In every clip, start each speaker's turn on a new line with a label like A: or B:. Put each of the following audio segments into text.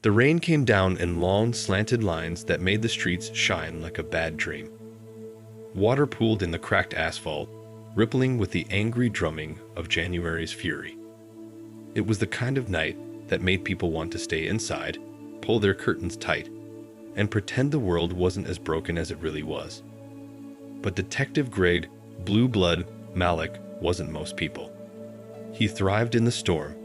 A: The rain came down in long, slanted lines that made the streets shine like a bad dream. Water pooled in the cracked asphalt, rippling with the angry drumming of January's fury. It was the kind of night that made people want to stay inside, pull their curtains tight, and pretend the world wasn't as broken as it really was. But Detective Greg Blue Blood Mallick wasn't most people. He thrived in the storm,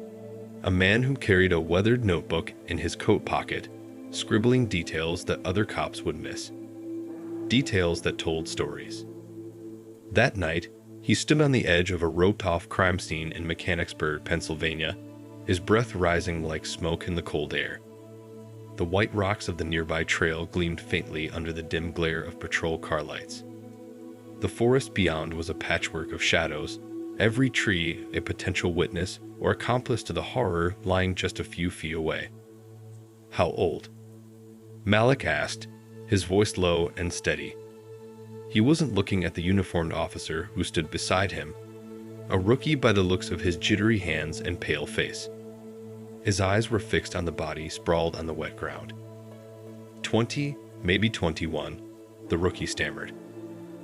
A: a man who carried a weathered notebook in his coat pocket, scribbling details that other cops would miss. Details that told stories. That night, he stood on the edge of a roped-off crime scene in Mechanicsburg, Pennsylvania, his breath rising like smoke in the cold air. The white rocks of the nearby trail gleamed faintly under the dim glare of patrol car lights. The forest beyond was a patchwork of shadows, every tree a potential witness or accomplice to the horror lying just a few feet away. "How old?" Mallick asked, his voice low and steady. He wasn't looking at the uniformed officer who stood beside him, a rookie by the looks of his jittery hands and pale face. His eyes were fixed on the body sprawled on the wet ground. 20, maybe 21, the rookie stammered.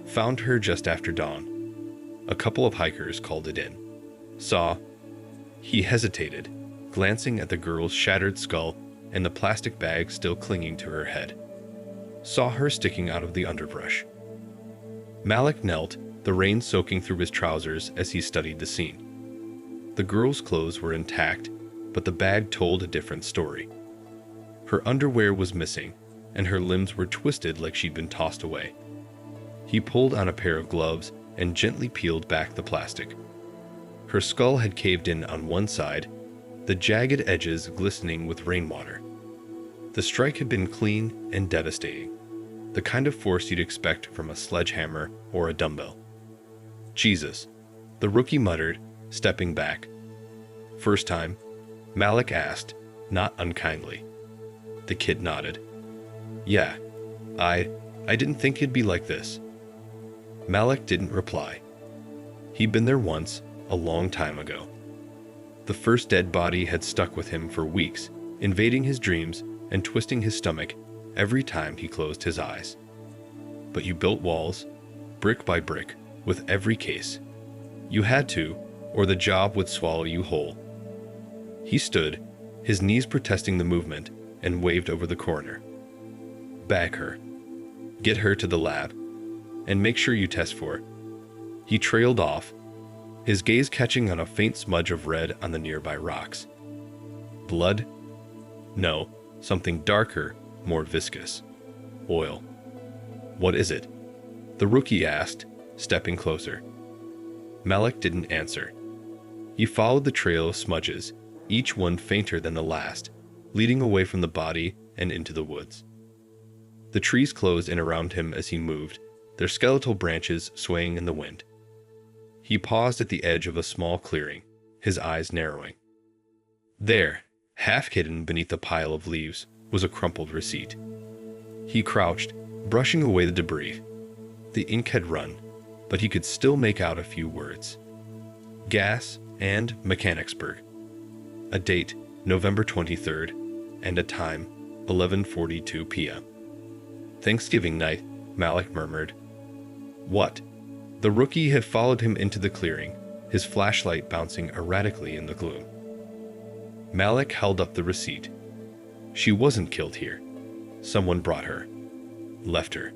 A: "Found her just after dawn. A couple of hikers called it in. Saw..." He hesitated, glancing at the girl's shattered skull and the plastic bag still clinging to her head. "Saw her sticking out of the underbrush." Mallick knelt, the rain soaking through his trousers as he studied the scene. The girl's clothes were intact, but the bag told a different story. Her underwear was missing, and her limbs were twisted like she'd been tossed away. He pulled on a pair of gloves and gently peeled back the plastic. Her skull had caved in on one side, the jagged edges glistening with rainwater. The strike had been clean and devastating, the kind of force you'd expect from a sledgehammer or a dumbbell. "Jesus," the rookie muttered, stepping back. "First time?" Mallick asked, not unkindly. The kid nodded. "Yeah, I didn't think it'd be like this." Mallick didn't reply. He'd been there once, a long time ago. The first dead body had stuck with him for weeks, invading his dreams and twisting his stomach every time he closed his eyes. But you built walls, brick by brick, with every case. You had to, or the job would swallow you whole. He stood, his knees protesting the movement, and waved over the coroner. "Bag her. Get her to the lab. And make sure you test for it." He trailed off, his gaze catching on a faint smudge of red on the nearby rocks. "Blood? No, something darker, more viscous. Oil." "What is it?" the rookie asked, stepping closer. Mallick didn't answer. He followed the trail of smudges, each one fainter than the last, leading away from the body and into the woods. The trees closed in around him as he moved, their skeletal branches swaying in the wind. He paused at the edge of a small clearing, his eyes narrowing. There, half hidden beneath a pile of leaves, was a crumpled receipt. He crouched, brushing away the debris. The ink had run, but he could still make out a few words. Gas and Mechanicsburg. A date, November 23rd, and a time, 11:42 p.m. "Thanksgiving night," Mallick murmured. "What?" The rookie had followed him into the clearing, his flashlight bouncing erratically in the gloom. Mallick held up the receipt. She wasn't killed here. Someone brought her. Left her.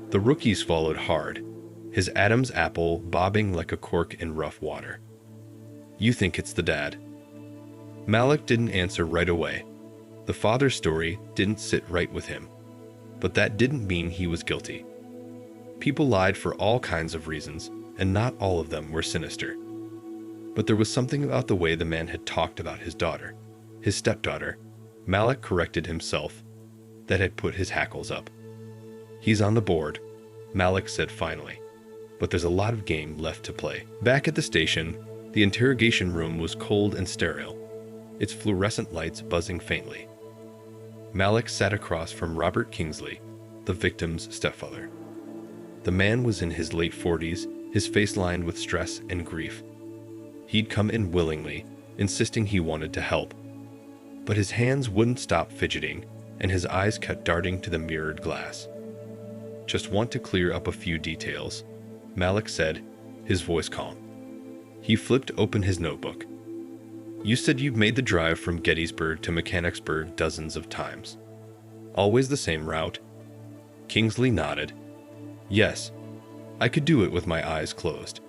A: The rookie swallowed hard, his Adam's apple bobbing like a cork in rough water. "You think it's the dad?" Mallick didn't answer right away. The father's story didn't sit right with him, but that didn't mean he was guilty. People lied for all kinds of reasons, and not all of them were sinister. But there was something about the way the man had talked about his daughter, his stepdaughter, Mallick corrected himself, that had put his hackles up. "He's on the board," Mallick said finally, "but there's a lot of game left to play." Back at the station, the interrogation room was cold and sterile, its fluorescent lights buzzing faintly. Mallick sat across from Robert Kingsley, the victim's stepfather. The man was in his late 40s, his face lined with stress and grief. He'd come in willingly, insisting he wanted to help. But his hands wouldn't stop fidgeting, and his eyes kept darting to the mirrored glass. "Just want to clear up a few details," Mallick said, his voice calm. He flipped open his notebook. "You said you've made the drive from Gettysburg to Mechanicsburg dozens of times. Always the same route?" Kingsley nodded. "Yes, I could do it with my eyes closed."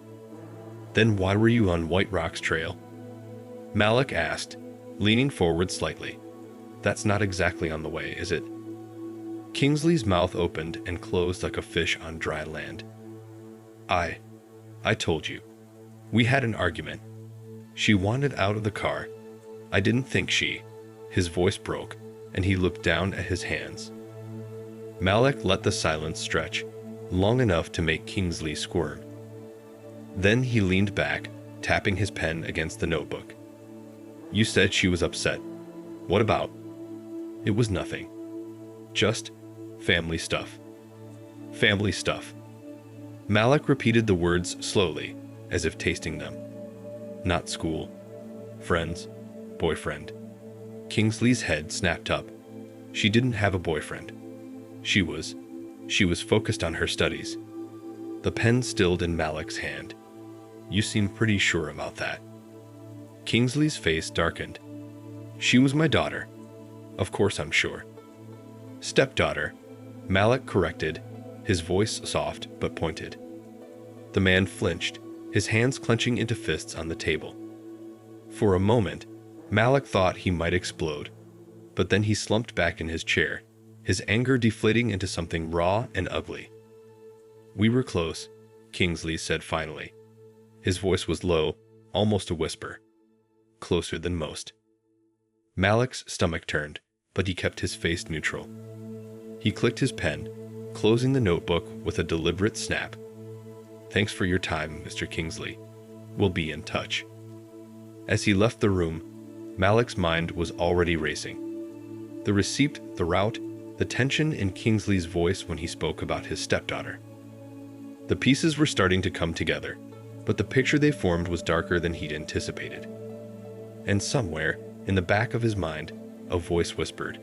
A: "Then why were you on White Rock's trail?" Mallick asked, leaning forward slightly. "That's not exactly on the way, is it?" Kingsley's mouth opened and closed like a fish on dry land. I told you. We had an argument. She wanted out of the car. I didn't think she..." His voice broke, and he looked down at his hands. Mallick let the silence stretch, long enough to make Kingsley squirm. Then he leaned back, tapping his pen against the notebook. "You said she was upset. What about?" "It was nothing. Just family stuff." "Family stuff." Mallick repeated the words slowly, as if tasting them. "Not school. Friends. Boyfriend." Kingsley's head snapped up. She didn't have a boyfriend. She was focused on her studies. The pen stilled in Mallick's hand. "You seem pretty sure about that." Kingsley's face darkened. "She was my daughter. Of course I'm sure." "Stepdaughter," Mallick corrected, his voice soft but pointed. The man flinched, his hands clenching into fists on the table. For a moment, Mallick thought he might explode, but then he slumped back in his chair, his anger deflating into something raw and ugly. "We were close," Kingsley said finally. His voice was low, almost a whisper. "Closer than most." Mallick's stomach turned, but he kept his face neutral. He clicked his pen, closing the notebook with a deliberate snap. "Thanks for your time, Mr. Kingsley. We'll be in touch." As he left the room, Mallick's mind was already racing. The receipt, the route, the tension in Kingsley's voice when he spoke about his stepdaughter. The pieces were starting to come together, but the picture they formed was darker than he'd anticipated. And somewhere, in the back of his mind, a voice whispered,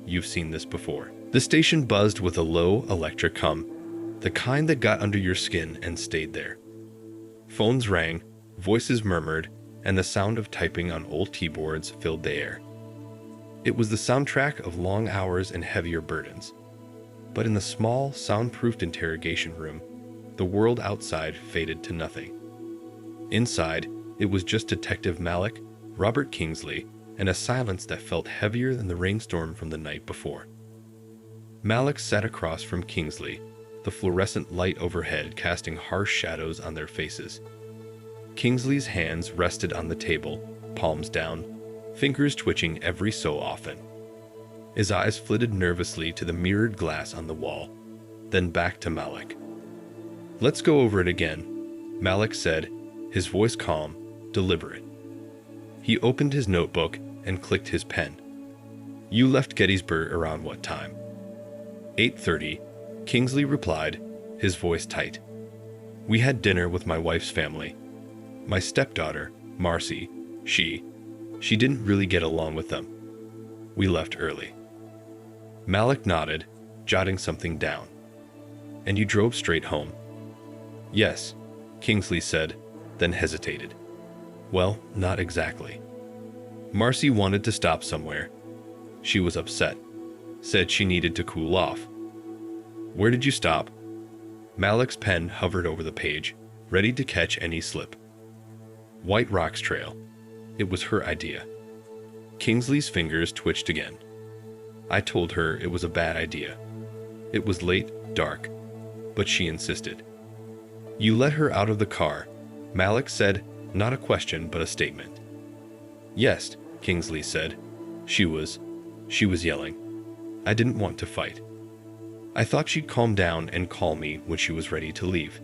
A: "You've seen this before." The station buzzed with a low electric hum, the kind that got under your skin and stayed there. Phones rang, voices murmured, and the sound of typing on old keyboards filled the air. It was the soundtrack of long hours and heavier burdens. But in the small, soundproofed interrogation room, the world outside faded to nothing. Inside, it was just Detective Mallick, Robert Kingsley, and a silence that felt heavier than the rainstorm from the night before. Mallick sat across from Kingsley, the fluorescent light overhead casting harsh shadows on their faces. Kingsley's hands rested on the table, palms down, fingers twitching every so often. His eyes flitted nervously to the mirrored glass on the wall, then back to Mallick. "Let's go over it again," Mallick said, his voice calm, deliberate. He opened his notebook and clicked his pen. "You left Gettysburg around what time?" 8:30, Kingsley replied, his voice tight. "We had dinner with my wife's family. My stepdaughter, Marcy, she didn't really get along with them. We left early." Mallick nodded, jotting something down. "And you drove straight home?" "Yes," Kingsley said, then hesitated. "Well, not exactly. Marcy wanted to stop somewhere. She was upset, said she needed to cool off." "Where did you stop?" Mallick's pen hovered over the page, ready to catch any slip. "White Rock's trail. It was her idea." Kingsley's fingers twitched again. "I told her it was a bad idea. It was late, dark, but she insisted." "You let her out of the car," Mallick said, not a question but a statement. "Yes," Kingsley said. She was yelling. I didn't want to fight. I thought she'd calm down and call me when she was ready to leave."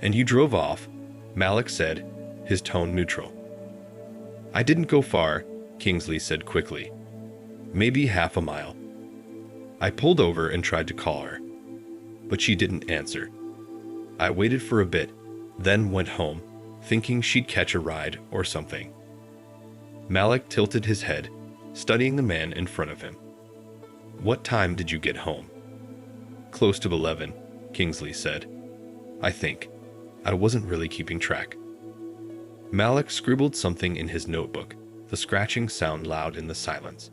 A: "And you drove off," Mallick said, his tone neutral. "I didn't go far," Kingsley said quickly. "Maybe half a mile. I pulled over and tried to call her, but she didn't answer. I waited for a bit, then went home, thinking she'd catch a ride or something." Mallick tilted his head, studying the man in front of him. "What time did you get home?" "Close to 11, Kingsley said. "I think. I wasn't really keeping track." Mallick scribbled something in his notebook, the scratching sound loud in the silence.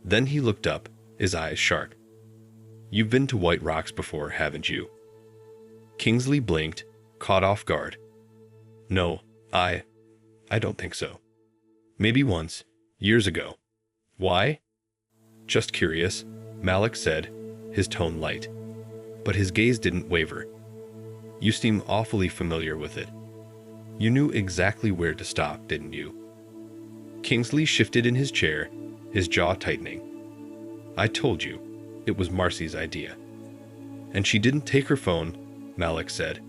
A: Then he looked up, his eyes sharp. "You've been to White Rocks before, haven't you?" Kingsley blinked, caught off guard. "No, I don't think so. Maybe once, years ago." "Why?" "Just curious," Mallick said, his tone light. But his gaze didn't waver. "You seem awfully familiar with it. You knew exactly where to stop, didn't you?" Kingsley shifted in his chair, his jaw tightening. "I told you, it was Marcy's idea." "And she didn't take her phone," Mallick said.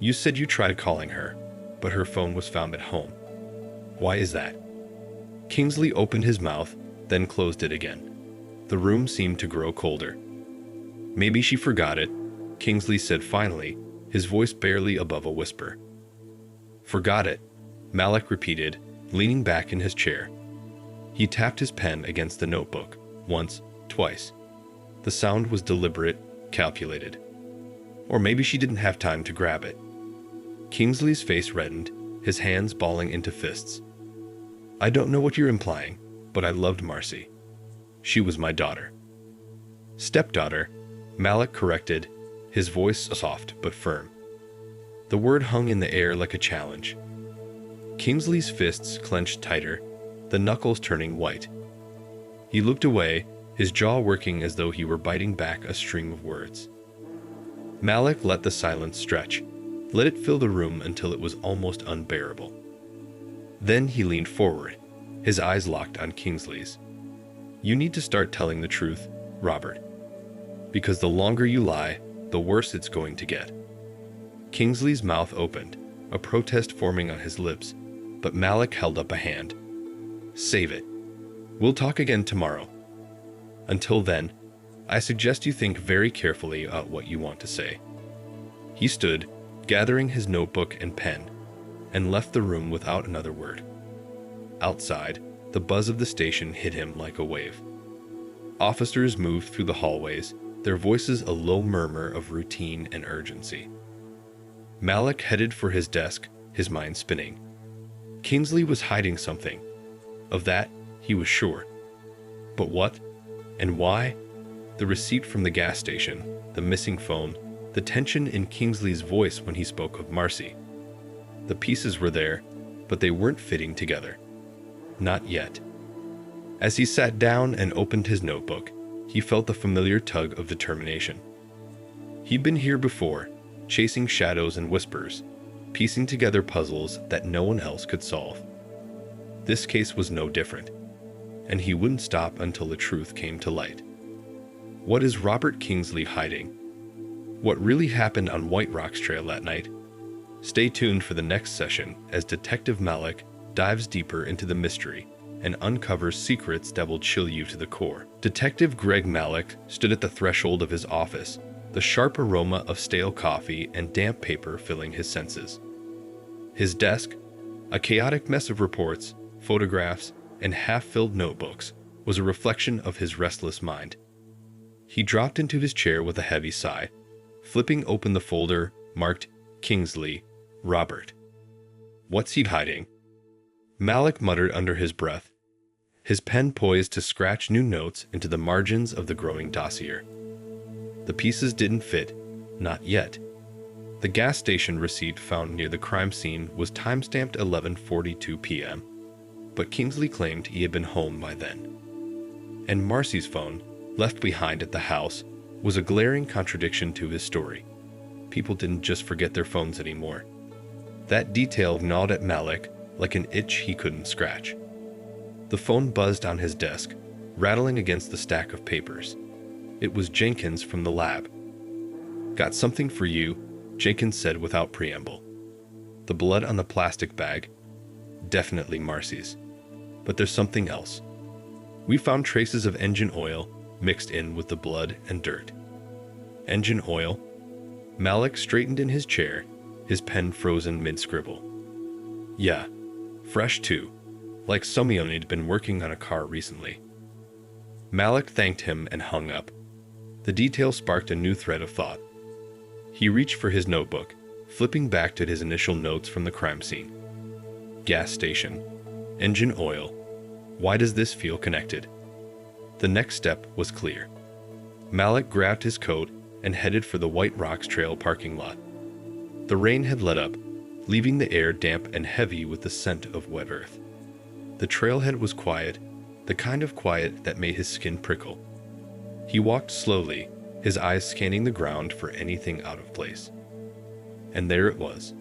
A: "You said you tried calling her, but her phone was found at home. Why is that?" Kingsley opened his mouth, then closed it again. The room seemed to grow colder. "Maybe she forgot it," Kingsley said finally, his voice barely above a whisper. "Forgot it," Mallick repeated, leaning back in his chair. He tapped his pen against the notebook, once, twice. The sound was deliberate, calculated. "Or maybe she didn't have time to grab it." Kingsley's face reddened, his hands balling into fists. "I don't know what you're implying, but I loved Marcy. She was my daughter." "Stepdaughter," Mallick corrected, his voice soft but firm. The word hung in the air like a challenge. Kingsley's fists clenched tighter, the knuckles turning white. He looked away, his jaw working as though he were biting back a stream of words. Mallick let the silence stretch, let it fill the room until it was almost unbearable. Then he leaned forward, his eyes locked on Kingsley's. "You need to start telling the truth, Robert. Because the longer you lie, the worse it's going to get." Kingsley's mouth opened, a protest forming on his lips, but Mallick held up a hand. "Save it. We'll talk again tomorrow. Until then, I suggest you think very carefully about what you want to say." He stood, gathering his notebook and pen, and left the room without another word. Outside, the buzz of the station hit him like a wave. Officers moved through the hallways, their voices a low murmur of routine and urgency. Mallick headed for his desk, his mind spinning. Kingsley was hiding something. Of that, he was sure. But what? And why? The receipt from the gas station, the missing phone, the tension in Kingsley's voice when he spoke of Marcy. The pieces were there, but they weren't fitting together. Not yet. As he sat down and opened his notebook, he felt the familiar tug of determination. He'd been here before, chasing shadows and whispers, piecing together puzzles that no one else could solve. This case was no different, and he wouldn't stop until the truth came to light. What is Robert Kingsley hiding? What really happened on White Rocks Trail that night? Stay tuned for the next session as Detective Mallick dives deeper into the mystery and uncovers secrets that will chill you to the core. Detective Greg Mallick stood at the threshold of his office, the sharp aroma of stale coffee and damp paper filling his senses. His desk, a chaotic mess of reports, photographs, and half-filled notebooks, was a reflection of his restless mind. He dropped into his chair with a heavy sigh, flipping open the folder marked Kingsley, Robert. "What's he hiding?" Mallick muttered under his breath, his pen poised to scratch new notes into the margins of the growing dossier. The pieces didn't fit, not yet. The gas station receipt found near the crime scene was time-stamped 11:42 p.m., but Kingsley claimed he had been home by then. And Marcy's phone, left behind at the house, was a glaring contradiction to his story. People didn't just forget their phones anymore. That detail gnawed at Mallick like an itch he couldn't scratch. The phone buzzed on his desk, rattling against the stack of papers. It was Jenkins from the lab. "Got something for you," Jenkins said without preamble. The blood on the plastic bag? Definitely Marcy's. But there's something else. We found traces of engine oil mixed in with the blood and dirt. Engine oil? Mallick straightened in his chair, his pen frozen mid-scribble. "Yeah, fresh too. like someone had been working on a car recently. Mallick thanked him and hung up. The detail sparked a new thread of thought. He reached for his notebook, flipping back to his initial notes from the crime scene. Gas station. Engine oil. Why does this feel connected? The next step was clear. Mallick grabbed his coat and headed for the White Rocks Trail parking lot. The rain had let up, leaving the air damp and heavy with the scent of wet earth. The trailhead was quiet, the kind of quiet that made his skin prickle. He walked slowly, his eyes scanning the ground for anything out of place. And there it was.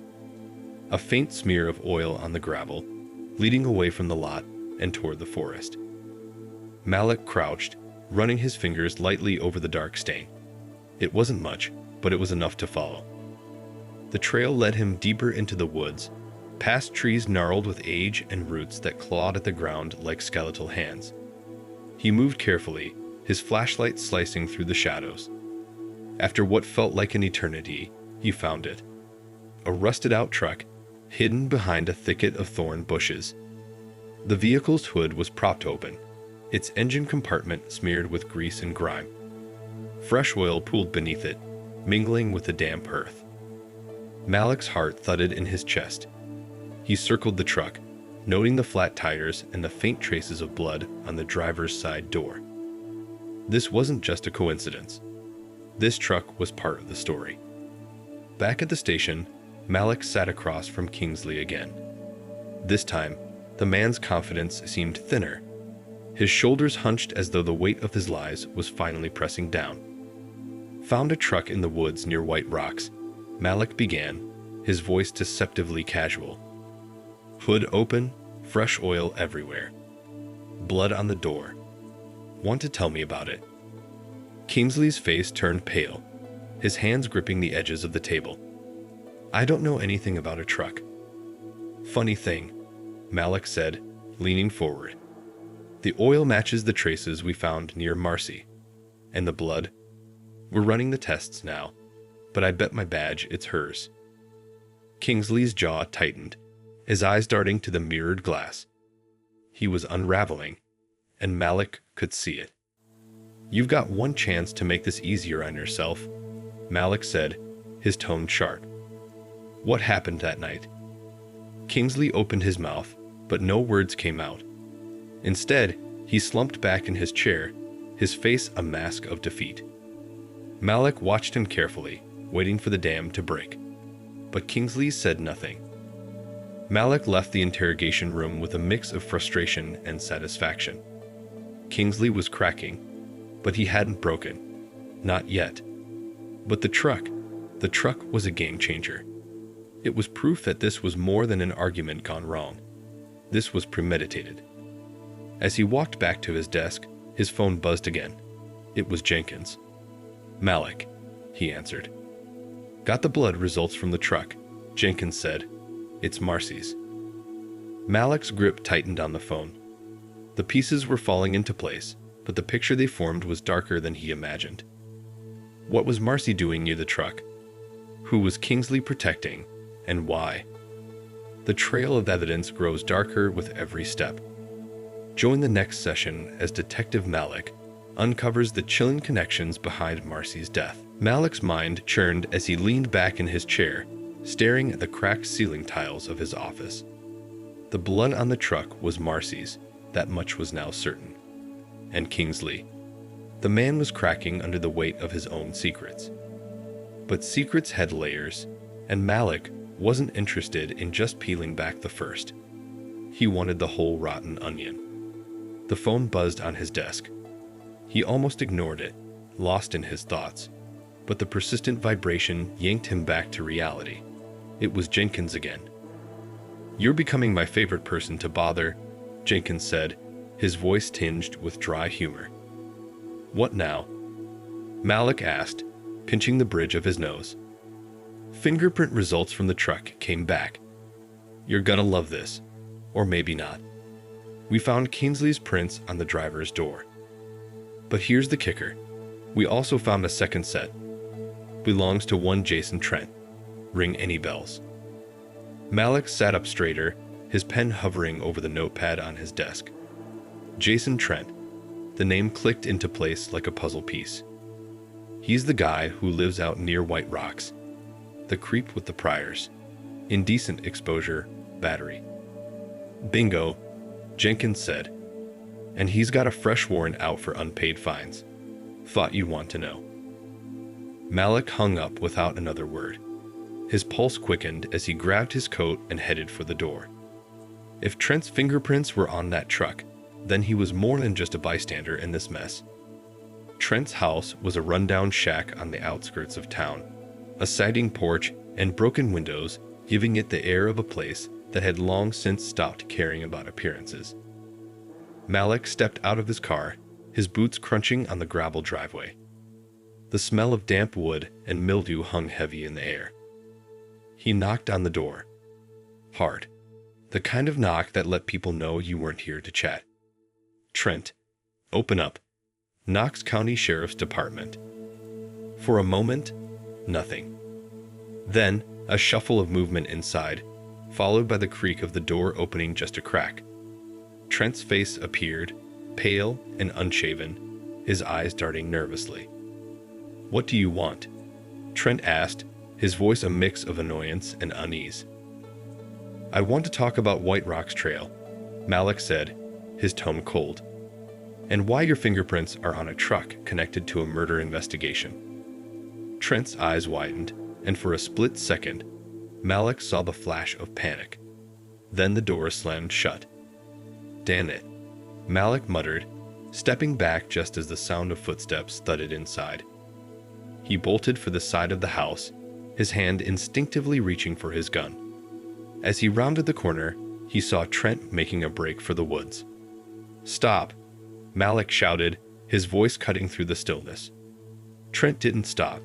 A: A faint smear of oil on the gravel, leading away from the lot and toward the forest. Mallick crouched, running his fingers lightly over the dark stain. It wasn't much, but it was enough to follow. The trail led him deeper into the woods, past trees gnarled with age and roots that clawed at the ground like skeletal hands. He moved carefully, his flashlight slicing through the shadows. After what felt like an eternity, he found it. A rusted-out truck, hidden behind a thicket of thorn bushes. The vehicle's hood was propped open, its engine compartment smeared with grease and grime. Fresh oil pooled beneath it, mingling with the damp earth. Mallick's heart thudded in his chest. He circled the truck, noting the flat tires and the faint traces of blood on the driver's side door. This wasn't just a coincidence. This truck was part of the story. Back at the station, Mallick sat across from Kingsley again. This time, the man's confidence seemed thinner. His shoulders hunched as though the weight of his lies was finally pressing down. Found a truck in the woods near White Rocks, Mallick began, his voice deceptively casual. Hood open, fresh oil everywhere. Blood on the door. Want to tell me about it? Kingsley's face turned pale, his hands gripping the edges of the table. I don't know anything about a truck. Funny thing, Mallick said, leaning forward. The oil matches the traces we found near Marcy. And the blood? We're running the tests now, but I bet my badge it's hers. Kingsley's jaw tightened, his eyes darting to the mirrored glass. He was unraveling, and Mallick could see it. You've got one chance to make this easier on yourself, Mallick said, his tone sharp. What happened that night? Kingsley opened his mouth, but no words came out. Instead, he slumped back in his chair, his face a mask of defeat. Mallick watched him carefully, waiting for the dam to break. But Kingsley said nothing. Mallick left the interrogation room with a mix of frustration and satisfaction. Kingsley was cracking, but he hadn't broken. Not yet. But the truck was a game changer. It was proof that this was more than an argument gone wrong. This was premeditated. As he walked back to his desk, his phone buzzed again. It was Jenkins. Mallick, he answered. Got the blood results from the truck, Jenkins said. It's Marcy's. Mallick's grip tightened on the phone. The pieces were falling into place, but the picture they formed was darker than he imagined. What was Marcy doing near the truck? Who was Kingsley protecting, and why? The trail of evidence grows darker with every step. Join the next session as Detective Mallick uncovers the chilling connections behind Marcy's death. Mallick's mind churned as he leaned back in his chair, staring at the cracked ceiling tiles of his office. The blood on the truck was Marcy's, that much was now certain. And Kingsley. The man was cracking under the weight of his own secrets. But secrets had layers, and Mallick wasn't interested in just peeling back the first. He wanted the whole rotten onion. The phone buzzed on his desk. He almost ignored it, lost in his thoughts, but the persistent vibration yanked him back to reality. It was Jenkins again. You're becoming my favorite person to bother, Jenkins said, his voice tinged with dry humor. What now? Mallick asked, pinching the bridge of his nose. Fingerprint results from the truck came back. You're gonna love this, or maybe not. We found Kingsley's prints on the driver's door. But here's the kicker. We also found a second set. Belongs to one Jason Trent. Ring any bells? Mallick sat up straighter, his pen hovering over the notepad on his desk. Jason Trent. The name clicked into place like a puzzle piece. He's the guy who lives out near White Rocks. The creep with the priors. Indecent exposure, battery. Bingo, Jenkins said. And he's got a fresh warrant out for unpaid fines. Thought you'd want to know. Mallick hung up without another word. His pulse quickened as he grabbed his coat and headed for the door. If Trent's fingerprints were on that truck, then he was more than just a bystander in this mess. Trent's house was a rundown shack on the outskirts of town, a siding porch and broken windows giving it the air of a place that had long since stopped caring about appearances. Mallick stepped out of his car, his boots crunching on the gravel driveway. The smell of damp wood and mildew hung heavy in the air. He knocked on the door. Hard. The kind of knock that let people know you weren't here to chat. Trent, open up. Knox County Sheriff's Department. For a moment, nothing. Then, a shuffle of movement inside, followed by the creak of the door opening just a crack. Trent's face appeared, pale and unshaven, his eyes darting nervously. What do you want? Trent asked, his voice a mix of annoyance and unease. I want to talk about White Rocks Trail, Mallick said, his tone cold. And why your fingerprints are on a truck connected to a murder investigation. Trent's eyes widened, and for a split second, Mallick saw the flash of panic. Then the door slammed shut. Damn it, Mallick muttered, stepping back just as the sound of footsteps thudded inside. He bolted for the side of the house, his hand instinctively reaching for his gun. As he rounded the corner, he saw Trent making a break for the woods. Stop, Mallick shouted, his voice cutting through the stillness. Trent didn't stop.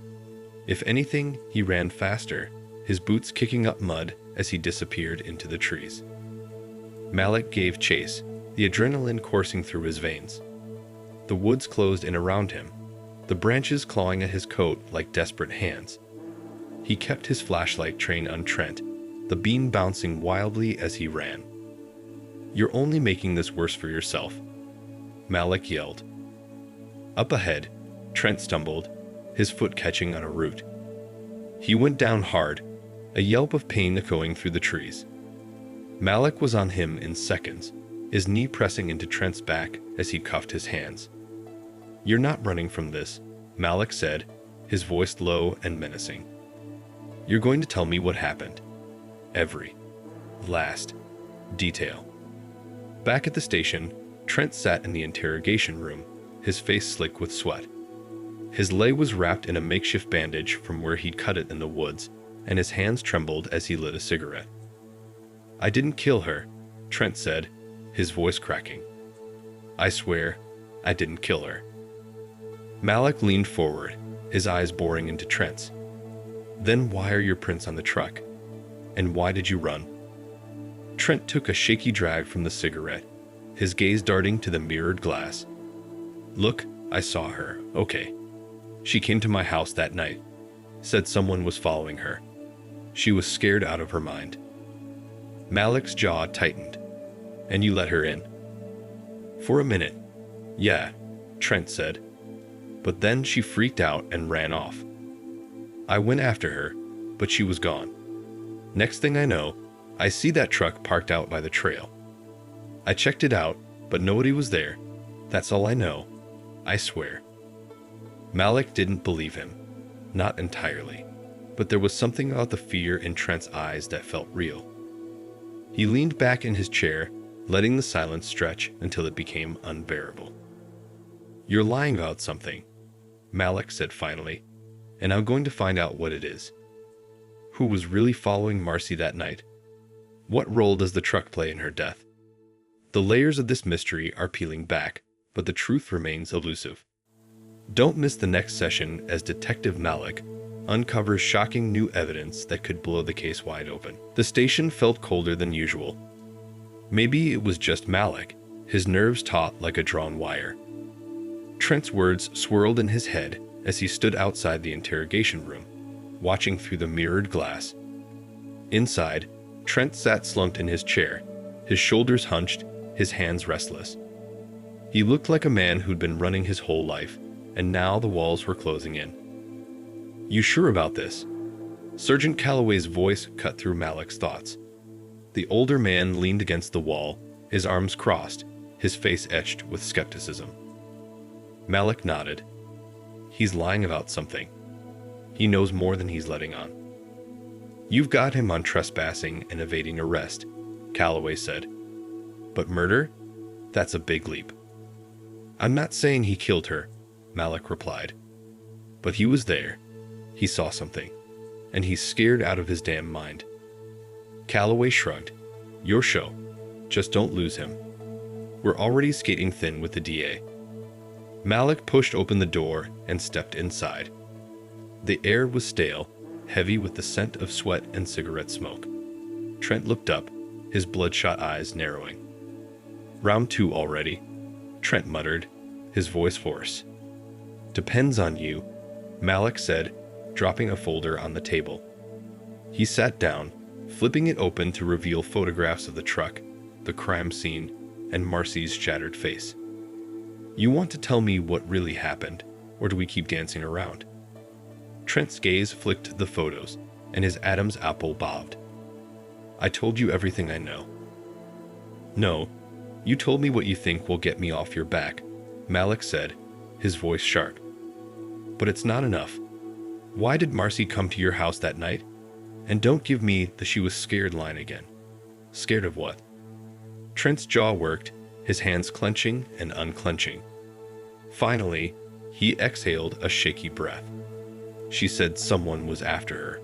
A: If anything, he ran faster, his boots kicking up mud as he disappeared into the trees. Mallick gave chase, the adrenaline coursing through his veins. The woods closed in around him, the branches clawing at his coat like desperate hands. He kept his flashlight trained on Trent, the beam bouncing wildly as he ran. You're only making this worse for yourself, Mallick yelled. Up ahead, Trent stumbled, his foot catching on a root. He went down hard, a yelp of pain echoing through the trees. Mallick was on him in seconds, his knee pressing into Trent's back as he cuffed his hands. You're not running from this, Mallick said, his voice low and menacing. You're going to tell me what happened. Every last detail. Back at the station, Trent sat in the interrogation room, his face slick with sweat. His leg was wrapped in a makeshift bandage from where he'd cut it in the woods, and his hands trembled as he lit a cigarette. I didn't kill her, Trent said, his voice cracking. I swear, I didn't kill her. Mallick leaned forward, his eyes boring into Trent's. Then why are your prints on the truck? And why did you run? Trent took a shaky drag from the cigarette, his gaze darting to the mirrored glass. Look, I saw her, okay. She came to my house that night, said someone was following her. She was scared out of her mind. Mallick's jaw tightened. And you let her in? For a minute. Yeah, Trent said. But then she freaked out and ran off. I went after her, but she was gone. Next thing I know, I see that truck parked out by the trail. I checked it out, but nobody was there. That's all I know. I swear. Mallick didn't believe him. Not entirely. But there was something about the fear in Trent's eyes that felt real. He leaned back in his chair, letting the silence stretch until it became unbearable. You're lying about something, Mallick said finally, and I'm going to find out what it is. Who was really following Marcy that night? What role does the truck play in her death? The layers of this mystery are peeling back, but the truth remains elusive. Don't miss the next session as Detective Mallick uncovers shocking new evidence that could blow the case wide open. The station felt colder than usual. Maybe it was just Mallick, his nerves taut like a drawn wire. Trent's words swirled in his head as he stood outside the interrogation room, watching through the mirrored glass. Inside, Trent sat slumped in his chair, his shoulders hunched, his hands restless. He looked like a man who'd been running his whole life, and now the walls were closing in. "You sure about this?" Sergeant Calloway's voice cut through Mallick's thoughts. The older man leaned against the wall, his arms crossed, his face etched with skepticism. Mallick nodded. "He's lying about something. He knows more than he's letting on." "You've got him on trespassing and evading arrest," Calloway said. "But murder? That's a big leap." "I'm not saying he killed her," Mallick replied. "But he was there. He saw something. And he's scared out of his damn mind." Calloway shrugged. "Your show. Just don't lose him. We're already skating thin with the DA." Mallick pushed open the door and stepped inside. The air was stale, heavy with the scent of sweat and cigarette smoke. Trent looked up, his bloodshot eyes narrowing. "Round 2 already," Trent muttered, his voice hoarse. "Depends on you," Mallick said, dropping a folder on the table. He sat down, flipping it open to reveal photographs of the truck, the crime scene, and Marcy's shattered face. "You want to tell me what really happened, or do we keep dancing around?" Trent's gaze flicked to the photos, and his Adam's apple bobbed. "I told you everything I know." "No, you told me what you think will get me off your back," Mallick said, his voice sharp. "But it's not enough. Why did Marcy come to your house that night? And don't give me the 'she was scared' line again. Scared of what?" Trent's jaw worked, his hands clenching and unclenching. Finally, he exhaled a shaky breath. "She said someone was after her.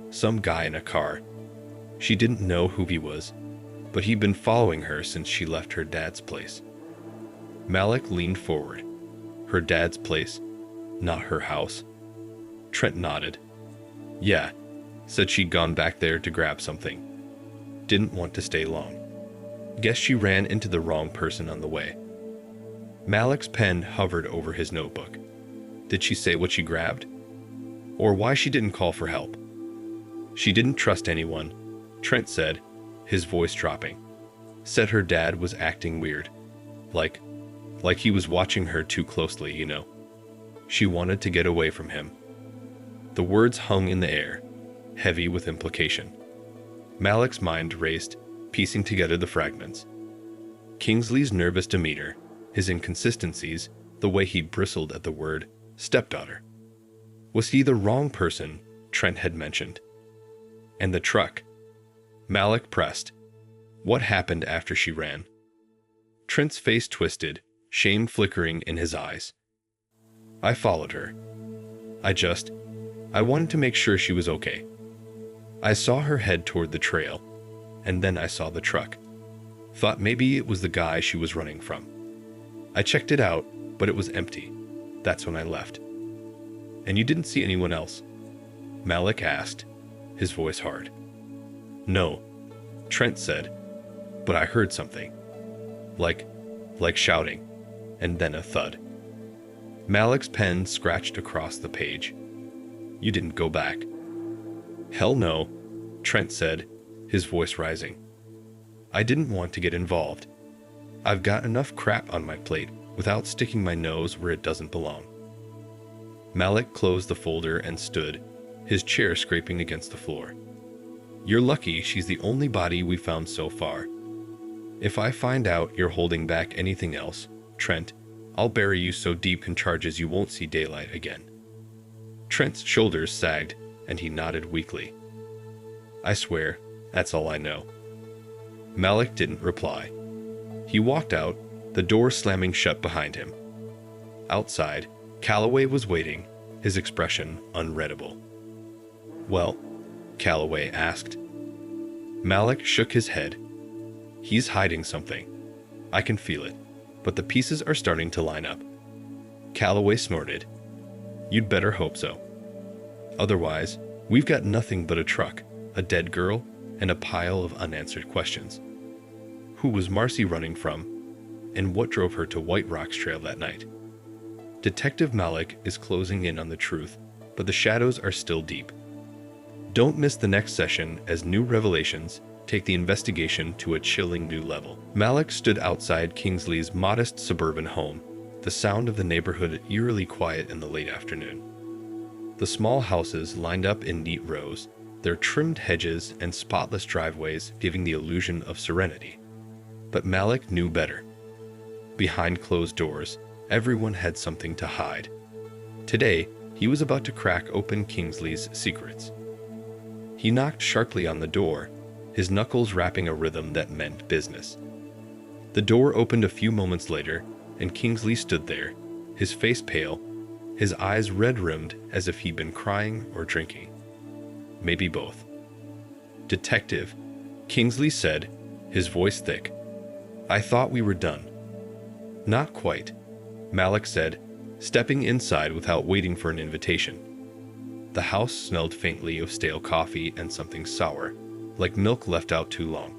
A: Some guy in a car. She didn't know who he was, but he'd been following her since she left her dad's place." Mallick leaned forward. "Her dad's place, not her house?" Trent nodded. "Yeah, said she'd gone back there to grab something. Didn't want to stay long. Guess she ran into the wrong person on the way." Mallick's pen hovered over his notebook. "Did she say what she grabbed? Or why she didn't call for help?" "She didn't trust anyone," Trent said, his voice dropping. "Said her dad was acting weird. Like he was watching her too closely, you know. She wanted to get away from him." The words hung in the air, heavy with implication. Mallick's mind raced, piecing together the fragments. Kingsley's nervous demeanor, his inconsistencies, the way he bristled at the word stepdaughter. Was he the wrong person Trent had mentioned? And the truck. Mallick pressed. "What happened after she ran?" Trent's face twisted, shame flickering in his eyes. "I followed her. I wanted to make sure she was okay. I saw her head toward the trail, and then I saw the truck. Thought maybe it was the guy she was running from. I checked it out, but it was empty. That's when I left." "And you didn't see anyone else?" Mallick asked, his voice hard. "No," Trent said, "but I heard something. Like shouting, and then a thud." Mallick's pen scratched across the page. "You didn't go back?" "Hell no," Trent said, his voice rising. "I didn't want to get involved. I've got enough crap on my plate without sticking my nose where it doesn't belong." Mallick closed the folder and stood, his chair scraping against the floor. "You're lucky she's the only body we found so far. If I find out you're holding back anything else, Trent, I'll bury you so deep in charges you won't see daylight again." Trent's shoulders sagged, and he nodded weakly. "I swear, that's all I know." Mallick didn't reply. He walked out, the door slamming shut behind him. Outside, Calloway was waiting, his expression unreadable. "Well?" Calloway asked. Mallick shook his head. "He's hiding something. I can feel it, but the pieces are starting to line up." Calloway snorted. "You'd better hope so. Otherwise, we've got nothing but a truck, a dead girl, and a pile of unanswered questions. Who was Marcy running from? And what drove her to White Rock's trail that night? Detective Mallick is closing in on the truth, but the shadows are still deep. Don't miss the next session as new revelations take the investigation to a chilling new level. Mallick stood outside Kingsley's modest suburban home, the sound of the neighborhood eerily quiet in the late afternoon. The small houses lined up in neat rows, their trimmed hedges and spotless driveways giving the illusion of serenity. But Mallick knew better. Behind closed doors, everyone had something to hide. Today, he was about to crack open Kingsley's secrets. He knocked sharply on the door, his knuckles rapping a rhythm that meant business. The door opened a few moments later, and Kingsley stood there, his face pale, his eyes red-rimmed as if he'd been crying or drinking. Maybe both. "Detective," Kingsley said, his voice thick. "I thought we were done." "Not quite," Mallick said, stepping inside without waiting for an invitation. The house smelled faintly of stale coffee and something sour, like milk left out too long.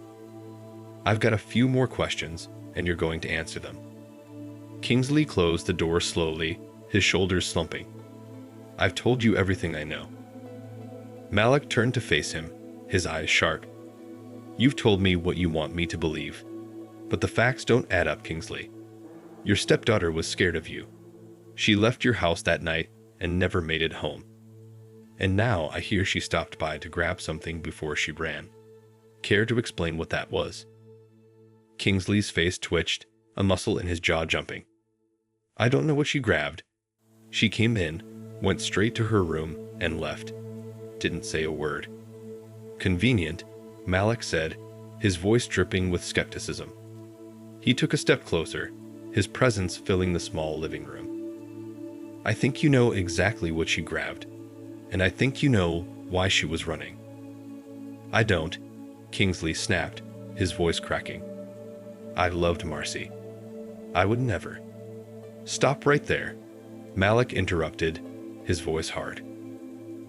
A: "I've got a few more questions, and you're going to answer them." Kingsley closed the door slowly, his shoulders slumping. "I've told you everything I know." Mallick turned to face him, his eyes sharp. "You've told me what you want me to believe, but the facts don't add up, Kingsley. Your stepdaughter was scared of you. She left your house that night and never made it home. And now I hear she stopped by to grab something before she ran. Care to explain what that was?" Kingsley's face twitched, a muscle in his jaw jumping. "I don't know what she grabbed. She came in, went straight to her room, and left. Didn't say a word." "Convenient," Mallick said, his voice dripping with skepticism. He took a step closer, his presence filling the small living room. "I think you know exactly what she grabbed, and I think you know why she was running." "I don't," Kingsley snapped, his voice cracking. "I loved Marcy. I would never." "Stop right there," Mallick interrupted, his voice hard.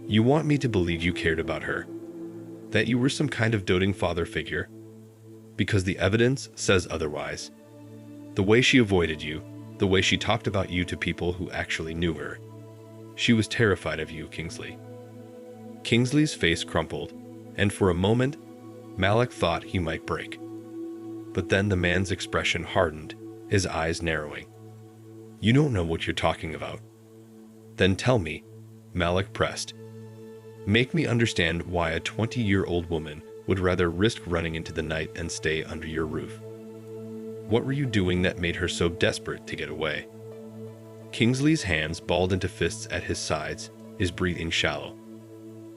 A: "You want me to believe you cared about her? That you were some kind of doting father figure? Because the evidence says otherwise. The way she avoided you, the way she talked about you to people who actually knew her. She was terrified of you, Kingsley." Kingsley's face crumpled, and for a moment, Mallick thought he might break. But then the man's expression hardened, his eyes narrowing. "You don't know what you're talking about." "Then tell me," Mallick pressed. "Make me understand why a 20-year-old woman would rather risk running into the night and stay under your roof. What were you doing that made her so desperate to get away?" Kingsley's hands balled into fists at his sides, his breathing shallow.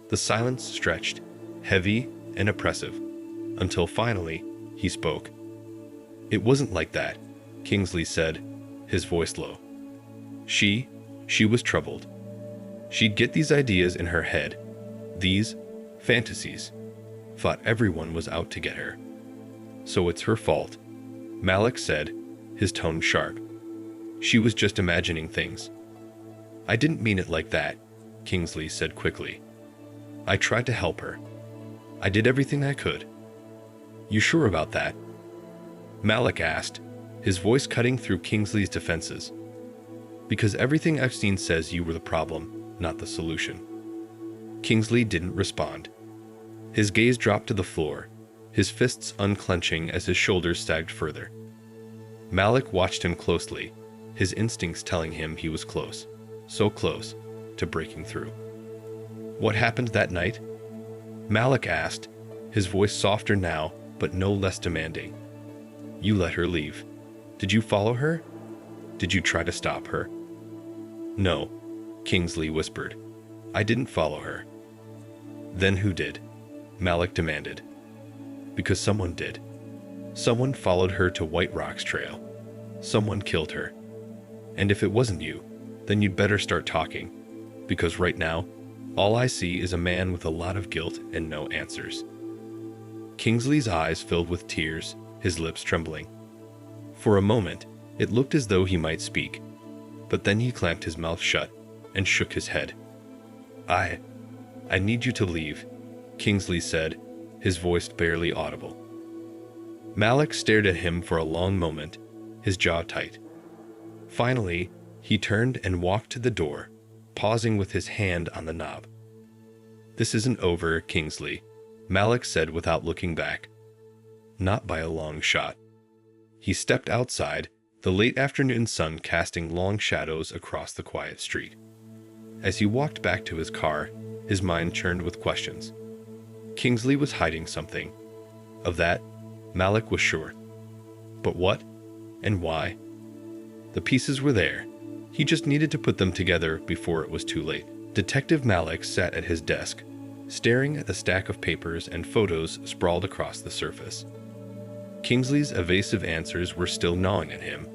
A: The silence stretched, heavy and oppressive, until finally he spoke. "It wasn't like that," Kingsley said, his voice low. She was troubled. She'd get these ideas in her head, these fantasies, thought everyone was out to get her. So it's her fault," Mallick said, his tone sharp. "She was just imagining things." "I didn't mean it like that," Kingsley said quickly. "I tried to help her. I did everything I could." "You sure about that?" Mallick asked, his voice cutting through Kingsley's defenses. "Because everything I've seen says you were the problem, not the solution." Kingsley didn't respond. His gaze dropped to the floor, his fists unclenching as his shoulders sagged further. Mallick watched him closely, his instincts telling him he was close, so close, to breaking through. "What happened that night?" Mallick asked, his voice softer now, but no less demanding. "You let her leave. Did you follow her? Did you try to stop her?" "No," Kingsley whispered. "I didn't follow her." "Then who did?" Mallick demanded. "Because someone did. Someone followed her to White Rock's trail. Someone killed her. And if it wasn't you, then you'd better start talking, because right now, all I see is a man with a lot of guilt and no answers." Kingsley's eyes filled with tears, his lips trembling. For a moment, it looked as though he might speak, but then he clamped his mouth shut and shook his head. I need you to leave," Kingsley said, his voice barely audible. Mallick stared at him for a long moment, his jaw tight. Finally, he turned and walked to the door, pausing with his hand on the knob. "This isn't over, Kingsley," Mallick said without looking back, Not by a long shot. He stepped outside, the late afternoon sun casting long shadows across the quiet street. As he walked back to his car, his mind churned with questions. Kingsley was hiding something. Of that, Mallick was sure. But what? And why? The pieces were there. He just needed to put them together before it was too late. Detective Mallick sat at his desk, staring at the stack of papers and photos sprawled across the surface. Kingsley's evasive answers were still gnawing at him,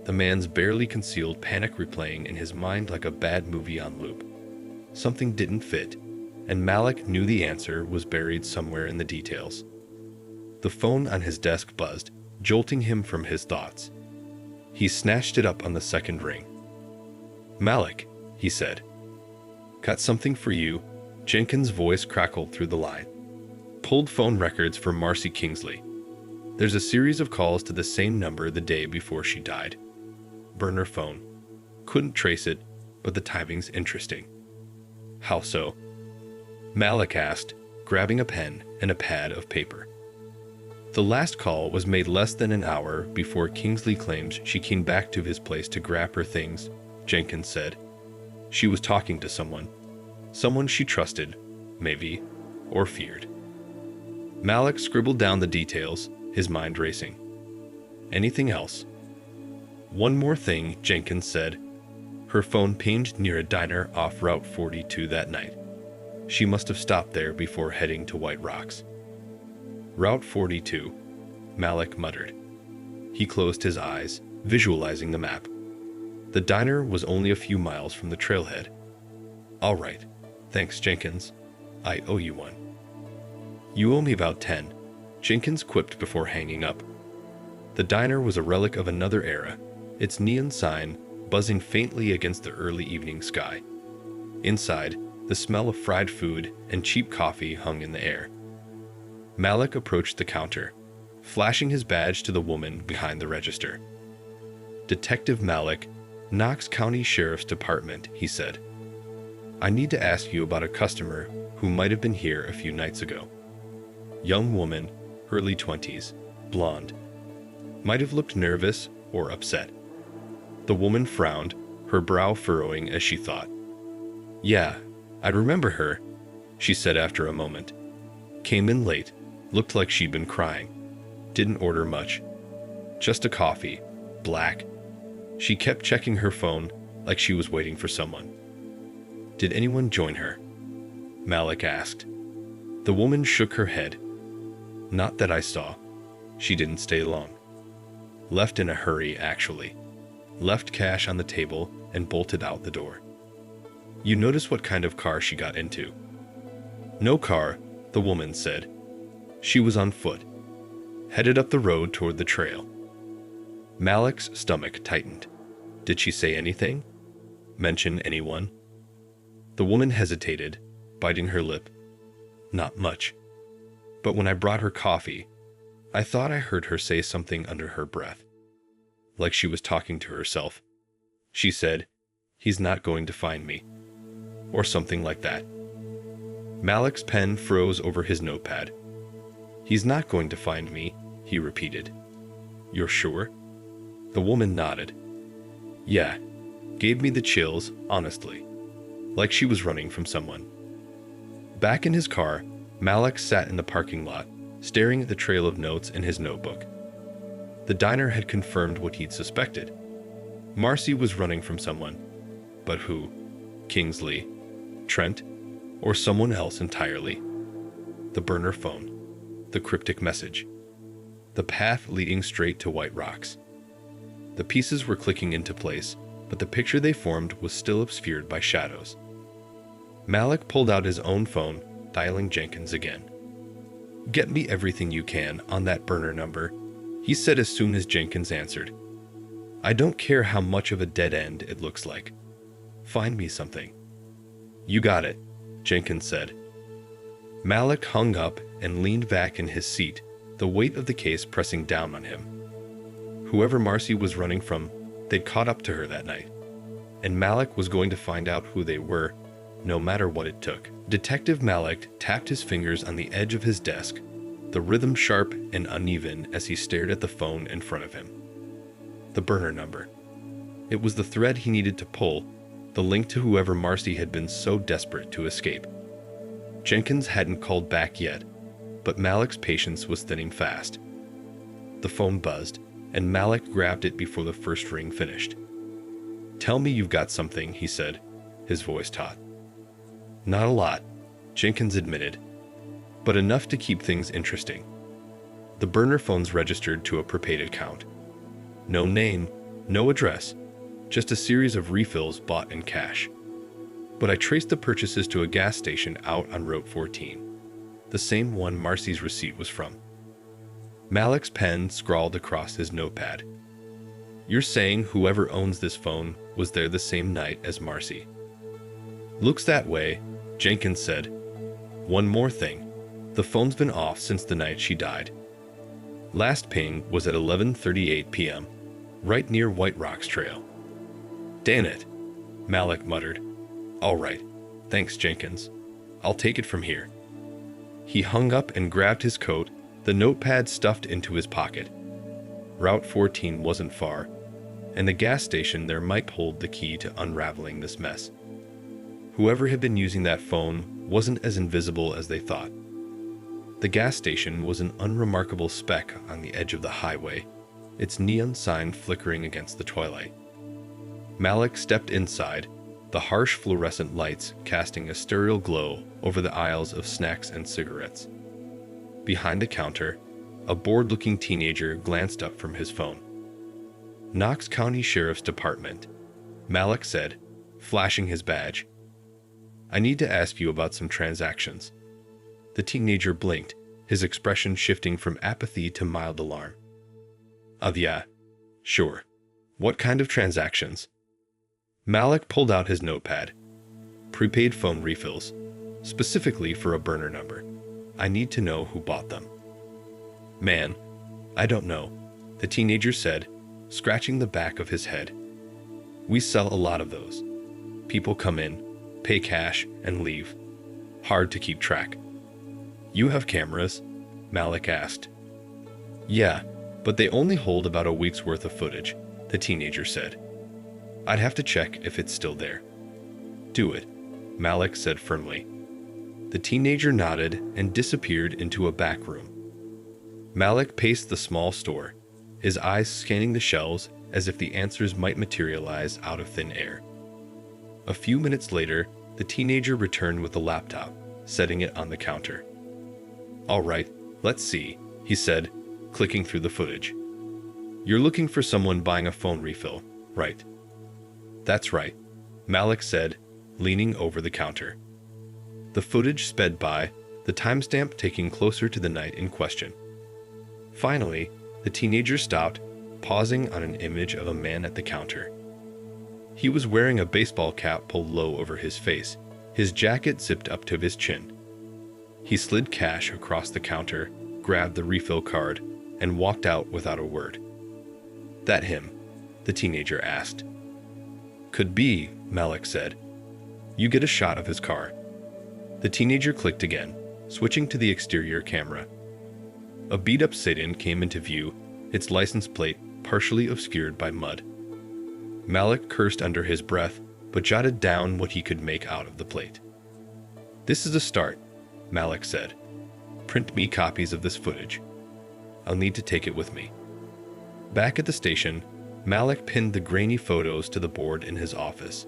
A: the man's barely concealed panic replaying in his mind like a bad movie on loop. Something didn't fit, and Mallick knew the answer was buried somewhere in the details. The phone on his desk buzzed, jolting him from his thoughts. He snatched it up on the second ring. "Mallick," he said. "Got something for you." Jenkins' voice crackled through the line. "Pulled phone records for Marcy Kingsley. There's a series of calls to the same number the day before she died. Burner phone. Couldn't trace it, but the timing's interesting." "How so?" Mallick asked, grabbing a pen and a pad of paper. "The last call was made less than an hour before Kingsley claims she came back to his place to grab her things," Jenkins said. "She was talking to someone. Someone she trusted, maybe, or feared." Mallick scribbled down the details, his mind racing. "Anything else?" "One more thing," Jenkins said. "Her phone pinged near a diner off Route 42 that night. She must have stopped there before heading to White Rocks." "Route 42, Mallick muttered. He closed his eyes, visualizing the map. The diner was only a few miles from the trailhead. "All right. Thanks, Jenkins. I owe you one." "You owe me about 10, Jenkins quipped before hanging up. The diner was a relic of another era, its neon sign buzzing faintly against the early evening sky. Inside, the smell of fried food and cheap coffee hung in the air. Mallick approached the counter, flashing his badge to the woman behind the register. "Detective Mallick, Knox County Sheriff's Department," he said. "I need to ask you about a customer who might have been here a few nights ago. Young woman, early 20s, blonde. Might have looked nervous or upset." The woman frowned, her brow furrowing as she thought. "Yeah, I'd remember her," she said after a moment. "Came in late, looked like she'd been crying. Didn't order much. Just a coffee, black." She kept checking her phone like she was waiting for someone. "Did anyone join her?" Mallick asked. The woman shook her head. "Not that I saw. She didn't stay long. Left in a hurry, actually. Left cash on the table and bolted out the door." "You notice what kind of car she got into?" "No car," the woman said. "She was on foot. Headed up the road toward the trail." Mallick's stomach tightened. Did she say anything? Mention anyone? The woman hesitated, biting her lip. "Not much. But when I brought her coffee, I thought I heard her say something under her breath. Like she was talking to herself. She said, 'He's not going to find me.' Or something like that." Mallick's pen froze over his notepad. "He's not going to find me," he repeated. "You're sure?" The woman nodded. "Yeah. Gave me the chills, honestly. Like she was running from someone." Back in his car, Mallick sat in the parking lot, staring at the trail of notes in his notebook. The diner had confirmed what he'd suspected. Marcy was running from someone. But who? Kingsley? Trent? Or someone else entirely? The burner phone. The cryptic message. The path leading straight to White Rocks. The pieces were clicking into place, but the picture they formed was still obscured by shadows. Mallick pulled out his own phone, dialing Jenkins again. "Get me everything you can on that burner number," he said as soon as Jenkins answered. "I don't care how much of a dead end it looks like. Find me something." "You got it," Jenkins said. Mallick hung up and leaned back in his seat, the weight of the case pressing down on him. Whoever Marcy was running from, they'd caught up to her that night. And Mallick was going to find out who they were, no matter what it took. Detective Mallick tapped his fingers on the edge of his desk, the rhythm sharp and uneven as he stared at the phone in front of him. The burner number. It was the thread he needed to pull, the link to whoever Marcy had been so desperate to escape. Jenkins hadn't called back yet, but Mallick's patience was thinning fast. The phone buzzed, and Mallick grabbed it before the first ring finished. "Tell me you've got something," he said, his voice taut. "Not a lot," Jenkins admitted, "but enough to keep things interesting." The burner phones registered to a prepaid account. No name, no address, just a series of refills bought in cash. But I traced the purchases to a gas station out on Route 14, the same one Marcy's receipt was from. Mallick's pen scrawled across his notepad. "You're saying whoever owns this phone was there the same night as Marcy?" "Looks that way," Jenkins said. "One more thing. The phone's been off since the night she died. Last ping was at 11:38 p.m., right near White Rocks Trail." "Damn it," Mallick muttered. "All right. Thanks, Jenkins. I'll take it from here." He hung up and grabbed his coat, the notepad stuffed into his pocket. Route 14 wasn't far, and the gas station there might hold the key to unraveling this mess. Whoever had been using that phone wasn't as invisible as they thought. The gas station was an unremarkable speck on the edge of the highway, its neon sign flickering against the twilight. Mallick stepped inside, the harsh fluorescent lights casting a sterile glow over the aisles of snacks and cigarettes. Behind the counter, a bored-looking teenager glanced up from his phone. "Knox County Sheriff's Department," Mallick said, flashing his badge. "I need to ask you about some transactions." The teenager blinked, his expression shifting from apathy to mild alarm. Yeah, sure. What kind of transactions?" Mallick pulled out his notepad. "Prepaid phone refills, specifically for a burner number. I need to know who bought them." "Man, I don't know," the teenager said, scratching the back of his head. "We sell a lot of those. People come in, pay cash, and leave. Hard to keep track." "You have cameras?" Mallick asked. "Yeah, but they only hold about a week's worth of footage," the teenager said. "I'd have to check if it's still there." "Do it," Mallick said firmly. The teenager nodded and disappeared into a back room. Mallick paced the small store, his eyes scanning the shelves as if the answers might materialize out of thin air. A few minutes later, the teenager returned with a laptop, setting it on the counter. "All right, let's see," he said, clicking through the footage. "You're looking for someone buying a phone refill, right?" "That's right," Mallick said, leaning over the counter. The footage sped by, the timestamp taking closer to the night in question. Finally, the teenager stopped, pausing on an image of a man at the counter. He was wearing a baseball cap pulled low over his face, his jacket zipped up to his chin. He slid cash across the counter, grabbed the refill card, and walked out without a word. "That him?" the teenager asked. "Could be," Mallick said. "You get a shot of his car." The teenager clicked again, switching to the exterior camera. A beat-up sedan came into view, its license plate partially obscured by mud. Mallick cursed under his breath, but jotted down what he could make out of the plate. "This is a start," Mallick said. "Print me copies of this footage. I'll need to take it with me." Back at the station, Mallick pinned the grainy photos to the board in his office.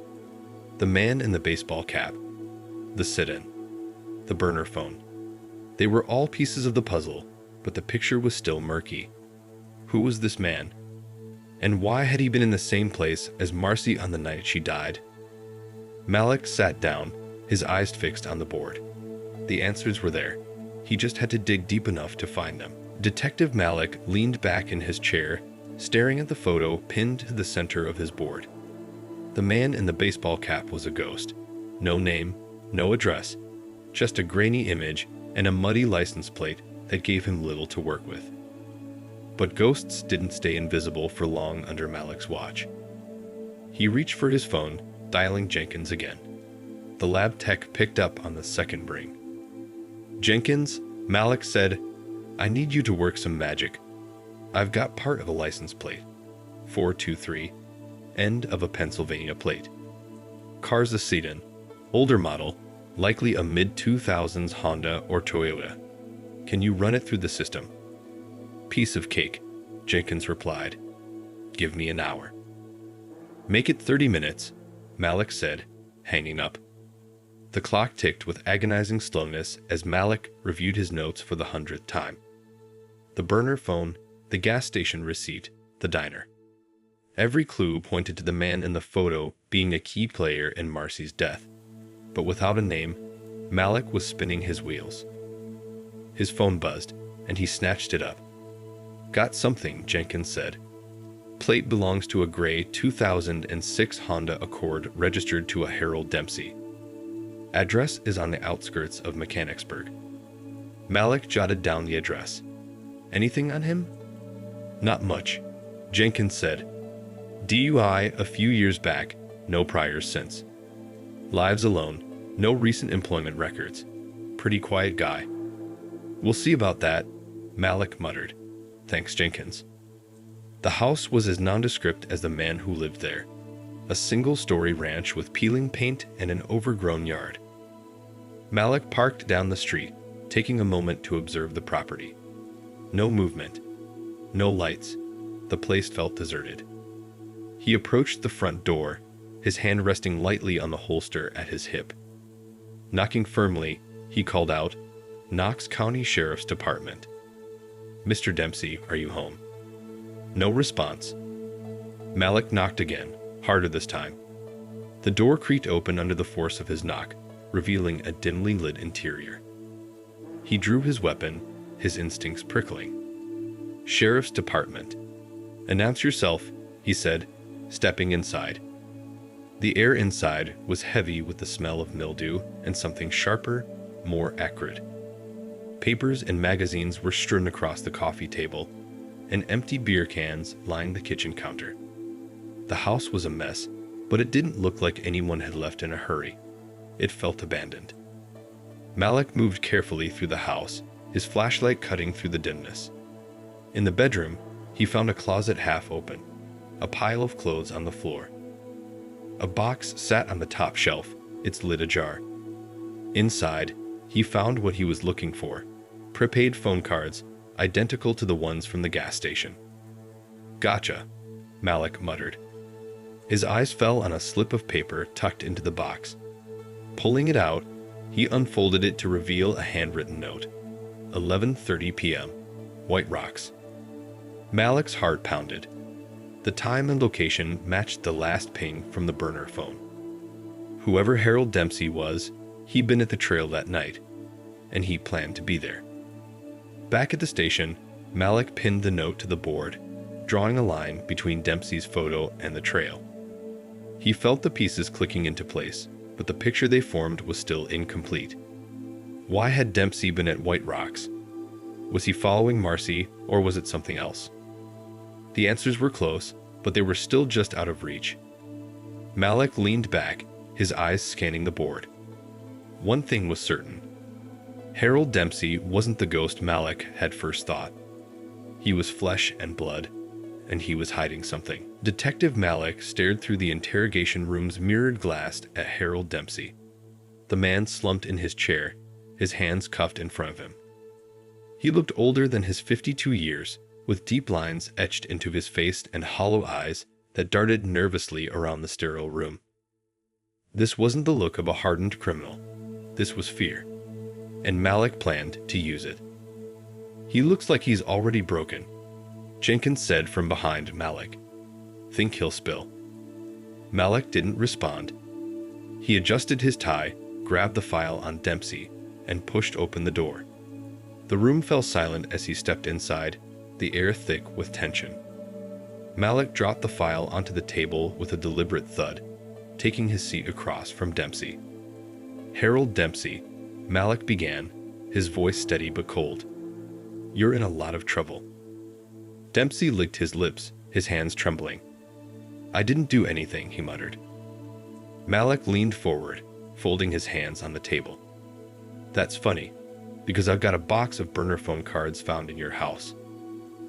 A: The man in the baseball cap, the sit-in, the burner phone. They were all pieces of the puzzle, but the picture was still murky. Who was this man? And why had he been in the same place as Marcy on the night she died? Mallick sat down, his eyes fixed on the board. The answers were there. He just had to dig deep enough to find them. Detective Mallick leaned back in his chair, staring at the photo pinned to the center of his board. The man in the baseball cap was a ghost. No name, no address, just a grainy image and a muddy license plate that gave him little to work with. But ghosts didn't stay invisible for long under Mallick's watch. He reached for his phone, dialing Jenkins again. The lab tech picked up on the second ring. "Jenkins," Mallick said, I need you to work some magic. I've got part of a license plate. 423, end of a Pennsylvania plate. Car's a sedan, older model, likely a mid-2000s Honda or Toyota. Can you run it through the system? Piece of cake, Jenkins replied. Give me an hour. Make it 30 minutes, Mallick said, hanging up. The clock ticked with agonizing slowness as Mallick reviewed his notes for the 100th time. The burner phone, the gas station receipt, the diner. Every clue pointed to the man in the photo being a key player in Marcy's death. But without a name, Mallick was spinning his wheels. His phone buzzed, and he snatched it up. Got something, Jenkins said. Plate belongs to a gray 2006 Honda Accord registered to a Harold Dempsey. Address is on the outskirts of Mechanicsburg. Mallick jotted down the address. Anything on him? Not much, Jenkins said. DUI a few years back, no priors since. Lives alone, no recent employment records. Pretty quiet guy. We'll see about that, Mallick muttered. Thanks, Jenkins. The house was as nondescript as the man who lived there. A single-story ranch with peeling paint and an overgrown yard. Mallick parked down the street, taking a moment to observe the property. No movement. No lights. The place felt deserted. He approached the front door, his hand resting lightly on the holster at his hip. Knocking firmly, he called out, Knox County Sheriff's Department. Mr. Dempsey, are you home? No response. Mallick knocked again, harder this time. The door creaked open under the force of his knock, revealing a dimly lit interior. He drew his weapon, his instincts prickling. Sheriff's Department. Announce yourself, he said, stepping inside. The air inside was heavy with the smell of mildew and something sharper, more acrid. Papers and magazines were strewn across the coffee table, and empty beer cans lined the kitchen counter. The house was a mess, but it didn't look like anyone had left in a hurry. It felt abandoned. Mallick moved carefully through the house, his flashlight cutting through the dimness. In the bedroom, he found a closet half open, a pile of clothes on the floor. A box sat on the top shelf, its lid ajar. Inside, he found what he was looking for, prepaid phone cards, identical to the ones from the gas station. Gotcha, Mallick muttered. His eyes fell on a slip of paper tucked into the box. Pulling it out, he unfolded it to reveal a handwritten note. 11:30 p.m. White Rocks. Mallick's heart pounded. The time and location matched the last ping from the burner phone. Whoever Harold Dempsey was, he'd been at the trail that night, and he planned to be there. Back at the station, Mallick pinned the note to the board, drawing a line between Dempsey's photo and the trail. He felt the pieces clicking into place, but the picture they formed was still incomplete. Why had Dempsey been at White Rocks? Was he following Marcy, or was it something else? The answers were close, but they were still just out of reach. Mallick leaned back, his eyes scanning the board. One thing was certain. Harold Dempsey wasn't the ghost Mallick had first thought. He was flesh and blood, and he was hiding something. Detective Mallick stared through the interrogation room's mirrored glass at Harold Dempsey. The man slumped in his chair, his hands cuffed in front of him. He looked older than his 52 years, with deep lines etched into his face and hollow eyes that darted nervously around the sterile room. This wasn't the look of a hardened criminal. This was fear, and Mallick planned to use it. He looks like he's already broken, Jenkins said from behind Mallick. Think he'll spill. Mallick didn't respond. He adjusted his tie, grabbed the file on Dempsey, and pushed open the door. The room fell silent as he stepped inside, the air thick with tension. Mallick dropped the file onto the table with a deliberate thud, taking his seat across from Dempsey. Harold Dempsey, Mallick began, his voice steady but cold. You're in a lot of trouble. Dempsey licked his lips, his hands trembling. I didn't do anything, he muttered. Mallick leaned forward, folding his hands on the table. That's funny, because I've got a box of burner phone cards found in your house,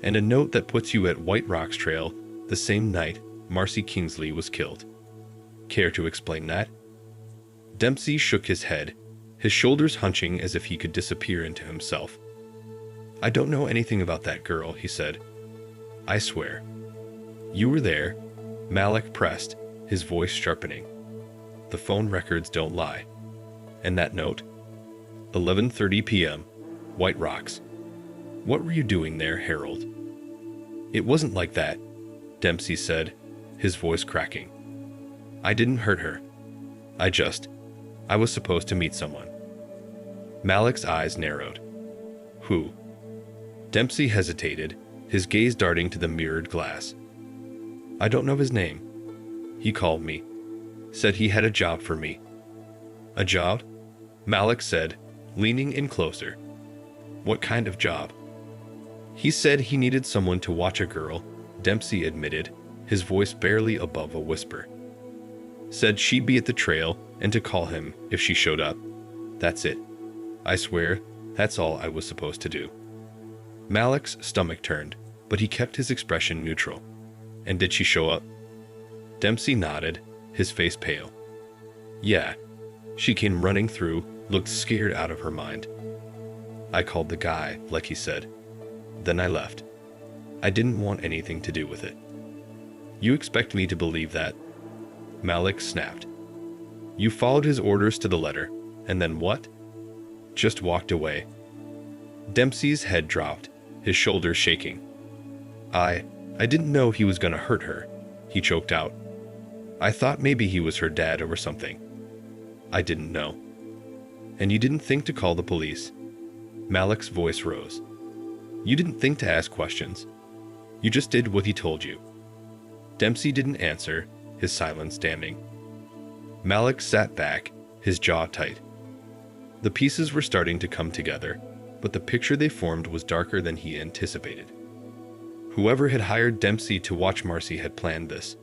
A: and a note that puts you at White Rocks Trail the same night Marcy Kingsley was killed. Care to explain that?" Dempsey shook his head, his shoulders hunching as if he could disappear into himself. "I don't know anything about that girl," he said. "I swear." "You were there," Mallick pressed, his voice sharpening. "The phone records don't lie. And that note? 11:30 p.m., White Rocks. What were you doing there, Harold?" "It wasn't like that," Dempsey said, his voice cracking. "I didn't hurt her. I was supposed to meet someone." Mallick's eyes narrowed. "Who?" Dempsey hesitated, his gaze darting to the mirrored glass. "I don't know his name. He called me. Said he had a job for me." "A job?" Mallick said, leaning in closer. "What kind of job?" "He said he needed someone to watch a girl," Dempsey admitted, his voice barely above a whisper. "Said she'd be at the trail and to call him if she showed up. That's it. I swear, that's all I was supposed to do." Mallick's stomach turned, but he kept his expression neutral. "And did she show up?" Dempsey nodded, his face pale. "Yeah. She came running through, looked scared out of her mind. I called the guy, like he said. Then I left. I didn't want anything to do with it." "You expect me to believe that?" Mallick snapped. "You followed his orders to the letter, and then what?" "Just walked away." Dempsey's head dropped, his shoulders shaking. I didn't know he was going to hurt her," he choked out. "I thought maybe he was her dad or something. I didn't know." "And you didn't think to call the police?" Mallick's voice rose. "You didn't think to ask questions. You just did what he told you." Dempsey didn't answer, his silence damning. Mallick sat back, his jaw tight. The pieces were starting to come together, but the picture they formed was darker than he anticipated. Whoever had hired Dempsey to watch Marcy had planned this.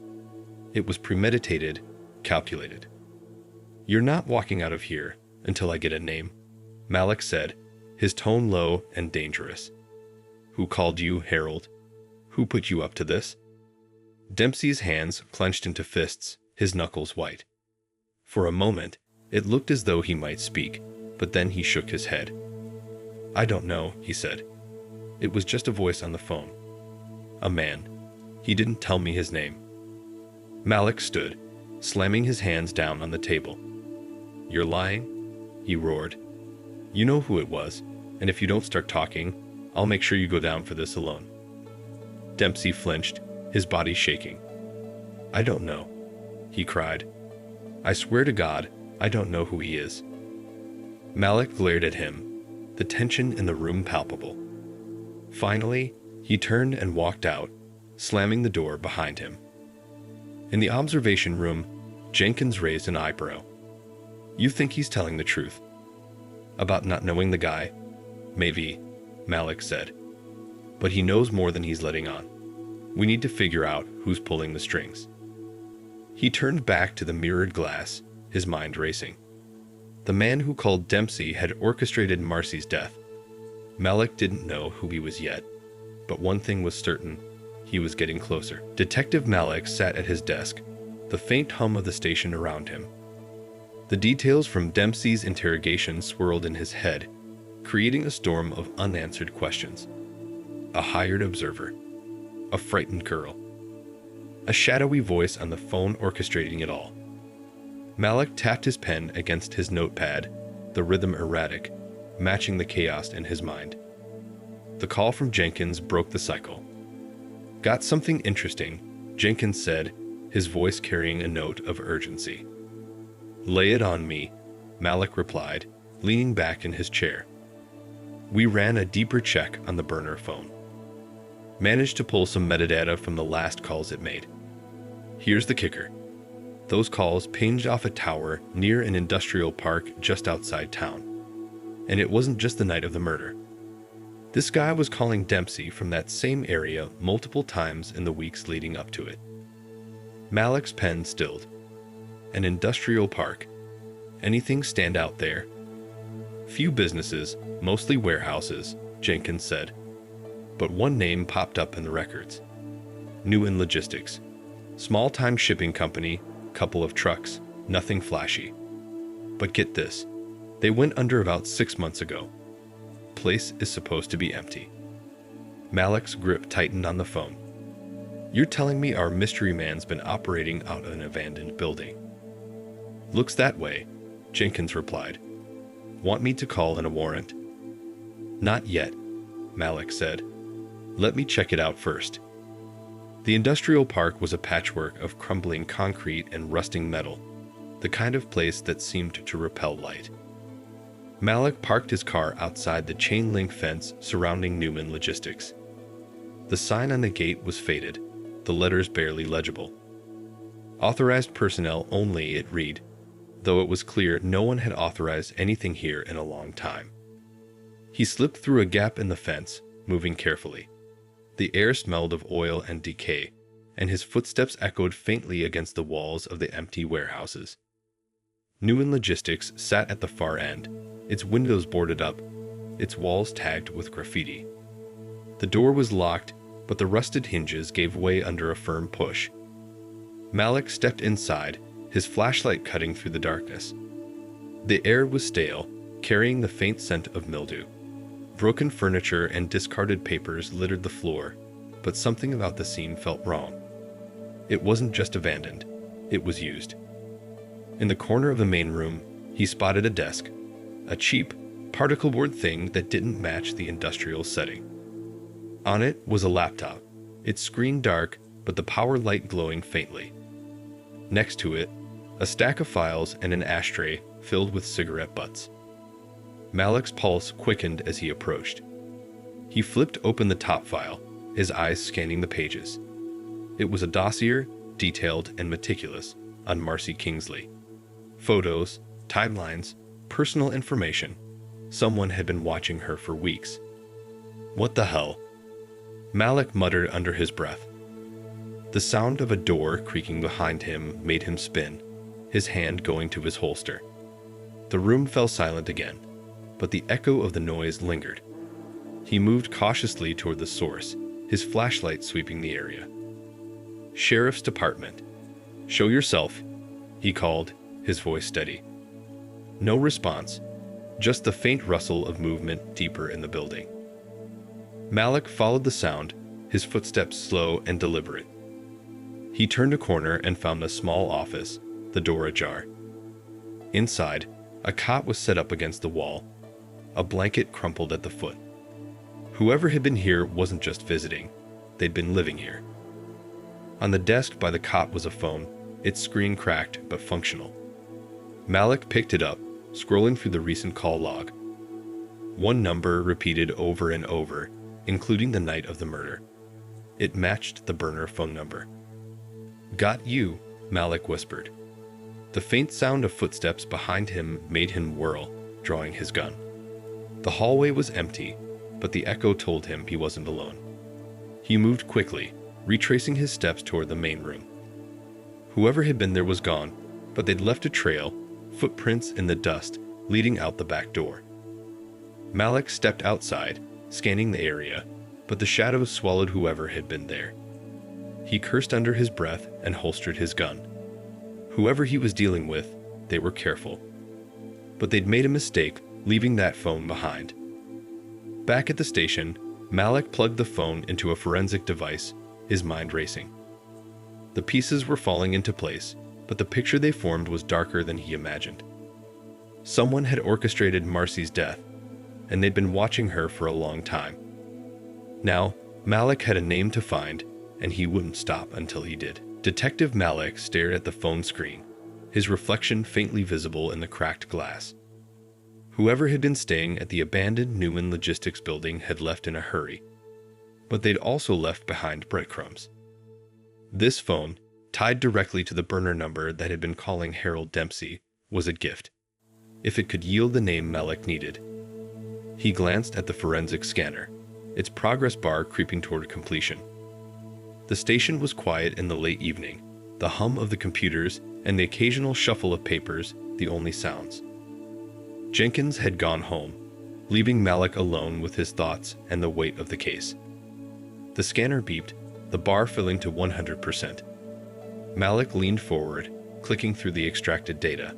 A: It was premeditated, calculated. "You're not walking out of here until I get a name," Mallick said, his tone low and dangerous. "Who called you, Harold? Who put you up to this?" Dempsey's hands clenched into fists, his knuckles white. For a moment, it looked as though he might speak, but then he shook his head. "I don't know," he said. "It was just a voice on the phone. A man. He didn't tell me his name." Mallick stood, slamming his hands down on the table. "You're lying?" he roared. "You know who it was, and if you don't start talking, I'll make sure you go down for this alone." Dempsey flinched, his body shaking. "I don't know," he cried. "I swear to God, I don't know who he is." Mallick glared at him, the tension in the room palpable. Finally, he turned and walked out, slamming the door behind him. In the observation room, Jenkins raised an eyebrow. "You think he's telling the truth?" "About not knowing the guy? Maybe," Mallick said. "But he knows more than he's letting on. We need to figure out who's pulling the strings." He turned back to the mirrored glass, his mind racing. The man who called Dempsey had orchestrated Marcy's death. Mallick didn't know who he was yet, but one thing was certain: he was getting closer. Detective Mallick sat at his desk, the faint hum of the station around him. The details from Dempsey's interrogation swirled in his head, creating a storm of unanswered questions. A hired observer. A frightened girl. A shadowy voice on the phone orchestrating it all. Mallick tapped his pen against his notepad, the rhythm erratic, matching the chaos in his mind. The call from Jenkins broke the cycle. "Got something interesting," Jenkins said, his voice carrying a note of urgency. "Lay it on me," Mallick replied, leaning back in his chair. "We ran a deeper check on the burner phone. Managed to pull some metadata from the last calls it made. Here's the kicker. Those calls pinged off a tower near an industrial park just outside town. And it wasn't just the night of the murder. This guy was calling Dempsey from that same area multiple times in the weeks leading up to it." Mallick's pen stilled. An industrial park. Anything stand out there? Few businesses, mostly warehouses, Jenkins said. But one name popped up in the records. Newman Logistics. Small-time shipping company, couple of trucks, nothing flashy. But get this, they went under about 6 months ago. Place is supposed to be empty. Mallick's grip tightened on the phone. You're telling me our mystery man's been operating out of an abandoned building? Looks that way, Jenkins replied. Want me to call in a warrant? Not yet, Mallick said. Let me check it out first. The industrial park was a patchwork of crumbling concrete and rusting metal, the kind of place that seemed to repel light. Mallick parked his car outside the chain-link fence surrounding Newman Logistics. The sign on the gate was faded, the letters barely legible. Authorized personnel only, it read, though it was clear no one had authorized anything here in a long time. He slipped through a gap in the fence, moving carefully. The air smelled of oil and decay, and his footsteps echoed faintly against the walls of the empty warehouses. Newman Logistics sat at the far end, its windows boarded up, its walls tagged with graffiti. The door was locked, but the rusted hinges gave way under a firm push. Mallick stepped inside, his flashlight cutting through the darkness. The air was stale, carrying the faint scent of mildew. Broken furniture and discarded papers littered the floor, but something about the scene felt wrong. It wasn't just abandoned, it was used. In the corner of the main room, he spotted a desk, a cheap, particle board thing that didn't match the industrial setting. On it was a laptop, its screen dark, but the power light glowing faintly. Next to it, a stack of files and an ashtray filled with cigarette butts. Mallick's pulse quickened as he approached. He flipped open the top file, his eyes scanning the pages. It was a dossier, detailed and meticulous, on Marcy Kingsley. Photos, timelines, personal information. Someone had been watching her for weeks. What the hell? Mallick muttered under his breath. The sound of a door creaking behind him made him spin, his hand going to his holster. The room fell silent again, but the echo of the noise lingered. He moved cautiously toward the source, his flashlight sweeping the area. Sheriff's Department. Show yourself, he called, his voice steady. No response, just the faint rustle of movement deeper in the building. Mallick followed the sound, his footsteps slow and deliberate. He turned a corner and found a small office, the door ajar. Inside, a cot was set up against the wall, a blanket crumpled at the foot. Whoever had been here wasn't just visiting, they'd been living here. On the desk by the cot was a phone, its screen cracked but functional. Mallick picked it up, scrolling through the recent call log. One number repeated over and over, including the night of the murder. It matched the burner phone number. Got you, Mallick whispered. The faint sound of footsteps behind him made him whirl, drawing his gun. The hallway was empty, but the echo told him he wasn't alone. He moved quickly, retracing his steps toward the main room. Whoever had been there was gone, but they'd left a trail, footprints in the dust, leading out the back door. Mallick stepped outside, scanning the area, but the shadows swallowed whoever had been there. He cursed under his breath and holstered his gun. Whoever he was dealing with, they were careful. But they'd made a mistake, leaving that phone behind. Back at the station, Mallick plugged the phone into a forensic device, his mind racing. The pieces were falling into place, but the picture they formed was darker than he imagined. Someone had orchestrated Marcy's death, and they'd been watching her for a long time. Now, Mallick had a name to find, and he wouldn't stop until he did. Detective Mallick stared at the phone screen, his reflection faintly visible in the cracked glass. Whoever had been staying at the abandoned Newman Logistics building had left in a hurry, but they'd also left behind breadcrumbs. This phone, tied directly to the burner number that had been calling Harold Dempsey, was a gift, if it could yield the name Mallick needed. He glanced at the forensic scanner, its progress bar creeping toward completion. The station was quiet in the late evening, the hum of the computers and the occasional shuffle of papers the only sounds. Jenkins had gone home, leaving Mallick alone with his thoughts and the weight of the case. The scanner beeped, the bar filling to 100%. Mallick leaned forward, clicking through the extracted data.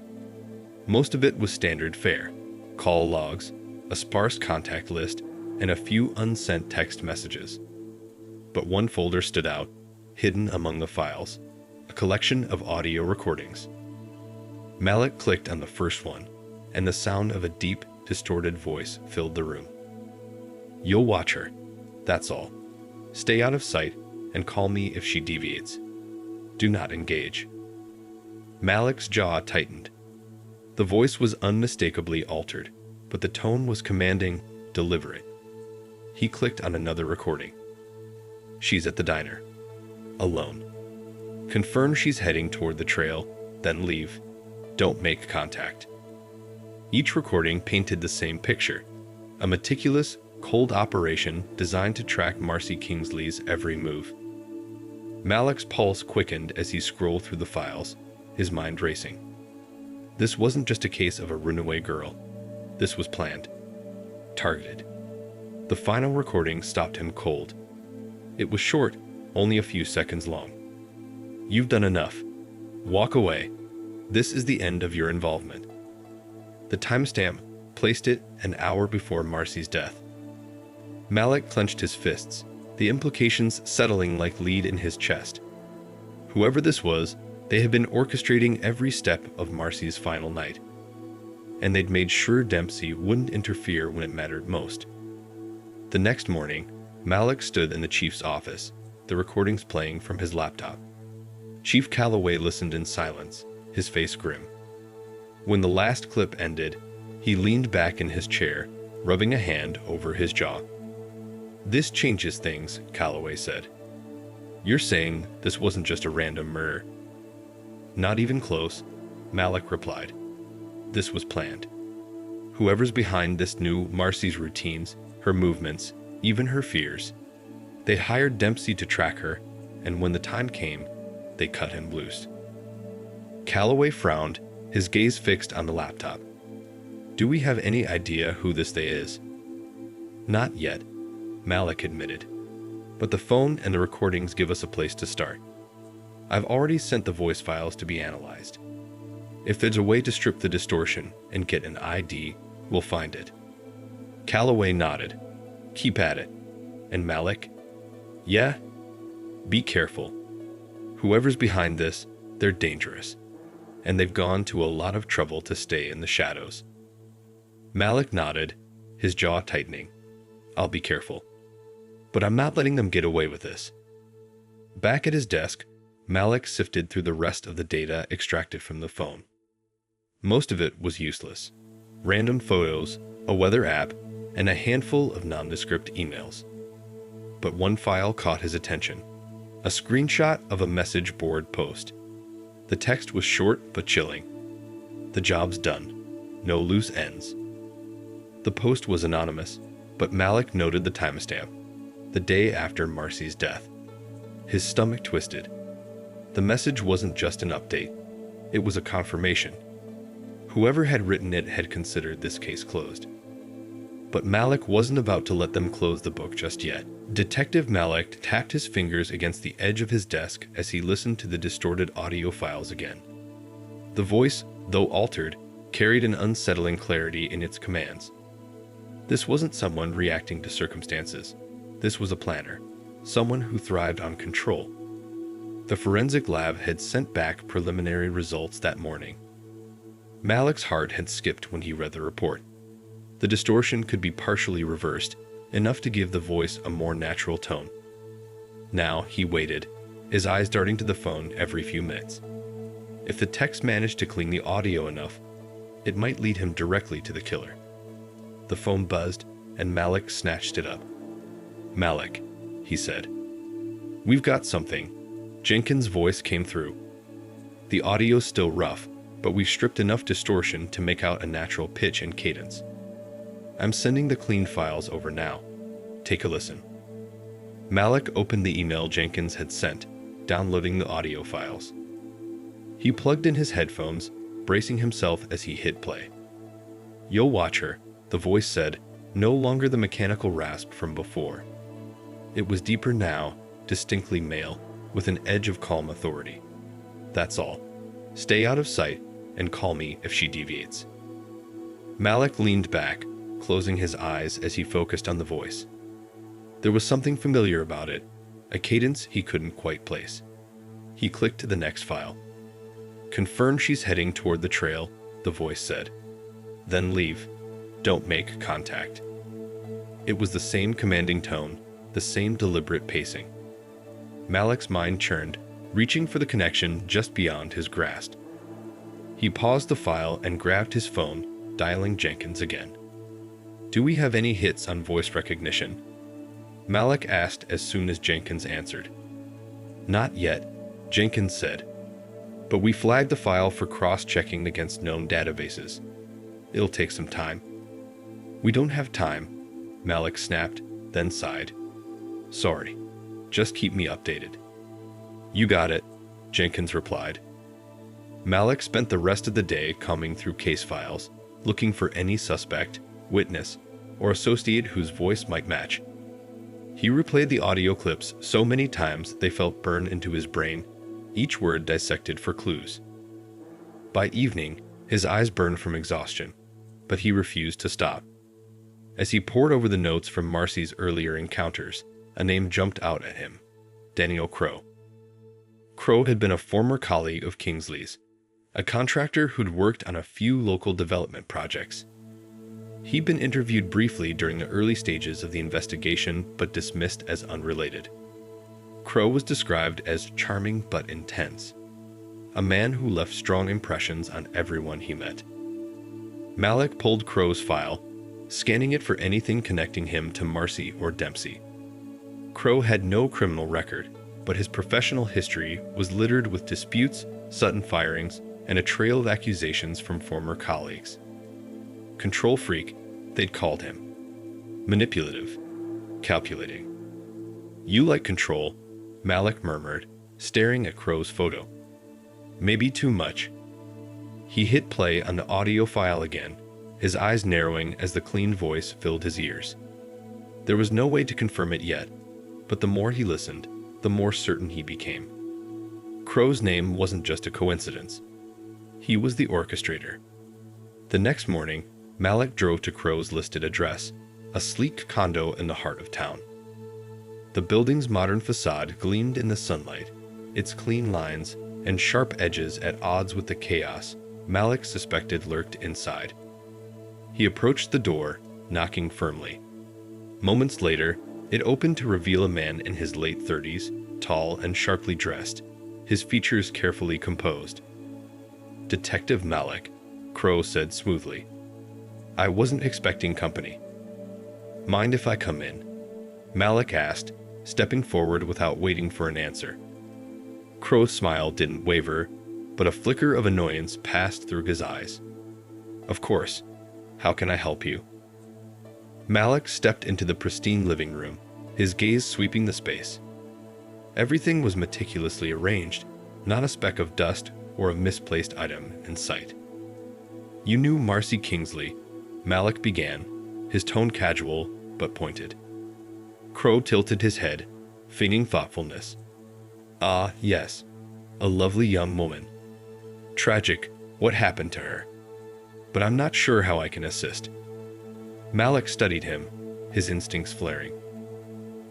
A: Most of it was standard fare: call logs, a sparse contact list, and a few unsent text messages. But one folder stood out, hidden among the files: a collection of audio recordings. Mallick clicked on the first one, and the sound of a deep, distorted voice filled the room. "You'll watch her. That's all. Stay out of sight and call me if she deviates. Do not engage." Mallick's jaw tightened. The voice was unmistakably altered, but the tone was commanding, deliberate. He clicked on another recording. "She's at the diner. Alone. Confirm she's heading toward the trail, then leave. Don't make contact." Each recording painted the same picture: a meticulous, cold operation designed to track Marcy Kingsley's every move. Mallick's pulse quickened as he scrolled through the files, his mind racing. This wasn't just a case of a runaway girl. This was planned. Targeted. The final recording stopped him cold. It was short, only a few seconds long. "You've done enough. Walk away. This is the end of your involvement." The timestamp placed it an hour before Marcy's death. Mallick clenched his fists, the implications settling like lead in his chest. Whoever this was, they had been orchestrating every step of Marcy's final night. And they'd made sure Dempsey wouldn't interfere when it mattered most. The next morning, Mallick stood in the chief's office, the recordings playing from his laptop. Chief Calloway listened in silence, his face grim. When the last clip ended, he leaned back in his chair, rubbing a hand over his jaw. "This changes things," Calloway said. "You're saying this wasn't just a random murder?" "Not even close," Mallick replied. "This was planned. Whoever's behind this knew Marcy's routines, her movements, even her fears. They hired Dempsey to track her, and when the time came, they cut him loose." Calloway frowned, his gaze fixed on the laptop. "Do we have any idea who this they is?" "Not yet," Mallick admitted. "But the phone and the recordings give us a place to start. I've already sent the voice files to be analyzed. If there's a way to strip the distortion and get an ID, we'll find it." Calloway nodded. "Keep at it." And Mallick? "Yeah? Be careful. Whoever's behind this, they're dangerous. And they've gone to a lot of trouble to stay in the shadows." Mallick nodded, his jaw tightening. "I'll be careful. But I'm not letting them get away with this." Back at his desk, Mallick sifted through the rest of the data extracted from the phone. Most of it was useless. Random photos, a weather app, and a handful of nondescript emails. But one file caught his attention: a screenshot of a message board post. The text was short but chilling. "The job's done. No loose ends." The post was anonymous, but Mallick noted the timestamp: the day after Marcy's death. His stomach twisted. The message wasn't just an update. It was a confirmation. Whoever had written it had considered this case closed. But Mallick wasn't about to let them close the book just yet. Detective Mallick tapped his fingers against the edge of his desk as he listened to the distorted audio files again. The voice, though altered, carried an unsettling clarity in its commands. This wasn't someone reacting to circumstances. This was a planner, someone who thrived on control. The forensic lab had sent back preliminary results that morning. Mallick's heart had skipped when he read the report. The distortion could be partially reversed, enough to give the voice a more natural tone. Now he waited, his eyes darting to the phone every few minutes. If the text managed to clean the audio enough, it might lead him directly to the killer. The phone buzzed, and Mallick snatched it up. "Mallick," he said. "We've got something." Jenkins' voice came through. "The audio's still rough, but we've stripped enough distortion to make out a natural pitch and cadence. I'm sending the clean files over now. Take a listen." Mallick opened the email Jenkins had sent, downloading the audio files. He plugged in his headphones, bracing himself as he hit play. You'll watch her, the voice said, no longer the mechanical rasp from before. It was deeper now, distinctly male, with an edge of calm authority. That's all. Stay out of sight and call me if she deviates. Mallick leaned back, closing his eyes as he focused on the voice. There was something familiar about it, a cadence he couldn't quite place. He clicked to the next file. Confirm she's heading toward the trail, the voice said. Then leave. Don't make contact. It was the same commanding tone, the same deliberate pacing. Mallick's mind churned, reaching for the connection just beyond his grasp. He paused the file and grabbed his phone, dialing Jenkins again. Do we have any hits on voice recognition? Mallick asked as soon as Jenkins answered. Not yet, Jenkins said. But we flagged the file for cross-checking against known databases. It'll take some time. We don't have time, Mallick snapped, then sighed. Sorry. Just keep me updated. You got it, Jenkins replied. Mallick spent the rest of the day combing through case files, looking for any suspect, witness, or associate whose voice might match. He replayed the audio clips so many times they felt burned into his brain, each word dissected for clues. By evening, his eyes burned from exhaustion, but he refused to stop. As he pored over the notes from Marcy's earlier encounters, a name jumped out at him: Daniel Crow. Crow had been a former colleague of Kingsley's, a contractor who'd worked on a few local development projects. He'd been interviewed briefly during the early stages of the investigation but dismissed as unrelated. Crow was described as charming but intense, a man who left strong impressions on everyone he met. Mallick pulled Crow's file, scanning it for anything connecting him to Marcy or Dempsey. Crow had no criminal record, but his professional history was littered with disputes, sudden firings, and a trail of accusations from former colleagues. Control freak, they'd called him. Manipulative. Calculating. You like control, Mallick murmured, staring at Crow's photo. Maybe too much. He hit play on the audio file again, his eyes narrowing as the clean voice filled his ears. There was no way to confirm it yet, but the more he listened, the more certain he became. Crow's name wasn't just a coincidence. He was the orchestrator. The next morning, Mallick drove to Crow's listed address, a sleek condo in the heart of town. The building's modern facade gleamed in the sunlight, its clean lines and sharp edges at odds with the chaos Mallick suspected lurked inside. He approached the door, knocking firmly. Moments later, it opened to reveal a man in his late 30s, tall and sharply dressed, his features carefully composed. Detective Mallick, Crow said smoothly. I wasn't expecting company. Mind if I come in? Mallick asked, stepping forward without waiting for an answer. Crow's smile didn't waver, but a flicker of annoyance passed through his eyes. Of course. How can I help you? Mallick stepped into the pristine living room, his gaze sweeping the space. Everything was meticulously arranged, not a speck of dust or a misplaced item in sight. You knew Marcy Kingsley, Mallick began, his tone casual but pointed. Crow tilted his head, feigning thoughtfulness. Ah, yes, a lovely young woman. Tragic, what happened to her? But I'm not sure how I can assist. Mallick studied him, his instincts flaring.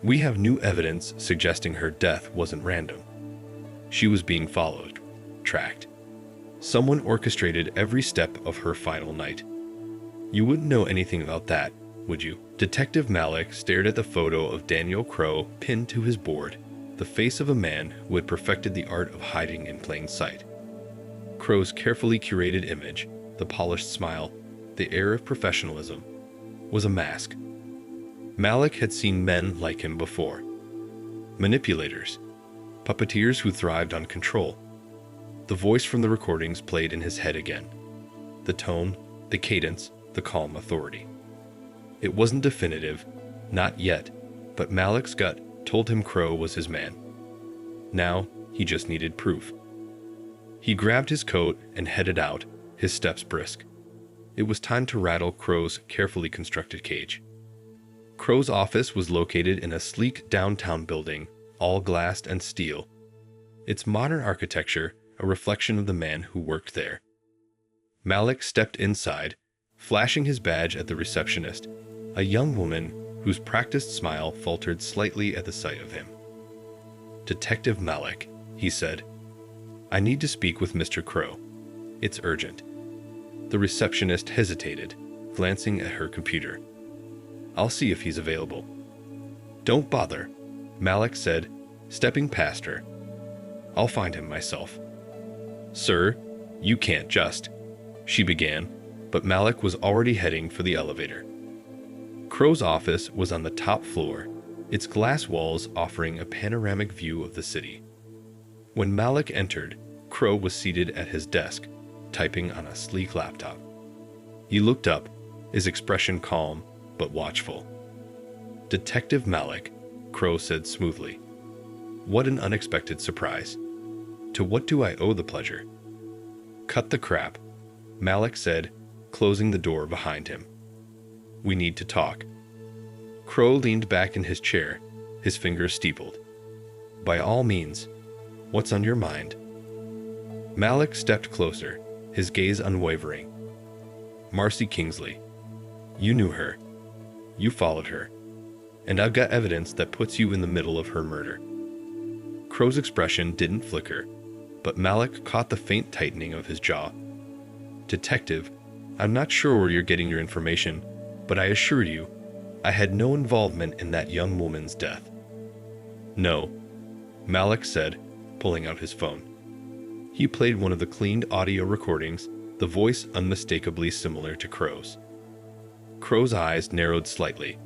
A: We have new evidence suggesting her death wasn't random. She was being followed, tracked. Someone orchestrated every step of her final night. You wouldn't know anything about that, would you? Detective Mallick stared at the photo of Daniel Crow pinned to his board, the face of a man who had perfected the art of hiding in plain sight. Crow's carefully curated image, the polished smile, the air of professionalism, was a mask. Mallick had seen men like him before. Manipulators, puppeteers who thrived on control. The voice from the recordings played in his head again. The tone, the cadence, the calm authority. It wasn't definitive, not yet, but Mallick's gut told him Crow was his man. Now, he just needed proof. He grabbed his coat and headed out, his steps brisk. It was time to rattle Crow's carefully constructed cage. Crow's office was located in a sleek downtown building, all glassed and steel. Its modern architecture a reflection of the man who worked there. Mallick stepped inside, flashing his badge at the receptionist, a young woman whose practiced smile faltered slightly at the sight of him. "Detective Mallick," he said. "I need to speak with Mr. Crow. It's urgent." The receptionist hesitated, glancing at her computer. "I'll see if he's available." "Don't bother," Mallick said, stepping past her. "I'll find him myself." "Sir, you can't just," she began, but Mallick was already heading for the elevator. Crow's office was on the top floor, its glass walls offering a panoramic view of the city. When Mallick entered, Crow was seated at his desk, typing on a sleek laptop. He looked up, his expression calm but watchful. "Detective Mallick," Crow said smoothly. "What an unexpected surprise. To what do I owe the pleasure?" "Cut the crap," Mallick said, closing the door behind him. "We need to talk." Crow leaned back in his chair, his fingers steepled. "By all means, what's on your mind?" Mallick stepped closer, his gaze unwavering. "Marcy Kingsley. You knew her. You followed her. And I've got evidence that puts you in the middle of her murder." Crow's expression didn't flicker, but Mallick caught the faint tightening of his jaw. "Detective, I'm not sure where you're getting your information, but I assure you, I had no involvement in that young woman's death." "No," Mallick said, pulling out his phone. He played one of the cleaned audio recordings, the voice unmistakably similar to Crow's. Crow's eyes narrowed slightly,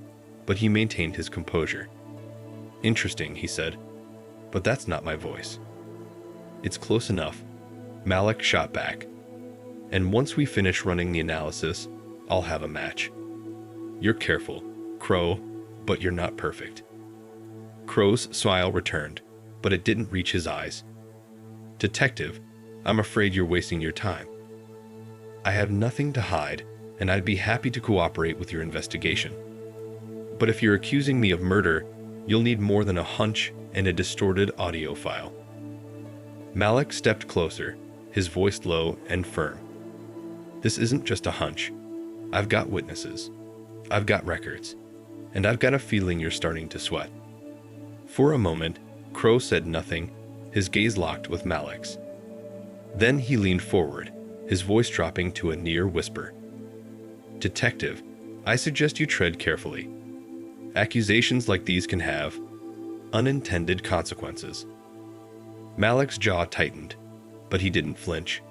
A: but he maintained his composure. "Interesting," he said, "but that's not my voice." "It's close enough," Mallick shot back. "And once we finish running the analysis, I'll have a match." "You're careful, Crow, but you're not perfect." Crow's smile returned, but it didn't reach his eyes. "Detective, I'm afraid you're wasting your time. I have nothing to hide, and I'd be happy to cooperate with your investigation. But if you're accusing me of murder, you'll need more than a hunch and a distorted audio file." Mallick stepped closer, his voice low and firm. "This isn't just a hunch. I've got witnesses. I've got records. And I've got a feeling you're starting to sweat." For a moment, Crow said nothing, his gaze locked with Mallick's. Then he leaned forward, his voice dropping to a near whisper. "Detective, I suggest you tread carefully. Accusations like these can have unintended consequences." Mallick's jaw tightened, but he didn't flinch.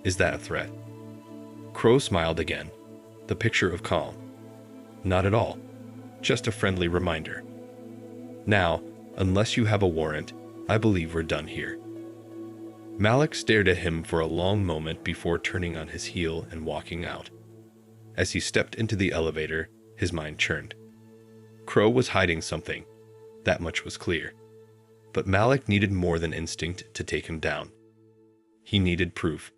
A: "Is that a threat?" Crow smiled again, the picture of calm. "Not at all. Just a friendly reminder. Now, unless you have a warrant, I believe we're done here." Mallick stared at him for a long moment before turning on his heel and walking out. As he stepped into the elevator, his mind churned. Crow was hiding something, that much was clear. But Mallick needed more than instinct to take him down. He needed proof,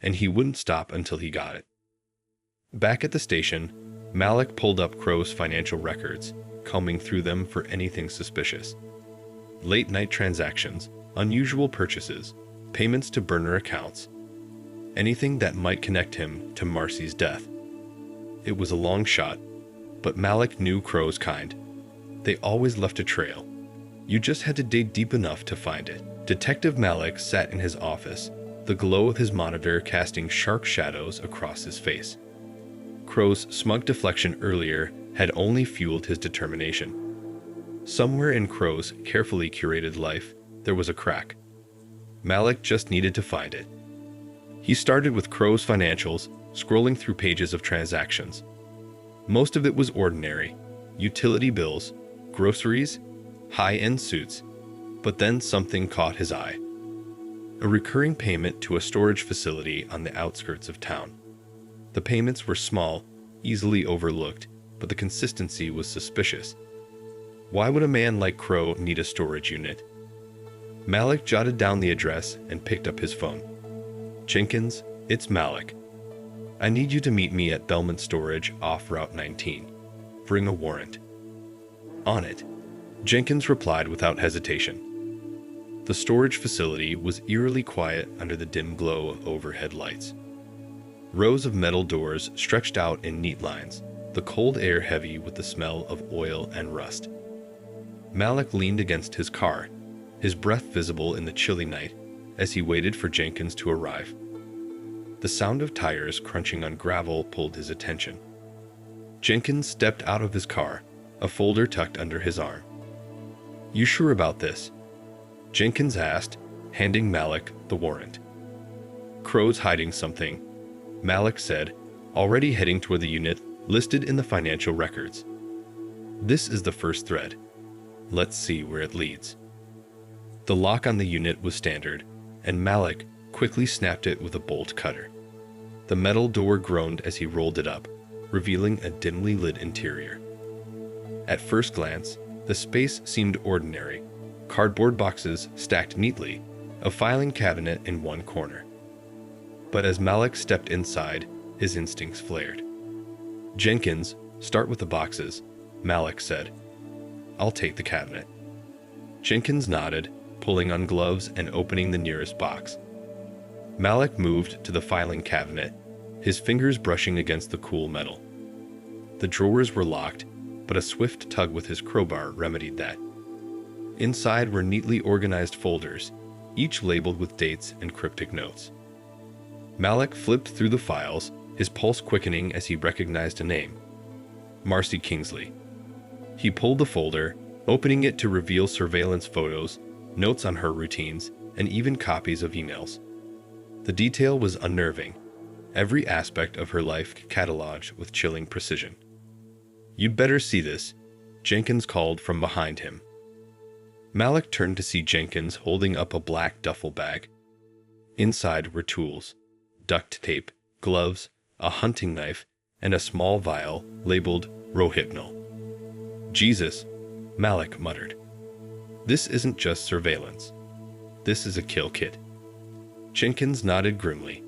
A: and he wouldn't stop until he got it. Back at the station, Mallick pulled up Crow's financial records, combing through them for anything suspicious. Late-night transactions, unusual purchases, payments to burner accounts, anything that might connect him to Marcy's death. It was a long shot, but Mallick knew Crow's kind. They always left a trail. You just had to dig deep enough to find it. Detective Mallick sat in his office, the glow of his monitor casting sharp shadows across his face. Crow's smug deflection earlier had only fueled his determination. Somewhere in Crow's carefully curated life, there was a crack. Mallick just needed to find it. He started with Crow's financials, scrolling through pages of transactions. Most of it was ordinary: utility bills, groceries, high-end suits, but then something caught his eye. A recurring payment to a storage facility on the outskirts of town. The payments were small, easily overlooked, but the consistency was suspicious. Why would a man like Crow need a storage unit? Mallick jotted down the address and picked up his phone. "Jenkins, it's Mallick. I need you to meet me at Belmont Storage off Route 19. Bring a warrant. On it, Jenkins replied without hesitation. The storage facility was eerily quiet under the dim glow of overhead lights. Rows of metal doors stretched out in neat lines, the cold air heavy with the smell of oil and rust. Mallick leaned against his car, his breath visible in the chilly night as he waited for Jenkins to arrive. The sound of tires crunching on gravel pulled his attention. Jenkins stepped out of his car, a folder tucked under his arm. "You sure about this?" Jenkins asked, handing Mallick the warrant. "Crow's hiding something," Mallick said, already heading toward the unit listed in the financial records. "This is the first thread. Let's see where it leads." The lock on the unit was standard, and Mallick quickly snapped it with a bolt cutter. The metal door groaned as he rolled it up, revealing a dimly lit interior. At first glance, the space seemed ordinary. Cardboard boxes stacked neatly, a filing cabinet in one corner. But as Mallick stepped inside, his instincts flared. "Jenkins, start with the boxes," Mallick said. "I'll take the cabinet." Jenkins nodded, pulling on gloves and opening the nearest box. Mallick moved to the filing cabinet, his fingers brushing against the cool metal. The drawers were locked, but a swift tug with his crowbar remedied that. Inside were neatly organized folders, each labeled with dates and cryptic notes. Mallick flipped through the files, his pulse quickening as he recognized a name: Marcy Kingsley. He pulled the folder, opening it to reveal surveillance photos, notes on her routines, and even copies of emails. The detail was unnerving, every aspect of her life cataloged with chilling precision. "You'd better see this," Jenkins called from behind him. Mallick turned to see Jenkins holding up a black duffel bag. Inside were tools, duct tape, gloves, a hunting knife, and a small vial labeled Rohypnol. "Jesus," Mallick muttered. "This isn't just surveillance. This is a kill kit." Jenkins nodded grimly.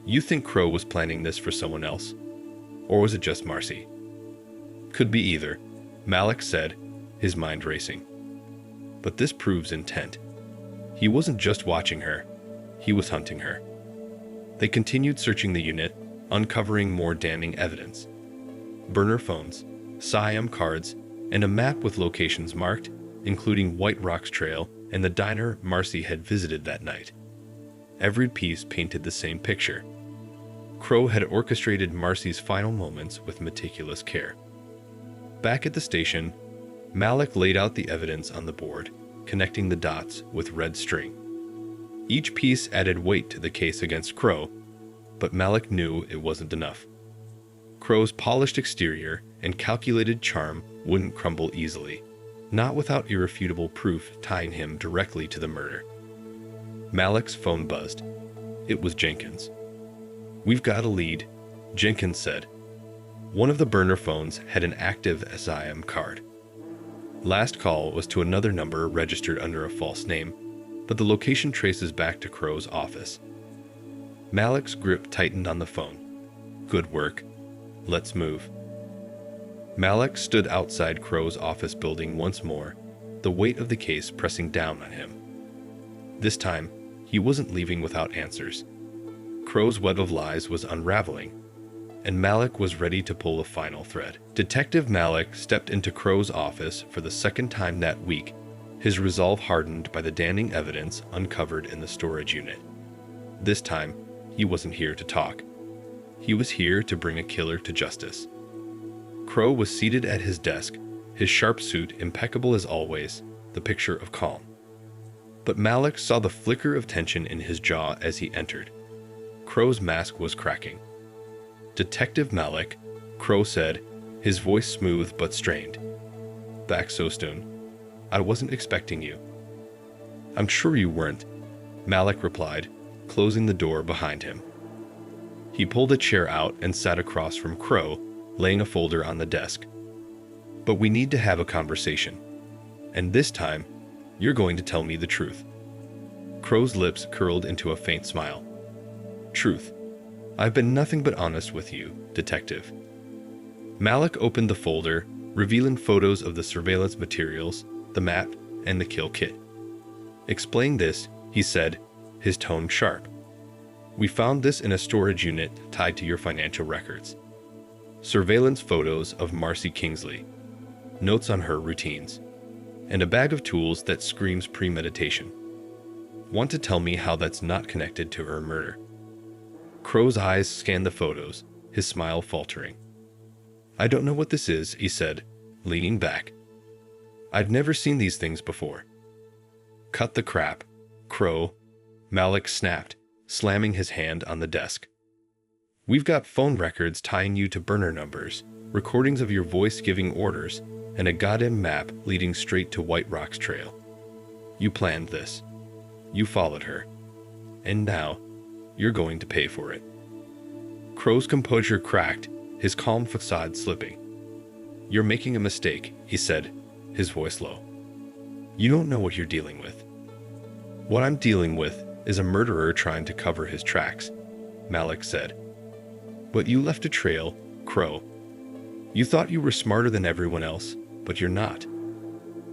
A: "You think Crow was planning this for someone else? Or was it just Marcy?" "Could be either," Mallick said, his mind racing. "But this proves intent. He wasn't just watching her, he was hunting her." They continued searching the unit, uncovering more damning evidence. Burner phones, SIAM cards, and a map with locations marked, including White Rocks Trail and the diner Marcy had visited that night. Every piece painted the same picture. Crow had orchestrated Marcy's final moments with meticulous care. Back at the station, Mallick laid out the evidence on the board, connecting the dots with red string. Each piece added weight to the case against Crow, but Mallick knew it wasn't enough. Crow's polished exterior and calculated charm wouldn't crumble easily, not without irrefutable proof tying him directly to the murder. Mallick's phone buzzed. It was Jenkins. "We've got a lead," Jenkins said. One of the burner phones had an active SIM card. Last call was to another number registered under a false name, but the location traces back to Crow's office. Mallick's grip tightened on the phone. "Good work. Let's move." Mallick stood outside Crow's office building once more, the weight of the case pressing down on him. This time, he wasn't leaving without answers. Crow's web of lies was unraveling, and Mallick was ready to pull a final thread. Detective Mallick stepped into Crow's office for the second time that week, his resolve hardened by the damning evidence uncovered in the storage unit. This time, he wasn't here to talk. He was here to bring a killer to justice. Crow was seated at his desk, his sharp suit impeccable as always, the picture of calm. But Mallick saw the flicker of tension in his jaw as he entered. Crow's mask was cracking. "Detective Mallick," Crow said, his voice smooth but strained. "Back so soon? I wasn't expecting you." "I'm sure you weren't," Mallick replied, closing the door behind him. He pulled a chair out and sat across from Crow, laying a folder on the desk. "But we need to have a conversation. And this time, you're going to tell me the truth." Crow's lips curled into a faint smile. "Truth. I've been nothing but honest with you, detective. Mallick opened the folder, revealing photos of the surveillance materials, the map, and the kill kit. Explain this, he said, his tone sharp. We found this in a storage unit tied to your financial records. Surveillance photos of Marcy Kingsley, notes on her routines, and a bag of tools that screams premeditation. Want to tell me how that's not connected to her murder? Crow's eyes scanned the photos, his smile faltering. I don't know what this is, he said, leaning back. I've never seen these things before. Cut the crap, Crow, Mallick snapped, slamming his hand on the desk. We've got phone records tying you to burner numbers, recordings of your voice giving orders, and a goddamn map leading straight to White Rock's trail. You planned this. You followed her. And now, you're going to pay for it. Crow's composure cracked, his calm facade slipping. You're making a mistake, he said, his voice low. You don't know what you're dealing with. What I'm dealing with is a murderer trying to cover his tracks, Mallick said. But you left a trail, Crow. You thought you were smarter than everyone else, but you're not.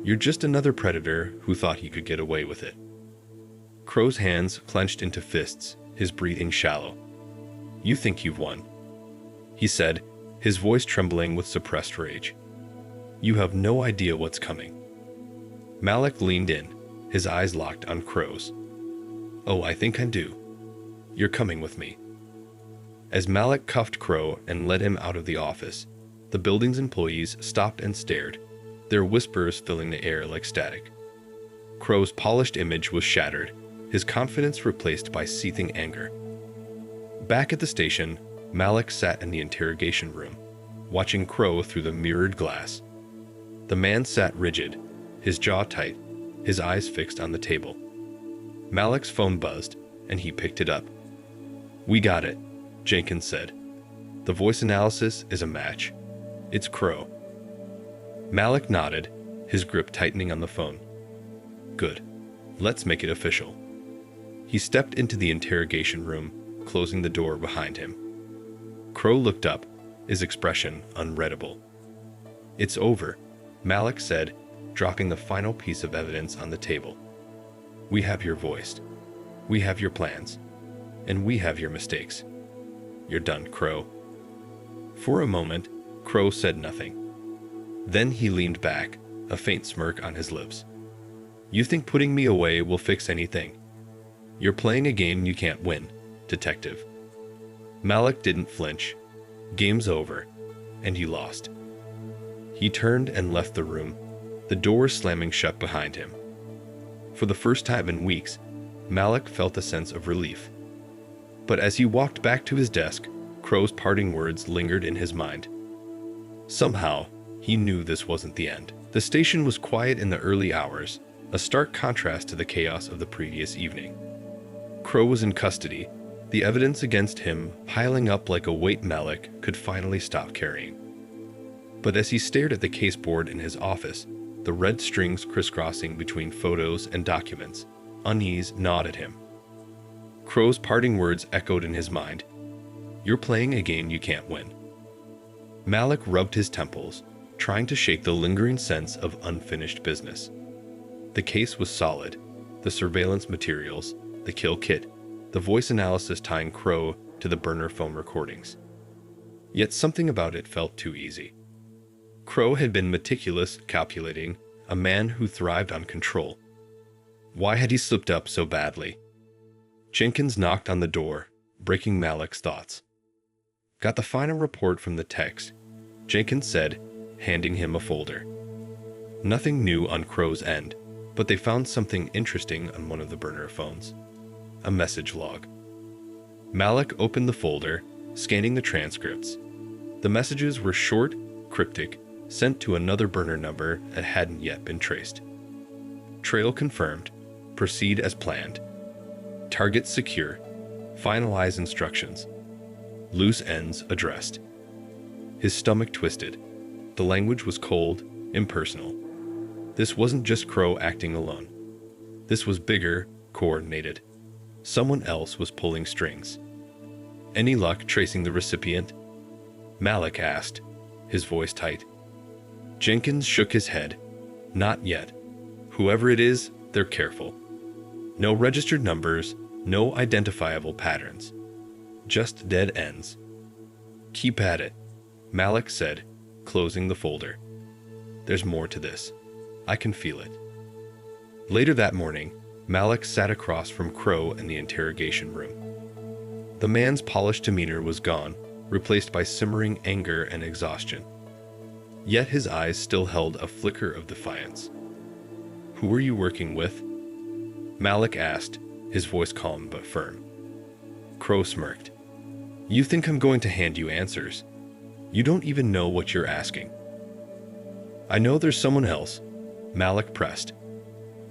A: You're just another predator who thought he could get away with it. Crow's hands clenched into fists, his breathing shallow. You think you've won, he said, his voice trembling with suppressed rage. You have no idea what's coming. Mallick leaned in, his eyes locked on Crow's. Oh, I think I do. You're coming with me. As Mallick cuffed Crow and led him out of the office, the building's employees stopped and stared, their whispers filling the air like static. Crow's polished image was shattered, his confidence replaced by seething anger. Back at the station, Mallick sat in the interrogation room, watching Crow through the mirrored glass. The man sat rigid, his jaw tight, his eyes fixed on the table. Mallick's phone buzzed, and he picked it up. We got it, Jenkins said. The voice analysis is a match. It's Crow. Mallick nodded, his grip tightening on the phone. Good. Let's make it official. He stepped into the interrogation room, closing the door behind him. Crow looked up, his expression unreadable. It's over, Mallick said, dropping the final piece of evidence on the table. We have your voice. We have your plans. And we have your mistakes. You're done, Crow. For a moment, Crow said nothing. Then he leaned back, a faint smirk on his lips. You think putting me away will fix anything? You're playing a game you can't win, detective. Mallick didn't flinch. Game's over, and you lost. He turned and left the room, the door slamming shut behind him. For the first time in weeks, Mallick felt a sense of relief. But as he walked back to his desk, Crow's parting words lingered in his mind. Somehow, he knew this wasn't the end. The station was quiet in the early hours, a stark contrast to the chaos of the previous evening. Crow was in custody, the evidence against him piling up like a weight Mallick could finally stop carrying. But as he stared at the caseboard in his office, the red strings crisscrossing between photos and documents, unease gnawed at him. Crow's parting words echoed in his mind. You're playing a game you can't win. Mallick rubbed his temples, trying to shake the lingering sense of unfinished business. The case was solid, the surveillance materials, the kill kit, the voice analysis tying Crow to the burner phone recordings. Yet something about it felt too easy. Crow had been meticulous, calculating, a man who thrived on control. Why had he slipped up so badly? Jenkins knocked on the door, breaking Mallick's thoughts. Got the final report from the text, Jenkins said, handing him a folder. Nothing new on Crow's end, but they found something interesting on one of the burner phones. A message log. Mallick opened the folder, scanning the transcripts. The messages were short, cryptic, sent to another burner number that hadn't yet been traced. Trail confirmed. Proceed as planned. Target secure. Finalize instructions. Loose ends addressed. His stomach twisted. The language was cold, impersonal. This wasn't just Crow acting alone. This was bigger, coordinated. Someone else was pulling strings. Any luck tracing the recipient? Mallick asked, his voice tight. Jenkins shook his head. Not yet. Whoever it is, they're careful. No registered numbers, no identifiable patterns. Just dead ends. Keep at it, Mallick said, closing the folder. There's more to this. I can feel it. Later that morning, Mallick sat across from Crow in the interrogation room. The man's polished demeanor was gone, replaced by simmering anger and exhaustion. Yet his eyes still held a flicker of defiance. Who were you working with? Mallick asked, his voice calm but firm. Crow smirked. You think I'm going to hand you answers? You don't even know what you're asking. I know there's someone else, Mallick pressed.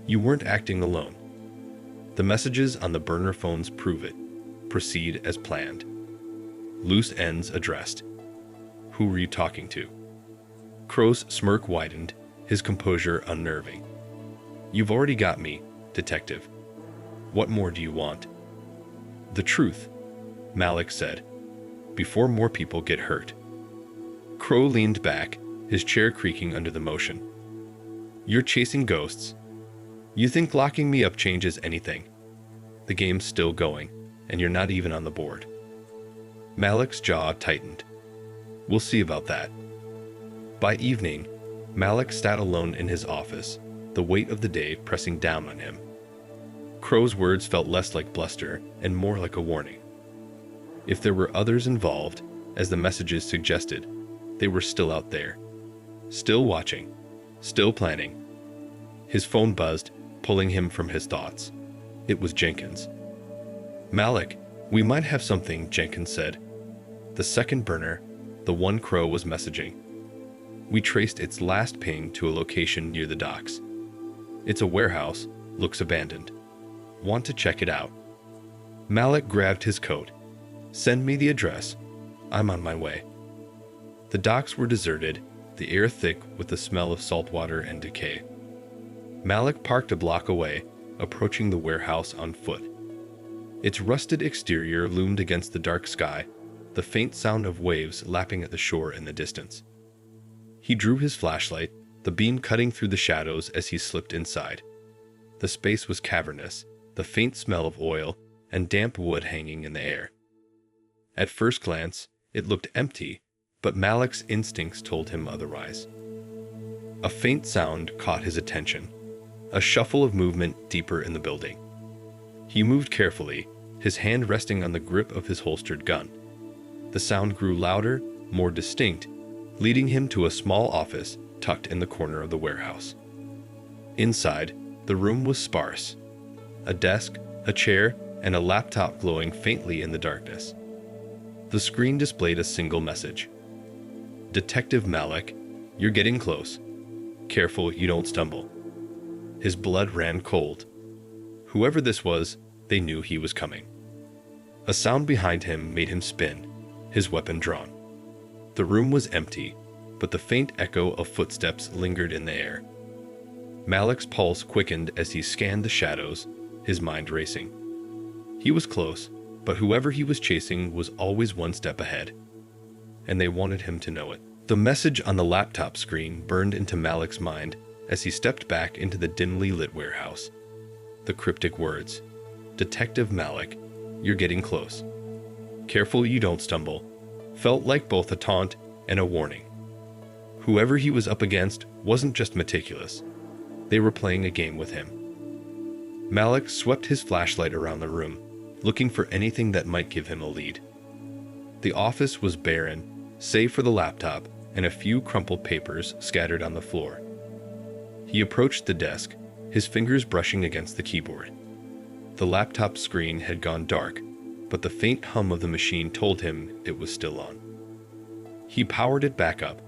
A: You weren't acting alone. The messages on the burner phones prove it. Proceed as planned. Loose ends addressed. Who were you talking to? Crow's smirk widened, his composure unnerving. You've already got me, detective. What more do you want? The truth, Mallick said, before more people get hurt. Crow leaned back, his chair creaking under the motion. You're chasing ghosts. You think locking me up changes anything? The game's still going, and you're not even on the board. Mallick's jaw tightened. We'll see about that. By evening, Mallick sat alone in his office, the weight of the day pressing down on him. Crow's words felt less like bluster and more like a warning. If there were others involved, as the messages suggested, they were still out there. Still watching. Still planning. His phone buzzed, pulling him from his thoughts. It was Jenkins. Mallick, we might have something, Jenkins said. The second burner, the one Crow was messaging. We traced its last ping to a location near the docks. It's a warehouse, looks abandoned. Want to check it out? Mallick grabbed his coat. Send me the address. I'm on my way. The docks were deserted, the air thick with the smell of salt water and decay. Mallick parked a block away, approaching the warehouse on foot. Its rusted exterior loomed against the dark sky, the faint sound of waves lapping at the shore in the distance. He drew his flashlight, the beam cutting through the shadows as he slipped inside. The space was cavernous, the faint smell of oil and damp wood hanging in the air. At first glance, it looked empty, but Mallick's instincts told him otherwise. A faint sound caught his attention, a shuffle of movement deeper in the building. He moved carefully, his hand resting on the grip of his holstered gun. The sound grew louder, more distinct, leading him to a small office tucked in the corner of the warehouse. Inside, the room was sparse. A desk, a chair, and a laptop glowing faintly in the darkness. The screen displayed a single message. Detective Mallick, you're getting close. Careful you don't stumble. His blood ran cold. Whoever this was, they knew he was coming. A sound behind him made him spin, his weapon drawn. The room was empty, but the faint echo of footsteps lingered in the air. Mallick's pulse quickened as he scanned the shadows, his mind racing. He was close, but whoever he was chasing was always one step ahead. And they wanted him to know it. The message on the laptop screen burned into Mallick's mind as he stepped back into the dimly lit warehouse. The cryptic words, Detective Mallick, you're getting close. Careful you don't stumble, felt like both a taunt and a warning. Whoever he was up against wasn't just meticulous. They were playing a game with him. Mallick swept his flashlight around the room, looking for anything that might give him a lead. The office was barren, save for the laptop and a few crumpled papers scattered on the floor. He approached the desk, his fingers brushing against the keyboard. The laptop screen had gone dark, but the faint hum of the machine told him it was still on. He powered it back up.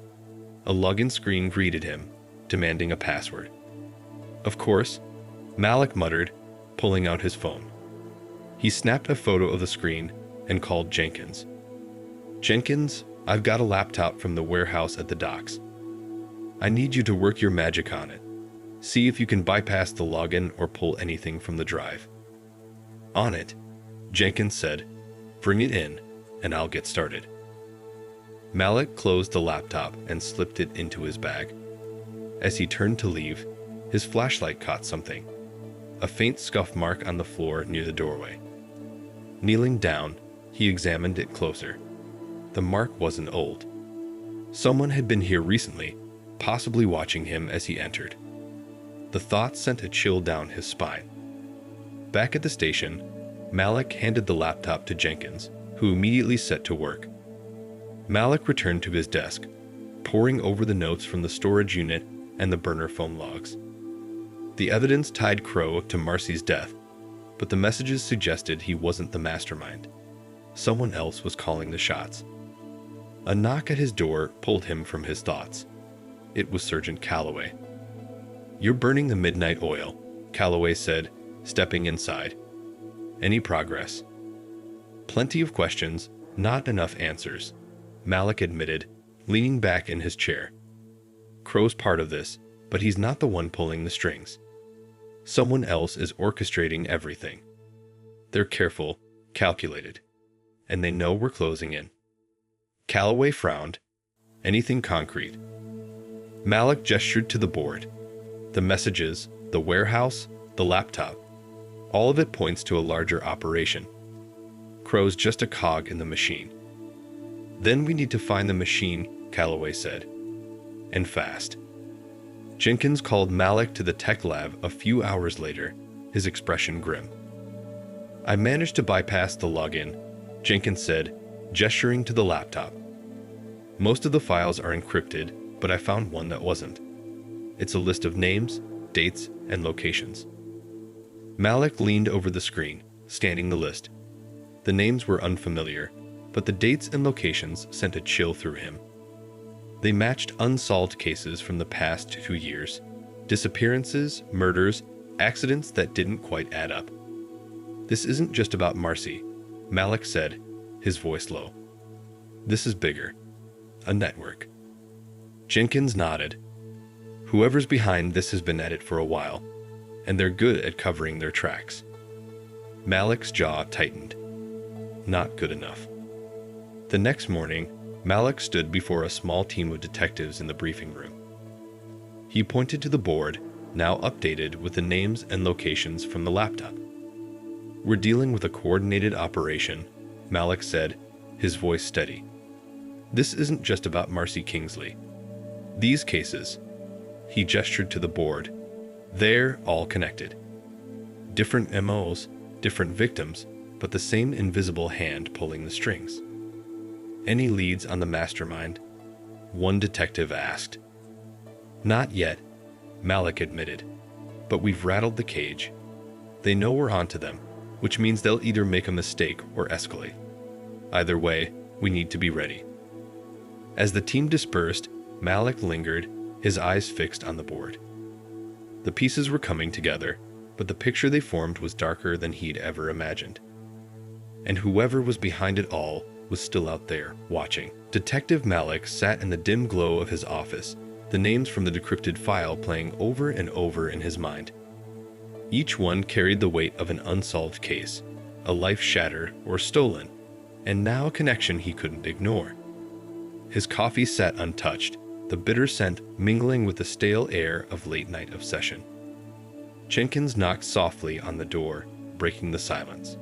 A: A login screen greeted him, demanding a password. Of course, Mallick muttered, pulling out his phone. He snapped a photo of the screen and called Jenkins. Jenkins, I've got a laptop from the warehouse at the docks. I need you to work your magic on it. See if you can bypass the login or pull anything from the drive. On it, Jenkins said. Bring it in. and I'll get started. Mallick closed the laptop and slipped it into his bag. As he turned to leave, his flashlight caught something, a faint scuff mark on the floor near the doorway. Kneeling down, he examined it closer. The mark wasn't old. Someone had been here recently, possibly watching him as he entered. The thought sent a chill down his spine. Back at the station, Mallick handed the laptop to Jenkins, who immediately set to work. Mallick returned to his desk, poring over the notes from the storage unit and the burner phone logs. The evidence tied Crow to Marcy's death, but the messages suggested he wasn't the mastermind. Someone else was calling the shots. A knock at his door pulled him from his thoughts. It was Sergeant Calloway. "You're burning the midnight oil," Calloway said, stepping inside. "Any progress?" "Plenty of questions, not enough answers," Mallick admitted, leaning back in his chair. "Crow's part of this, but he's not the one pulling the strings. Someone else is orchestrating everything. They're careful, calculated, and they know we're closing in." Calloway frowned. "Anything concrete?" Mallick gestured to the board. "The messages, the warehouse, the laptop. All of it points to a larger operation. Crow's just a cog in the machine." "Then we need to find the machine," Calloway said. "And fast." Jenkins called Mallick to the tech lab a few hours later, his expression grim. "I managed to bypass the login," Jenkins said, gesturing to the laptop. "Most of the files are encrypted, but I found one that wasn't. It's a list of names, dates, and locations." Mallick leaned over the screen, scanning the list. The names were unfamiliar, but the dates and locations sent a chill through him. They matched unsolved cases from the past 2 years, disappearances, murders, accidents that didn't quite add up. "This isn't just about Marcy," Mallick said, his voice low. "This is bigger. A network." Jenkins nodded. "Whoever's behind this has been at it for a while, and they're good at covering their tracks." Mallick's jaw tightened. Not good enough. The next morning, Mallick stood before a small team of detectives in the briefing room. He pointed to the board, now updated with the names and locations from the laptop. "We're dealing with a coordinated operation," Mallick said, his voice steady. "This isn't just about Marcy Kingsley. These cases," he gestured to the board, "they're all connected. Different MOs, different victims, but the same invisible hand pulling the strings." "Any leads on the mastermind?" one detective asked. "Not yet," Mallick admitted, "but we've rattled the cage. They know we're onto them, which means they'll either make a mistake or escalate. Either way, we need to be ready." As the team dispersed, Mallick lingered, his eyes fixed on the board. The pieces were coming together, but the picture they formed was darker than he'd ever imagined. And whoever was behind it all was still out there, watching. Detective Mallick sat in the dim glow of his office, the names from the decrypted file playing over and over in his mind. Each one carried the weight of an unsolved case, a life shattered or stolen, and now a connection he couldn't ignore. His coffee sat untouched, the bitter scent mingling with the stale air of late-night obsession. Jenkins knocked softly on the door, breaking the silence.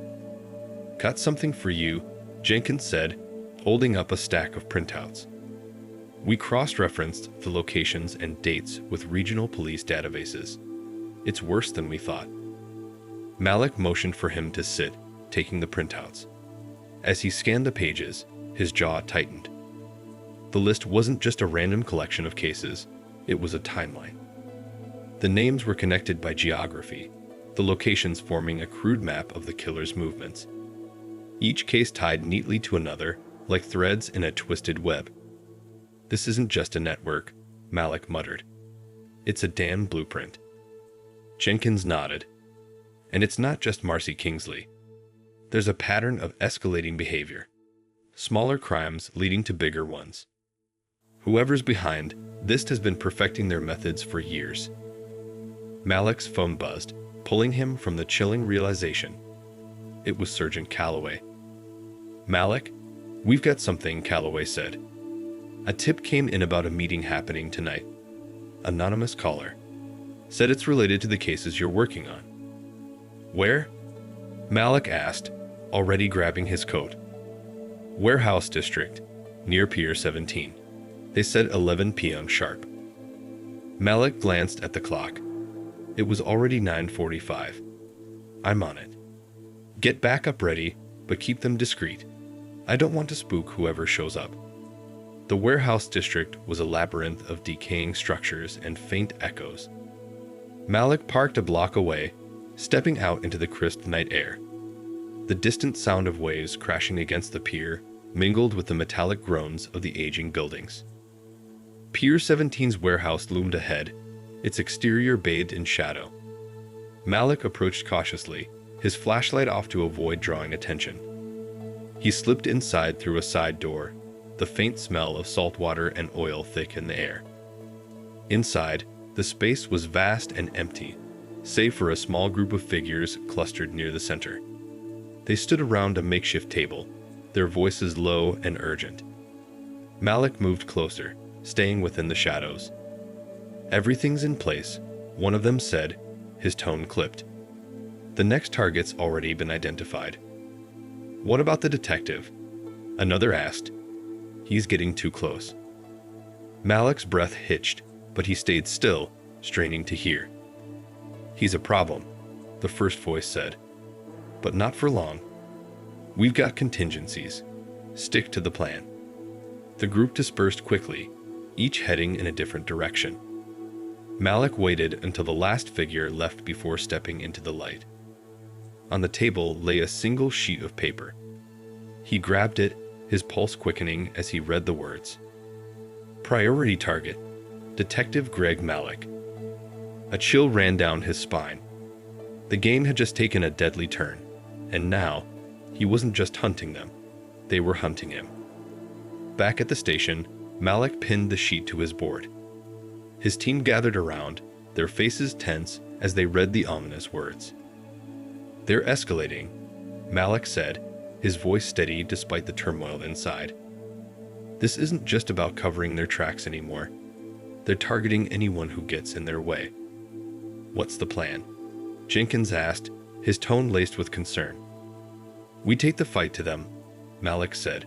A: "Got something for you," Jenkins said, holding up a stack of printouts. "We cross-referenced the locations and dates with regional police databases. It's worse than we thought." Mallick motioned for him to sit, taking the printouts. As he scanned the pages, his jaw tightened. The list wasn't just a random collection of cases, it was a timeline. The names were connected by geography, the locations forming a crude map of the killer's movements. Each case tied neatly to another, like threads in a twisted web. "This isn't just a network," Mallick muttered. "It's a damn blueprint." Jenkins nodded. "And it's not just Marcy Kingsley. There's a pattern of escalating behavior. Smaller crimes leading to bigger ones. Whoever's behind, this has been perfecting their methods for years." Mallick's phone buzzed, pulling him from the chilling realization. It was Sergeant Calloway. "Mallick?" We've got something, Calloway said. A tip came in about a meeting happening tonight. Anonymous caller. Said it's related to the cases you're working on. Where? Mallick asked, already grabbing his coat. Warehouse District, near Pier 17. They said 11 p.m. sharp. Mallick glanced at the clock. It was already 9:45. I'm on it. Get backup ready, but keep them discreet. I don't want to spook whoever shows up. The warehouse district was a labyrinth of decaying structures and faint echoes. Mallick parked a block away, stepping out into the crisp night air. The distant sound of waves crashing against the pier mingled with the metallic groans of the aging buildings. Pier 17's warehouse loomed ahead, its exterior bathed in shadow. Mallick approached cautiously, his flashlight off to avoid drawing attention. He slipped inside through a side door, the faint smell of salt water and oil thick in the air. Inside, the space was vast and empty, save for a small group of figures clustered near the center. They stood around a makeshift table, their voices low and urgent. Mallick moved closer, staying within the shadows. Everything's in place, one of them said, his tone clipped. The next target's already been identified. What about the detective? Another asked. He's getting too close. Mallick's breath hitched, but he stayed still, straining to hear. He's a problem, the first voice said. But not for long. We've got contingencies. Stick to the plan. The group dispersed quickly, each heading in a different direction. Mallick waited until the last figure left before stepping into the light. On the table lay a single sheet of paper. He grabbed it, his pulse quickening as he read the words. Priority target, Detective Greg Mallick. A chill ran down his spine. The game had just taken a deadly turn, and now, he wasn't just hunting them, they were hunting him. Back at the station, Mallick pinned the sheet to his board. His team gathered around, their faces tense as they read the ominous words. They're escalating, Mallick said, his voice steady despite the turmoil inside. This isn't just about covering their tracks anymore. They're targeting anyone who gets in their way. What's the plan? Jenkins asked, his tone laced with concern. We take the fight to them, Mallick said.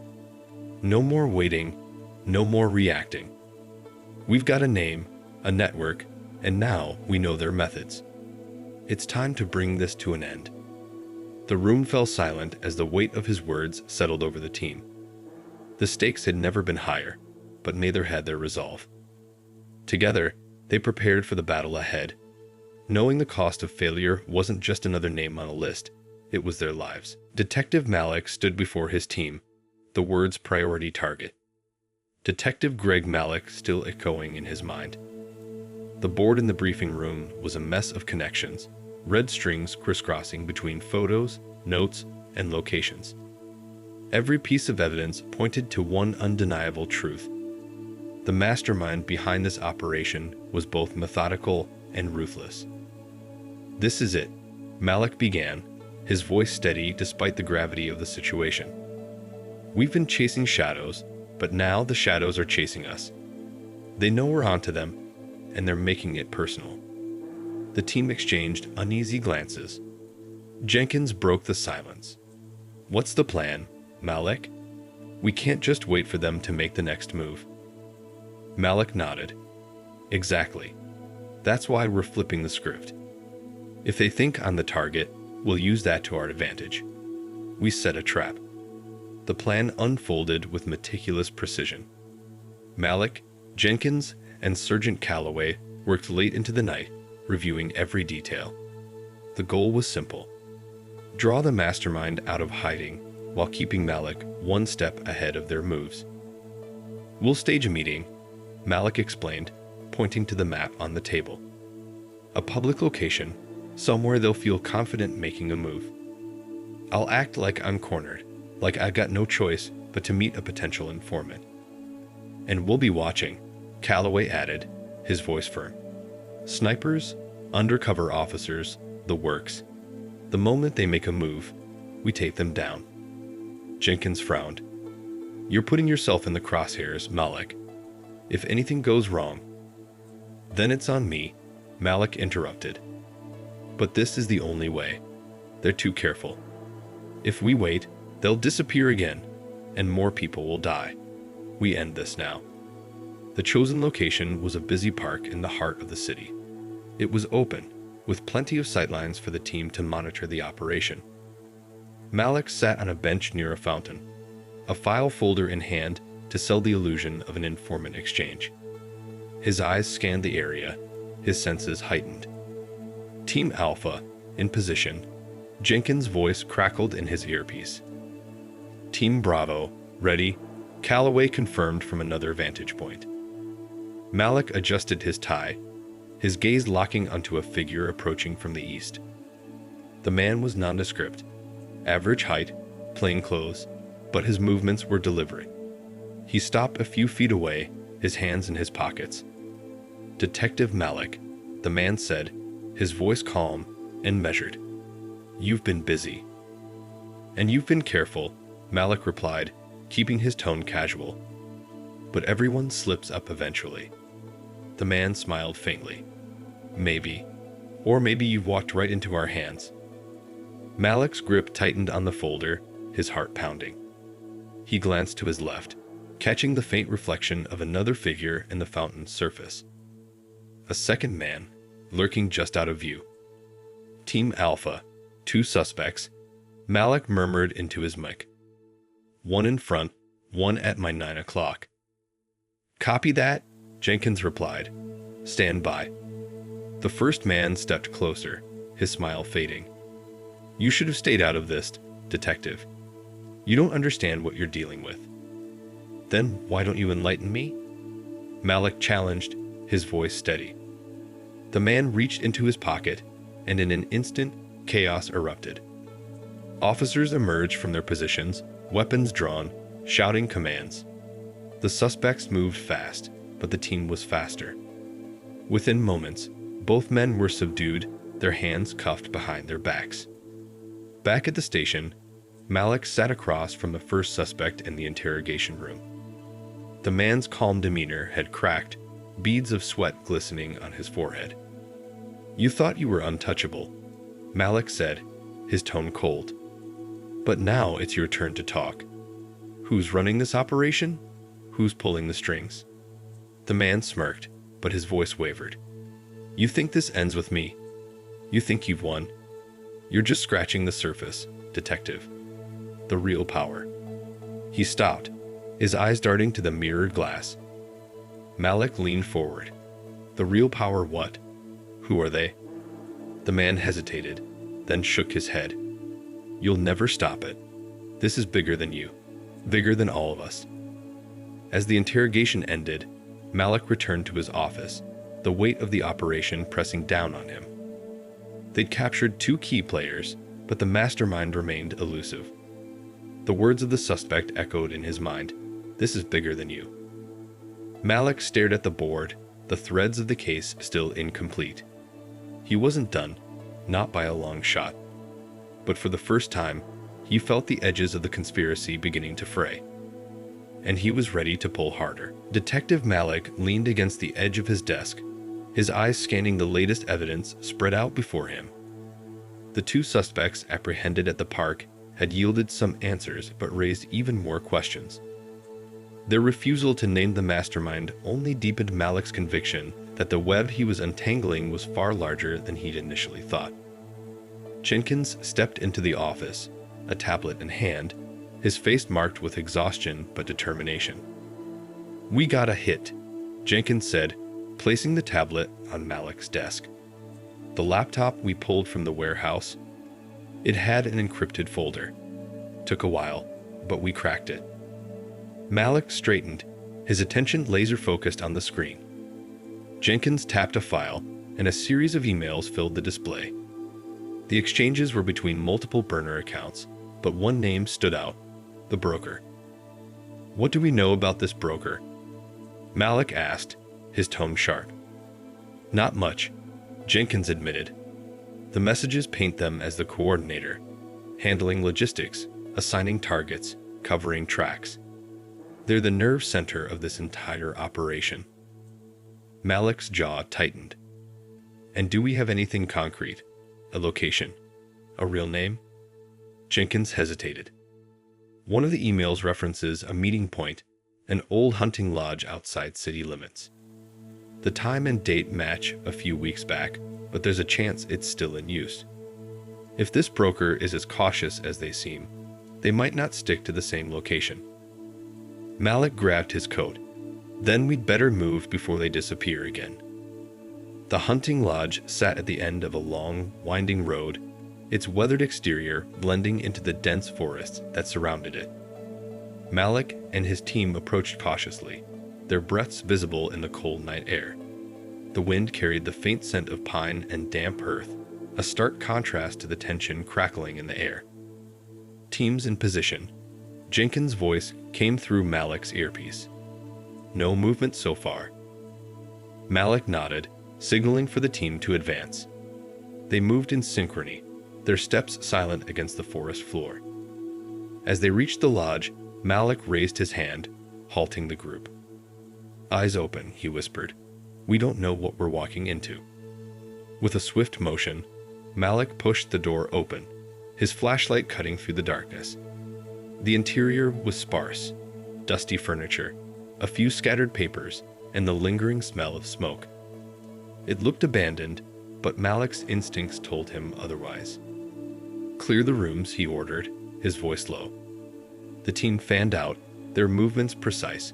A: No more waiting, no more reacting. We've got a name, a network, and now we know their methods. It's time to bring this to an end. The room fell silent as the weight of his words settled over the team. The stakes had never been higher, but neither had their resolve. Together, they prepared for the battle ahead. Knowing the cost of failure wasn't just another name on a list, it was their lives. Detective Mallick stood before his team, the words priority target. Detective Greg Mallick still echoing in his mind. The board in the briefing room was a mess of connections, red strings crisscrossing between photos, notes, and locations. Every piece of evidence pointed to one undeniable truth. The mastermind behind this operation was both methodical and ruthless. This is it, Mallick began, his voice steady despite the gravity of the situation. We've been chasing shadows, but now the shadows are chasing us. They know we're onto them, and they're making it personal. The team exchanged uneasy glances. Jenkins broke the silence. What's the plan, Mallick? We can't just wait for them to make the next move. Mallick nodded. Exactly. That's why we're flipping the script. If they think I'm the target, we'll use that to our advantage. We set a trap. The plan unfolded with meticulous precision. Mallick, Jenkins, and Sergeant Calloway worked late into the night, reviewing every detail. The goal was simple. Draw the mastermind out of hiding while keeping Mallick one step ahead of their moves. We'll stage a meeting, Mallick explained, pointing to the map on the table. A public location, somewhere they'll feel confident making a move. I'll act like I'm cornered, like I've got no choice but to meet a potential informant. And we'll be watching, Calloway added, his voice firm. Snipers, undercover officers, the works. The moment they make a move, we take them down. Jenkins frowned. You're putting yourself in the crosshairs, Mallick. If anything goes wrong, then it's on me, Mallick interrupted. But this is the only way. They're too careful. If we wait, they'll disappear again, and more people will die. We end this now. The chosen location was a busy park in the heart of the city. It was open, with plenty of sightlines for the team to monitor the operation. Mallick sat on a bench near a fountain, a file folder in hand to sell the illusion of an informant exchange. His eyes scanned the area, his senses heightened. Team Alpha, in position. Jenkins' voice crackled in his earpiece. Team Bravo, ready. Calloway confirmed from another vantage point. Mallick adjusted his tie, his gaze locking onto a figure approaching from the east. The man was nondescript, average height, plain clothes, but his movements were deliberate. He stopped a few feet away, his hands in his pockets. Detective Mallick, the man said, his voice calm and measured. You've been busy. And you've been careful, Mallick replied, keeping his tone casual. But everyone slips up eventually. The man smiled faintly. Maybe. Or maybe you've walked right into our hands. Mallick's grip tightened on the folder, his heart pounding. He glanced to his left, catching the faint reflection of another figure in the fountain's surface. A second man, lurking just out of view. Team Alpha, 2 suspects, Mallick murmured into his mic. 1 in front, 1 at my 9 o'clock. Copy that, Jenkins replied. Stand by. The first man stepped closer, his smile fading. You should have stayed out of this, detective. You don't understand what you're dealing with. Then why don't you enlighten me? Mallick challenged, his voice steady. The man reached into his pocket, and in an instant, chaos erupted. Officers emerged from their positions, weapons drawn, shouting commands. The suspects moved fast, but the team was faster. Within moments, both men were subdued, their hands cuffed behind their backs. Back at the station, Mallick sat across from the first suspect in the interrogation room. The man's calm demeanor had cracked, beads of sweat glistening on his forehead. You thought you were untouchable, Mallick said, his tone cold. But now it's your turn to talk. Who's running this operation? Who's pulling the strings? The man smirked, but his voice wavered. You think this ends with me? You think you've won? You're just scratching the surface, detective. The real power. He stopped, his eyes darting to the mirrored glass. Mallick leaned forward. The real power what? Who are they? The man hesitated, then shook his head. You'll never stop it. This is bigger than you. Bigger than all of us. As the interrogation ended, Mallick returned to his office, the weight of the operation pressing down on him. They'd captured 2 key players, but the mastermind remained elusive. The words of the suspect echoed in his mind. This is bigger than you. Mallick stared at the board, the threads of the case still incomplete. He wasn't done, not by a long shot. But for the first time, he felt the edges of the conspiracy beginning to fray. And he was ready to pull harder. Detective Mallick leaned against the edge of his desk, his eyes scanning the latest evidence spread out before him. The 2 suspects apprehended at the park had yielded some answers but raised even more questions. Their refusal to name the mastermind only deepened Mallick's conviction that the web he was untangling was far larger than he'd initially thought. Jenkins stepped into the office, a tablet in hand, his face marked with exhaustion but determination. We got a hit, Jenkins said, placing the tablet on Mallick's desk. The laptop we pulled from the warehouse, it had an encrypted folder. Took a while, but we cracked it. Mallick straightened, his attention laser-focused on the screen. Jenkins tapped a file, and a series of emails filled the display. The exchanges were between multiple burner accounts, but one name stood out, the broker. What do we know about this broker? Mallick asked, his tone sharp. Not much, Jenkins admitted. The messages paint them as the coordinator, handling logistics, assigning targets, covering tracks. They're the nerve center of this entire operation. Mallick's jaw tightened. And do we have anything concrete? A location? A real name? Jenkins hesitated. One of the emails references a meeting point, an old hunting lodge outside city limits. The time and date match a few weeks back, but there's a chance it's still in use. If this broker is as cautious as they seem, they might not stick to the same location. Mallick grabbed his coat. Then we'd better move before they disappear again. The hunting lodge sat at the end of a long, winding road, its weathered exterior blending into the dense forests that surrounded it. Mallick and his team approached cautiously, their breaths visible in the cold night air. The wind carried the faint scent of pine and damp earth, a stark contrast to the tension crackling in the air. Teams in position. Jenkins' voice came through Mallick's earpiece. No movement so far. Mallick nodded, signaling for the team to advance. They moved in synchrony, their steps silent against the forest floor. As they reached the lodge, Mallick raised his hand, halting the group. "Eyes open," he whispered. "We don't know what we're walking into." With a swift motion, Mallick pushed the door open, his flashlight cutting through the darkness. The interior was sparse, dusty furniture, a few scattered papers, and the lingering smell of smoke. It looked abandoned, but Mallick's instincts told him otherwise. "Clear the rooms," he ordered, his voice low. The team fanned out, their movements precise.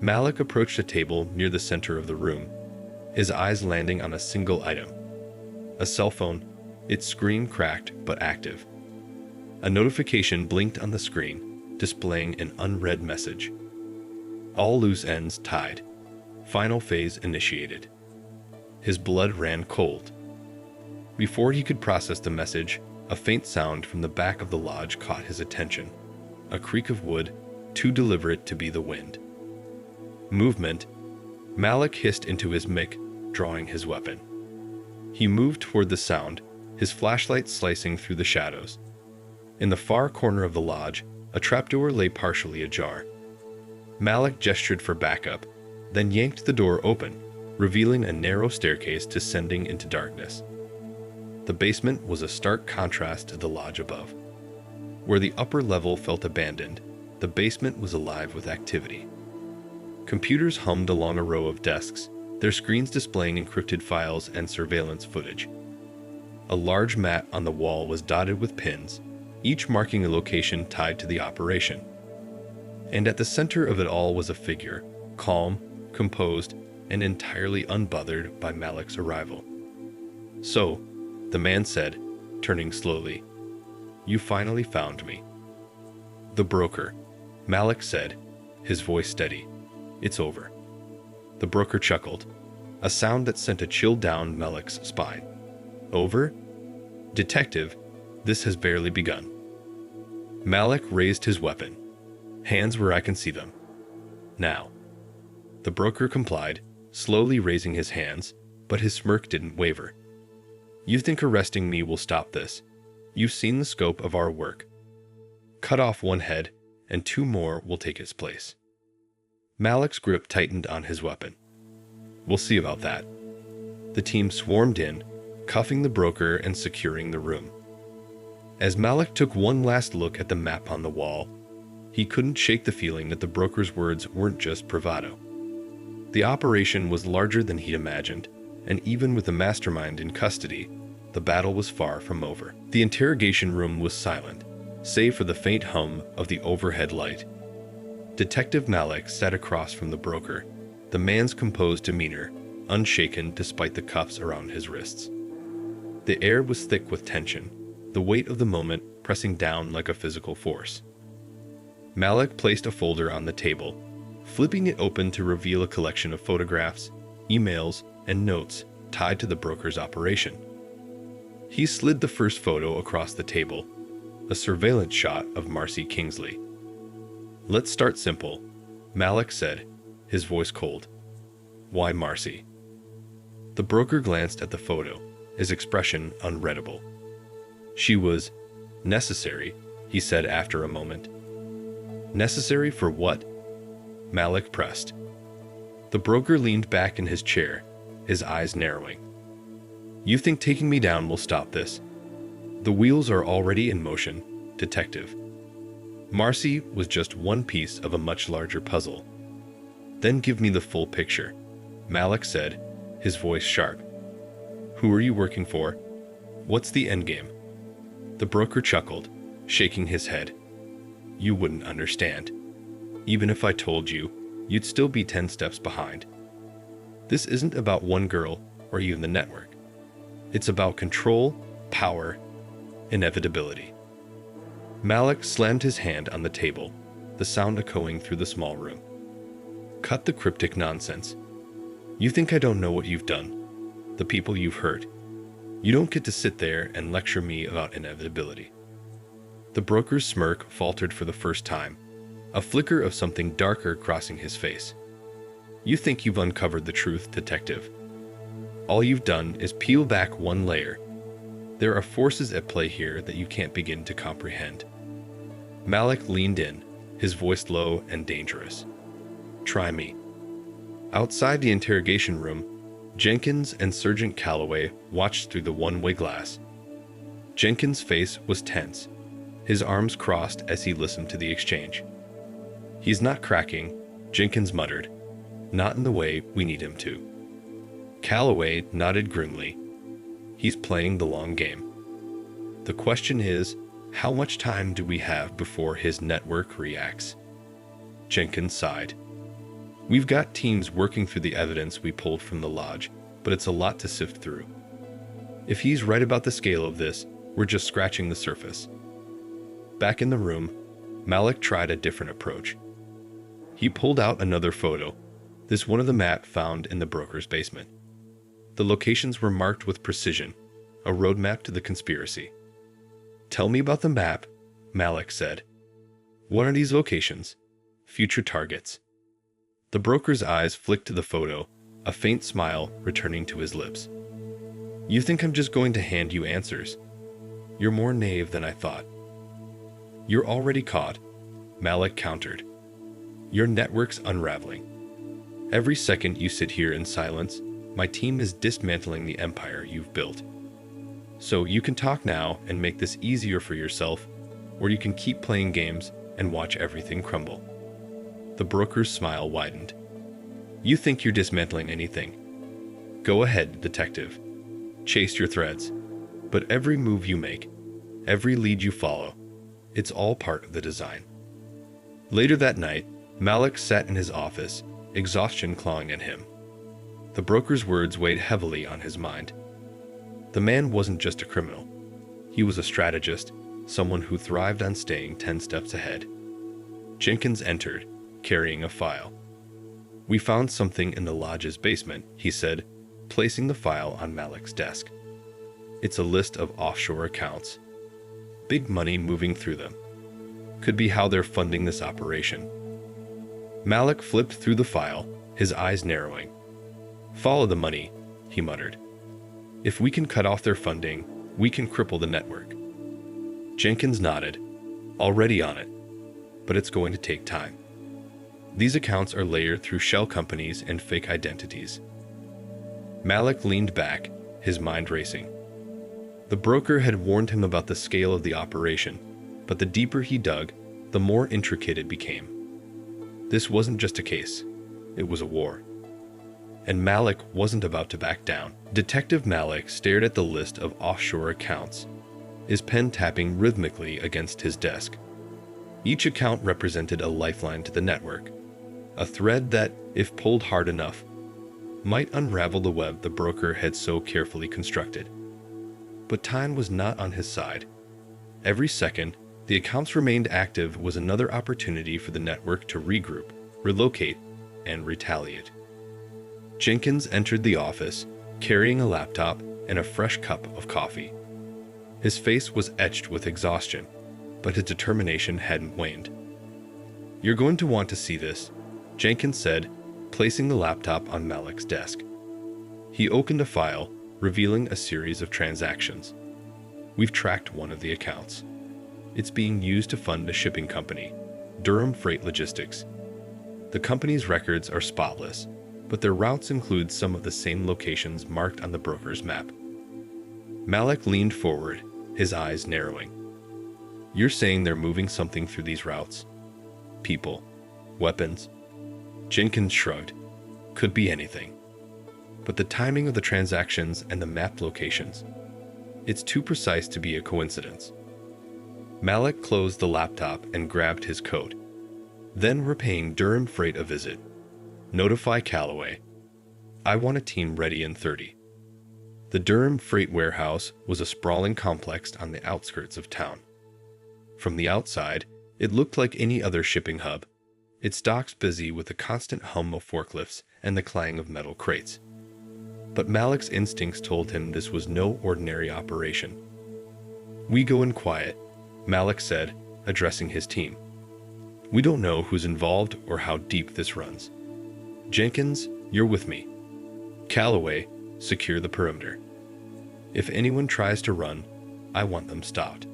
A: Mallick approached a table near the center of the room, his eyes landing on a single item. A cell phone, its screen cracked but active. A notification blinked on the screen, displaying an unread message. All loose ends tied. Final phase initiated. His blood ran cold. Before he could process the message, a faint sound from the back of the lodge caught his attention. A creak of wood, too deliberate to be the wind. Movement. Mallick hissed into his mic, drawing his weapon. He moved toward the sound, his flashlight slicing through the shadows. In the far corner of the lodge, a trapdoor lay partially ajar. Mallick gestured for backup, then yanked the door open, revealing a narrow staircase descending into darkness. The basement was a stark contrast to the lodge above. Where the upper level felt abandoned, the basement was alive with activity. Computers hummed along a row of desks, their screens displaying encrypted files and surveillance footage. A large mat on the wall was dotted with pins, each marking a location tied to the operation. And at the center of it all was a figure, calm, composed, and entirely unbothered by Mallick's arrival. "So," the man said, turning slowly, "you finally found me." "The broker," Mallick said, his voice steady. "It's over." The broker chuckled, a sound that sent a chill down Mallick's spine. "Over? Detective, this has barely begun." Mallick raised his weapon. "Hands where I can see them. Now." The broker complied, slowly raising his hands, but his smirk didn't waver. "You think arresting me will stop this? You've seen the scope of our work. Cut off one head, and 2 more will take its place." Mallick's grip tightened on his weapon. "We'll see about that." The team swarmed in, cuffing the broker and securing the room. As Mallick took one last look at the map on the wall, he couldn't shake the feeling that the broker's words weren't just bravado. The operation was larger than he'd imagined, and even with the mastermind in custody, the battle was far from over. The interrogation room was silent, save for the faint hum of the overhead light. Detective Mallick sat across from the broker, the man's composed demeanor unshaken despite the cuffs around his wrists. The air was thick with tension, the weight of the moment pressing down like a physical force. Mallick placed a folder on the table, flipping it open to reveal a collection of photographs, emails, and notes tied to the broker's operation. He slid the first photo across the table, a surveillance shot of Marcy Kingsley. "Let's start simple," Mallick said, his voice cold. "Why Marcy?" The broker glanced at the photo, his expression unreadable. "She was necessary," he said after a moment. "Necessary for what?" Mallick pressed. The broker leaned back in his chair, his eyes narrowing. You think taking me down will stop this? The wheels are already in motion, detective. Marcy was just one piece of a much larger puzzle. Then give me the full picture, Mallick said, his voice sharp. Who are you working for? What's the endgame? The broker chuckled, shaking his head. You wouldn't understand. Even if I told you, you'd still be 10 steps behind. This isn't about one girl or even the network. It's about control, power, inevitability. Mallick slammed his hand on the table, the sound echoing through the small room. Cut the cryptic nonsense. You think I don't know what you've done, the people you've hurt. You don't get to sit there and lecture me about inevitability. The broker's smirk faltered for the first time, a flicker of something darker crossing his face. You think you've uncovered the truth, detective. All you've done is peel back one layer. There are forces at play here that you can't begin to comprehend. Mallick leaned in, his voice low and dangerous. Try me. Outside the interrogation room, Jenkins and Sergeant Calloway watched through the one-way glass. Jenkins' face was tense, his arms crossed as he listened to the exchange. He's not cracking, Jenkins muttered. Not in the way we need him to. Calloway nodded grimly. He's playing the long game. The question is, how much time do we have before his network reacts? Jenkins sighed. We've got teams working through the evidence we pulled from the lodge, but it's a lot to sift through. If he's right about the scale of this, we're just scratching the surface. Back in the room, Mallick tried a different approach. He pulled out another photo, this one of the map found in the broker's basement. The locations were marked with precision, a roadmap to the conspiracy. Tell me about the map, Mallick said. What are these locations? Future targets. The broker's eyes flicked to the photo, a faint smile returning to his lips. You think I'm just going to hand you answers? You're more naive than I thought. You're already caught, Mallick countered. Your network's unraveling. Every second you sit here in silence, my team is dismantling the empire you've built. So you can talk now and make this easier for yourself, or you can keep playing games and watch everything crumble. The broker's smile widened. You think you're dismantling anything? Go ahead, detective. Chase your threads. But every move you make, every lead you follow, it's all part of the design. Later that night, Mallick sat in his office, exhaustion clawing at him. The broker's words weighed heavily on his mind. The man wasn't just a criminal. He was a strategist, someone who thrived on staying 10 steps ahead. Jenkins entered, carrying a file. We found something in the lodge's basement, he said, placing the file on Mallick's desk. It's a list of offshore accounts. Big money moving through them. Could be how they're funding this operation. Mallick flipped through the file, his eyes narrowing. Follow the money, he muttered. If we can cut off their funding, we can cripple the network. Jenkins nodded. Already on it. But it's going to take time. These accounts are layered through shell companies and fake identities. Mallick leaned back, his mind racing. The broker had warned him about the scale of the operation, but the deeper he dug, the more intricate it became. This wasn't just a case. It was a war. And Mallick wasn't about to back down. Detective Mallick stared at the list of offshore accounts, his pen tapping rhythmically against his desk. Each account represented a lifeline to the network, a thread that, if pulled hard enough, might unravel the web the broker had so carefully constructed. But time was not on his side. Every second the accounts remained active was another opportunity for the network to regroup, relocate, and retaliate. Jenkins entered the office, carrying a laptop and a fresh cup of coffee. His face was etched with exhaustion, but his determination hadn't waned. You're going to want to see this, Jenkins said, placing the laptop on Mallick's desk. He opened a file, revealing a series of transactions. We've tracked one of the accounts. It's being used to fund a shipping company, Durham Freight Logistics. The company's records are spotless, but their routes include some of the same locations marked on the broker's map. Mallick leaned forward, his eyes narrowing. You're saying they're moving something through these routes? People? Weapons? Jenkins shrugged. Could be anything. But the timing of the transactions and the mapped locations, it's too precise to be a coincidence. Mallick closed the laptop and grabbed his coat. Then we're paying Durham Freight a visit. Notify Callaway. I want a team ready in 30. The Durham Freight warehouse was a sprawling complex on the outskirts of town. From the outside, it looked like any other shipping hub, its docks busy with the constant hum of forklifts and the clang of metal crates. But Mallick's instincts told him this was no ordinary operation. We go in quiet, Mallick said, addressing his team. We don't know who's involved or how deep this runs. Jenkins, you're with me. Callaway, secure the perimeter. If anyone tries to run, I want them stopped.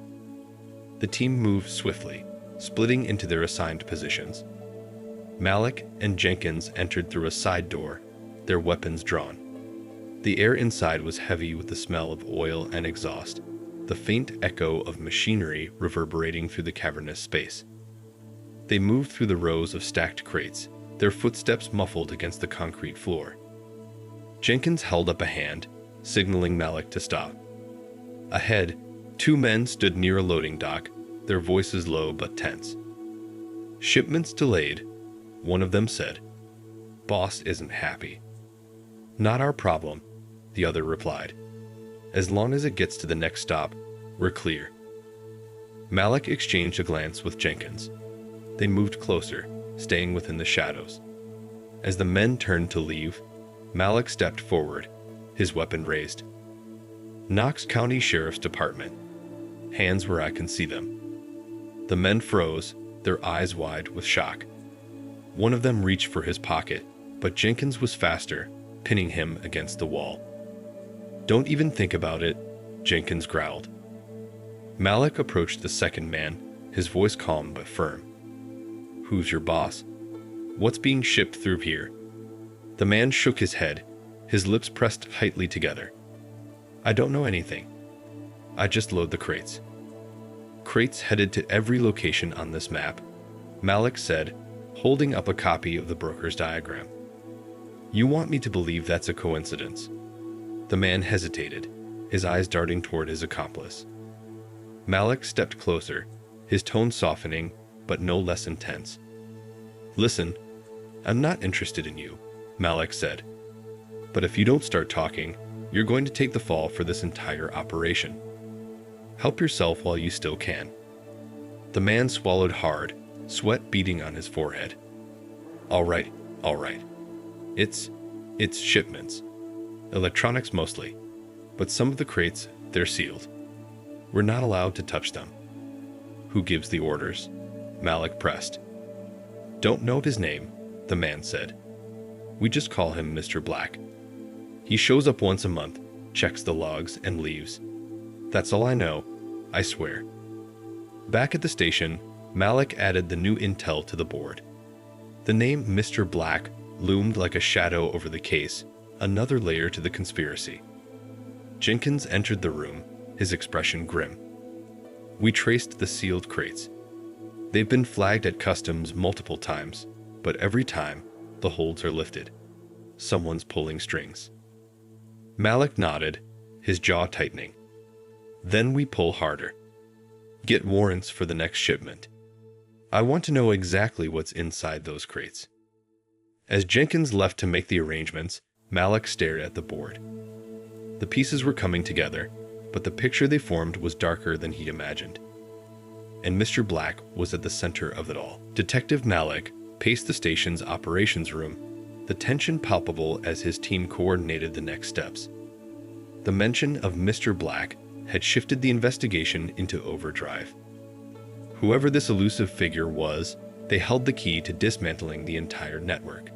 A: The team moved swiftly, splitting into their assigned positions. Mallick and Jenkins entered through a side door, their weapons drawn. The air inside was heavy with the smell of oil and exhaust, the faint echo of machinery reverberating through the cavernous space. They moved through the rows of stacked crates, their footsteps muffled against the concrete floor. Jenkins held up a hand, signaling Mallick to stop. Ahead, two men stood near a loading dock, their voices low but tense. Shipments delayed, one of them said. Boss isn't happy. Not our problem, the other replied. As long as it gets to the next stop, we're clear. Mallick exchanged a glance with Jenkins. They moved closer, staying within the shadows. As the men turned to leave, Mallick stepped forward, his weapon raised. Knox County Sheriff's Department. Hands where I can see them. The men froze, their eyes wide with shock. One of them reached for his pocket, but Jenkins was faster, pinning him against the wall. Don't even think about it, Jenkins growled. Mallick approached the second man, his voice calm but firm. Who's your boss? What's being shipped through here? The man shook his head, his lips pressed tightly together. I don't know anything. I just load the crates. Crates headed to every location on this map, Mallick said, holding up a copy of the broker's diagram. You want me to believe that's a coincidence? The man hesitated, his eyes darting toward his accomplice. Mallick stepped closer, his tone softening, but no less intense. Listen, I'm not interested in you, Mallick said. But if you don't start talking, you're going to take the fall for this entire operation. Help yourself while you still can. The man swallowed hard, sweat beading on his forehead. All right. It's shipments. Electronics mostly. But some of the crates, they're sealed. We're not allowed to touch them. Who gives the orders? Mallick pressed. Don't know his name, the man said. We just call him Mr. Black. He shows up once a month, checks the logs, and leaves. That's all I know, I swear. Back at the station, Mallick added the new intel to the board. The name Mr. Black loomed like a shadow over the case, another layer to the conspiracy. Jenkins entered the room, his expression grim. We traced the sealed crates. They've been flagged at customs multiple times, but every time, the holds are lifted. Someone's pulling strings. Mallick nodded, his jaw tightening. Then we pull harder. Get warrants for the next shipment. I want to know exactly what's inside those crates. As Jenkins left to make the arrangements, Mallick stared at the board. The pieces were coming together, but the picture they formed was darker than he'd imagined. And Mr. Black was at the center of it all. Detective Mallick paced the station's operations room, the tension palpable as his team coordinated the next steps. The mention of Mr. Black had shifted the investigation into overdrive. Whoever this elusive figure was, they held the key to dismantling the entire network.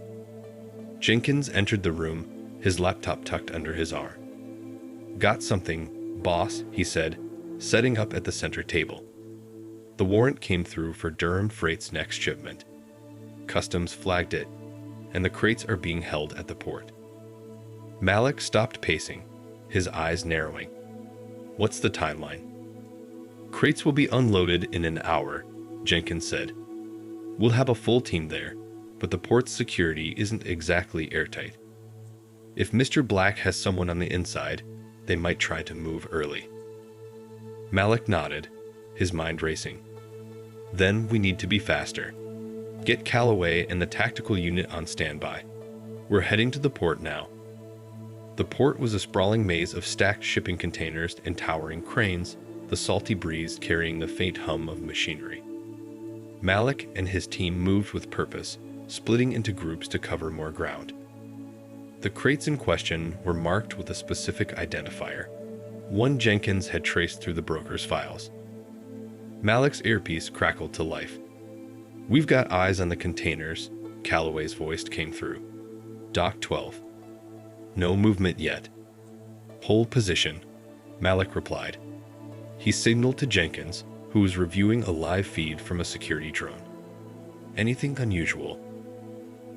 A: Jenkins entered the room, his laptop tucked under his arm. Got something, boss, he said, setting up at the center table. The warrant came through for Durham Freight's next shipment. Customs flagged it, and the crates are being held at the port. Mallick stopped pacing, his eyes narrowing. What's the timeline? Crates will be unloaded in an hour, Jenkins said. We'll have a full team there, but the port's security isn't exactly airtight. If Mr. Black has someone on the inside, they might try to move early. Mallick nodded, his mind racing. Then we need to be faster. Get Calloway and the tactical unit on standby. We're heading to the port now. The port was a sprawling maze of stacked shipping containers and towering cranes, the salty breeze carrying the faint hum of machinery. Mallick and his team moved with purpose, splitting into groups to cover more ground. The crates in question were marked with a specific identifier. One Jenkins had traced through the broker's files. Mallick's earpiece crackled to life. We've got eyes on the containers, Calloway's voice came through. Dock 12. No movement yet. Hold position, Mallick replied. He signaled to Jenkins, who was reviewing a live feed from a security drone. Anything unusual?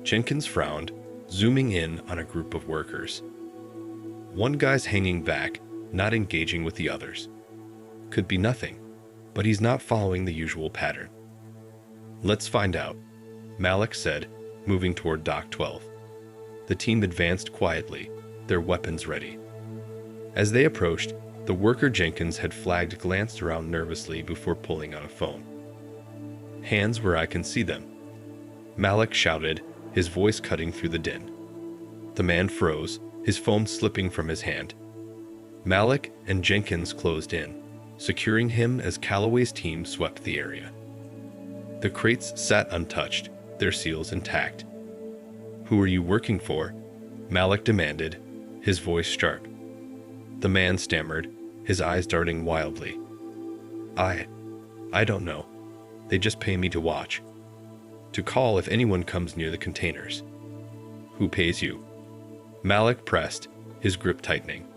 A: Jenkins frowned, zooming in on a group of workers. One guy's hanging back, not engaging with the others. Could be nothing, but he's not following the usual pattern. Let's find out, Mallick said, moving toward Dock 12. The team advanced quietly, their weapons ready. As they approached, the worker Jenkins had flagged glanced around nervously before pulling out a phone. Hands where I can see them, Mallick shouted, his voice cutting through the din. The man froze, his phone slipping from his hand. Mallick and Jenkins closed in, securing him as Calloway's team swept the area. The crates sat untouched, their seals intact. Who are you working for? Mallick demanded, his voice sharp. The man stammered, his eyes darting wildly. I don't know. They just pay me to watch. To call if anyone comes near the containers. Who pays you? Mallick pressed, his grip tightening.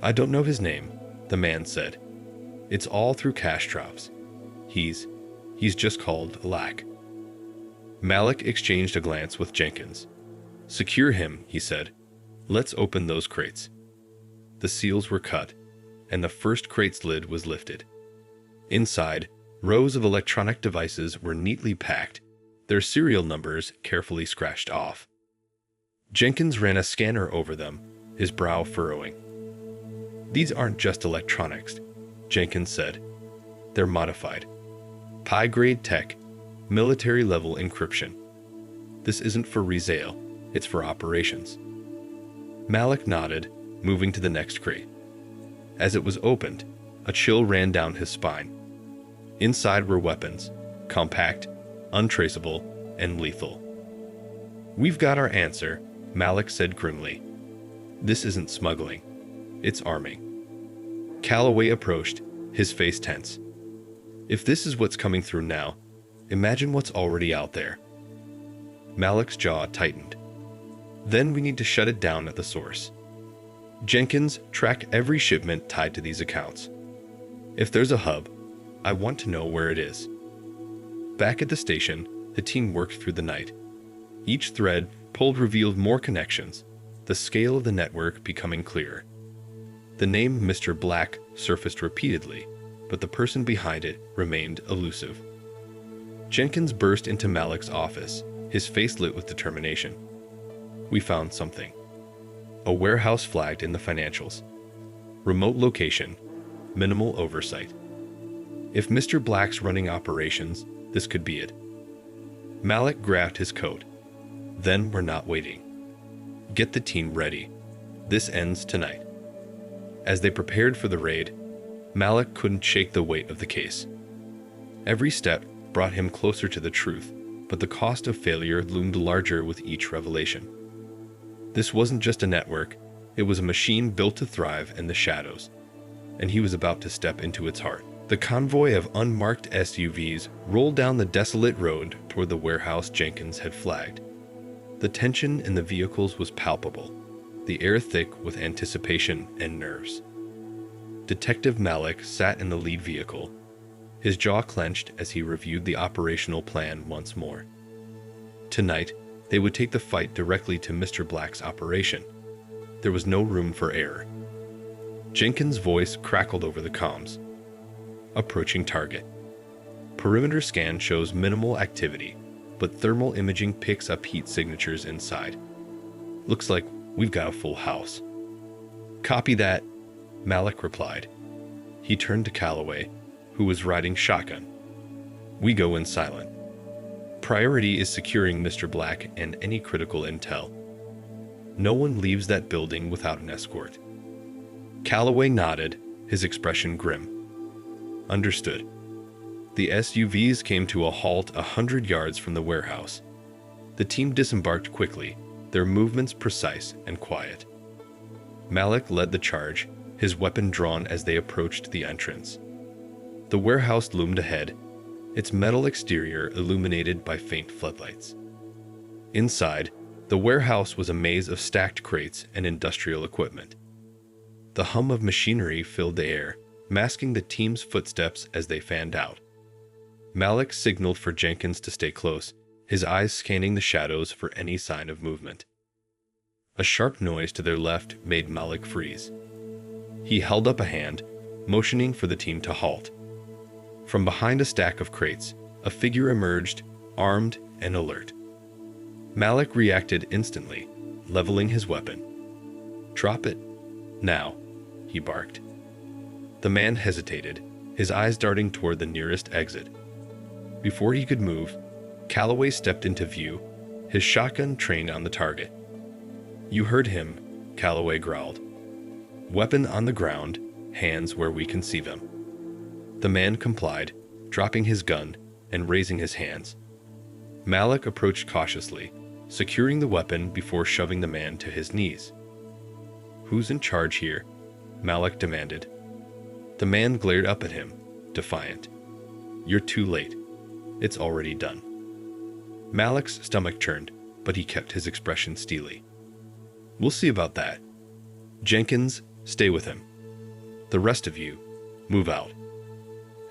A: I don't know his name, the man said. It's all through cash drops. He's just called Lack. Mallick exchanged a glance with Jenkins. Secure him, he said. Let's open those crates. The seals were cut, and the first crate's lid was lifted. Inside, rows of electronic devices were neatly packed, their serial numbers carefully scratched off. Jenkins ran a scanner over them, his brow furrowing. These aren't just electronics, Jenkins said. They're modified. High-grade tech, military-level encryption. This isn't for resale, it's for operations. Mallick nodded, moving to the next crate. As it was opened, a chill ran down his spine. Inside were weapons, compact, untraceable, and lethal. We've got our answer, Mallick said grimly. This isn't smuggling, it's arming. Calloway approached, his face tense. If this is what's coming through now, imagine what's already out there. Mallick's jaw tightened. Then we need to shut it down at the source. Jenkins, track every shipment tied to these accounts. If there's a hub, I want to know where it is. Back at the station, the team worked through the night. Each thread pulled revealed more connections, the scale of the network becoming clearer. The name Mr. Black surfaced repeatedly, but the person behind it remained elusive. Jenkins burst into Mallick's office, his face lit with determination. We found something. A warehouse flagged in the financials. Remote location, minimal oversight. If Mr. Black's running operations, this could be it. Mallick grabbed his coat. Then we're not waiting. Get the team ready. This ends tonight. As they prepared for the raid, Mallick couldn't shake the weight of the case. Every step brought him closer to the truth, but the cost of failure loomed larger with each revelation. This wasn't just a network, it was a machine built to thrive in the shadows, and he was about to step into its heart. The convoy of unmarked SUVs rolled down the desolate road toward the warehouse Jenkins had flagged. The tension in the vehicles was palpable, the air thick with anticipation and nerves. Detective Mallick sat in the lead vehicle, his jaw clenched as he reviewed the operational plan once more. Tonight, they would take the fight directly to Mr. Black's operation. There was no room for error. Jenkins' voice crackled over the comms. Approaching target. Perimeter scan shows minimal activity, but thermal imaging picks up heat signatures inside. Looks like we've got a full house. Copy that, Mallick replied. He turned to Calloway, who was riding shotgun. We go in silent. Priority is securing Mr. Black and any critical intel. No one leaves that building without an escort. Calloway nodded, his expression grim. Understood. The SUVs came to a halt 100 yards from the warehouse. The team disembarked quickly, their movements precise and quiet. Mallick led the charge, his weapon drawn as they approached the entrance. The warehouse loomed ahead, its metal exterior illuminated by faint floodlights. Inside, the warehouse was a maze of stacked crates and industrial equipment. The hum of machinery filled the air, masking the team's footsteps as they fanned out. Mallick signaled for Jenkins to stay close, his eyes scanning the shadows for any sign of movement. A sharp noise to their left made Mallick freeze. He held up a hand, motioning for the team to halt. From behind a stack of crates, a figure emerged, armed and alert. Mallick reacted instantly, leveling his weapon. Drop it. Now, he barked. The man hesitated, his eyes darting toward the nearest exit. Before he could move, Calloway stepped into view, his shotgun trained on the target. You heard him, Calloway growled. Weapon on the ground, hands where we can see them. The man complied, dropping his gun and raising his hands. Mallick approached cautiously, securing the weapon before shoving the man to his knees. Who's in charge here? Mallick demanded. The man glared up at him, defiant. You're too late. It's already done. Mallick's stomach churned, but he kept his expression steely. We'll see about that. Jenkins, stay with him. The rest of you, move out.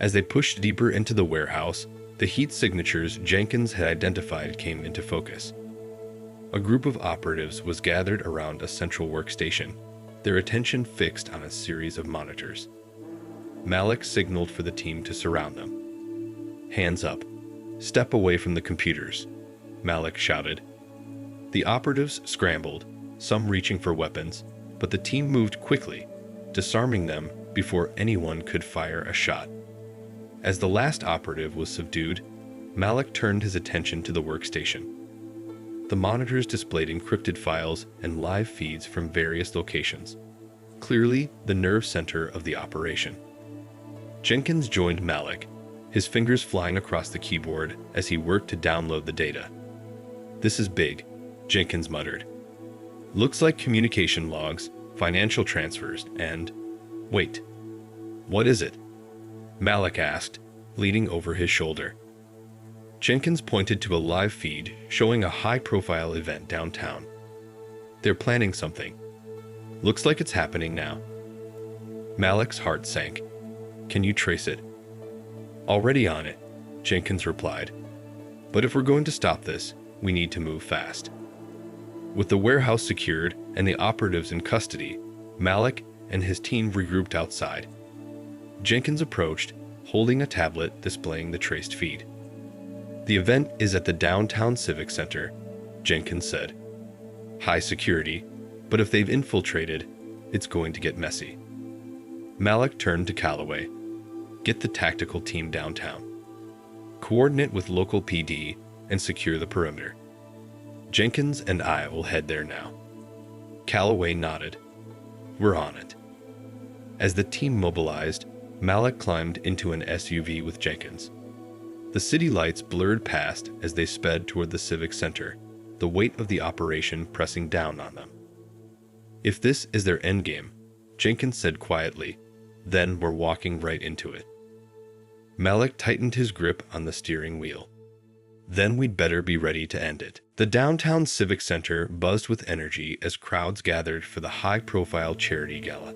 A: As they pushed deeper into the warehouse, the heat signatures Jenkins had identified came into focus. A group of operatives was gathered around a central workstation, their attention fixed on a series of monitors. Mallick signaled for the team to surround them. Hands up. Step away from the computers, Mallick shouted. The operatives scrambled, some reaching for weapons, but the team moved quickly, disarming them before anyone could fire a shot. As the last operative was subdued, Mallick turned his attention to the workstation. The monitors displayed encrypted files and live feeds from various locations, clearly the nerve center of the operation. Jenkins joined Mallick, his fingers flying across the keyboard as he worked to download the data. This is big, Jenkins muttered. Looks like communication logs, financial transfers, and… Wait, what is it? Mallick asked, leaning over his shoulder. Jenkins pointed to a live feed showing a high-profile event downtown. They're planning something. Looks like it's happening now. Mallick's heart sank. Can you trace it? Already on it, Jenkins replied. But if we're going to stop this, we need to move fast. With the warehouse secured and the operatives in custody, Mallick and his team regrouped outside. Jenkins approached, holding a tablet displaying the traced feed. The event is at the downtown Civic Center, Jenkins said. High security, but if they've infiltrated, it's going to get messy. Mallick turned to Calloway. Get the tactical team downtown. Coordinate with local PD and secure the perimeter. Jenkins and I will head there now. Calloway nodded. We're on it. As the team mobilized, Mallick climbed into an SUV with Jenkins. The city lights blurred past as they sped toward the Civic Center, the weight of the operation pressing down on them. If this is their endgame, Jenkins said quietly, then we're walking right into it. Mallick tightened his grip on the steering wheel. Then we'd better be ready to end it. The downtown Civic Center buzzed with energy as crowds gathered for the high-profile charity gala.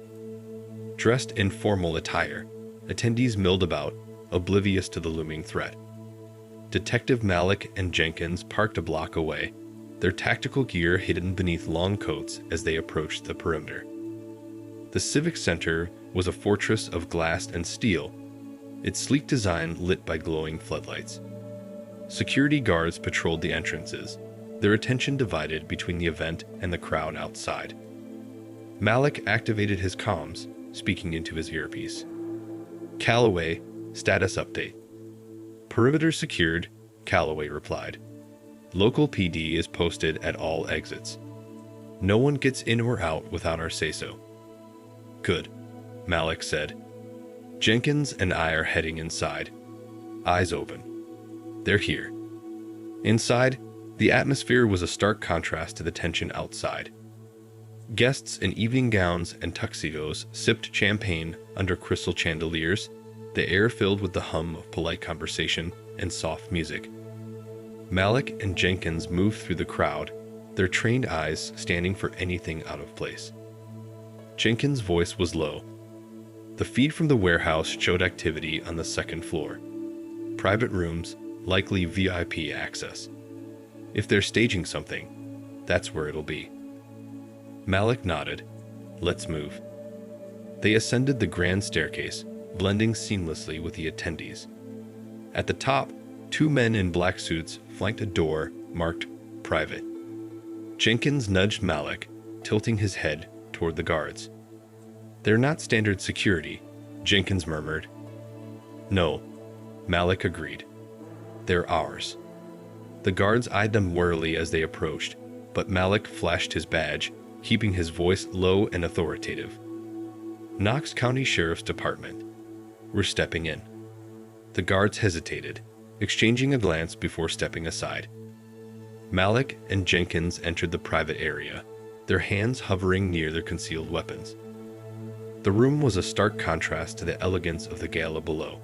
A: Dressed in formal attire, attendees milled about, oblivious to the looming threat. Detective Mallick and Jenkins parked a block away, their tactical gear hidden beneath long coats as they approached the perimeter. The Civic Center was a fortress of glass and steel, its sleek design lit by glowing floodlights. Security guards patrolled the entrances, their attention divided between the event and the crowd outside. Mallick activated his comms, speaking into his earpiece. Calloway, status update. Perimeter secured, Calloway replied. Local PD is posted at all exits. No one gets in or out without our say-so. Good, Mallick said. Jenkins and I are heading inside. Eyes open. They're here. Inside, the atmosphere was a stark contrast to the tension outside. Guests in evening gowns and tuxedos sipped champagne under crystal chandeliers, the air filled with the hum of polite conversation and soft music. Mallick and Jenkins moved through the crowd, their trained eyes standing for anything out of place. Jenkins' voice was low. The feed from the warehouse showed activity on the second floor. Private rooms, likely VIP access. If they're staging something, that's where it'll be. Mallick nodded. Let's move. They ascended the grand staircase, blending seamlessly with the attendees. At the top, two men in black suits flanked a door marked Private. Jenkins nudged Mallick, tilting his head toward the guards. They're not standard security, Jenkins murmured. No, Mallick agreed. They're ours. The guards eyed them warily as they approached, but Mallick flashed his badge, keeping his voice low and authoritative. Knox County Sheriff's Department. We're stepping in. The guards hesitated, exchanging a glance before stepping aside. Mallick and Jenkins entered the private area, their hands hovering near their concealed weapons. The room was a stark contrast to the elegance of the gala below.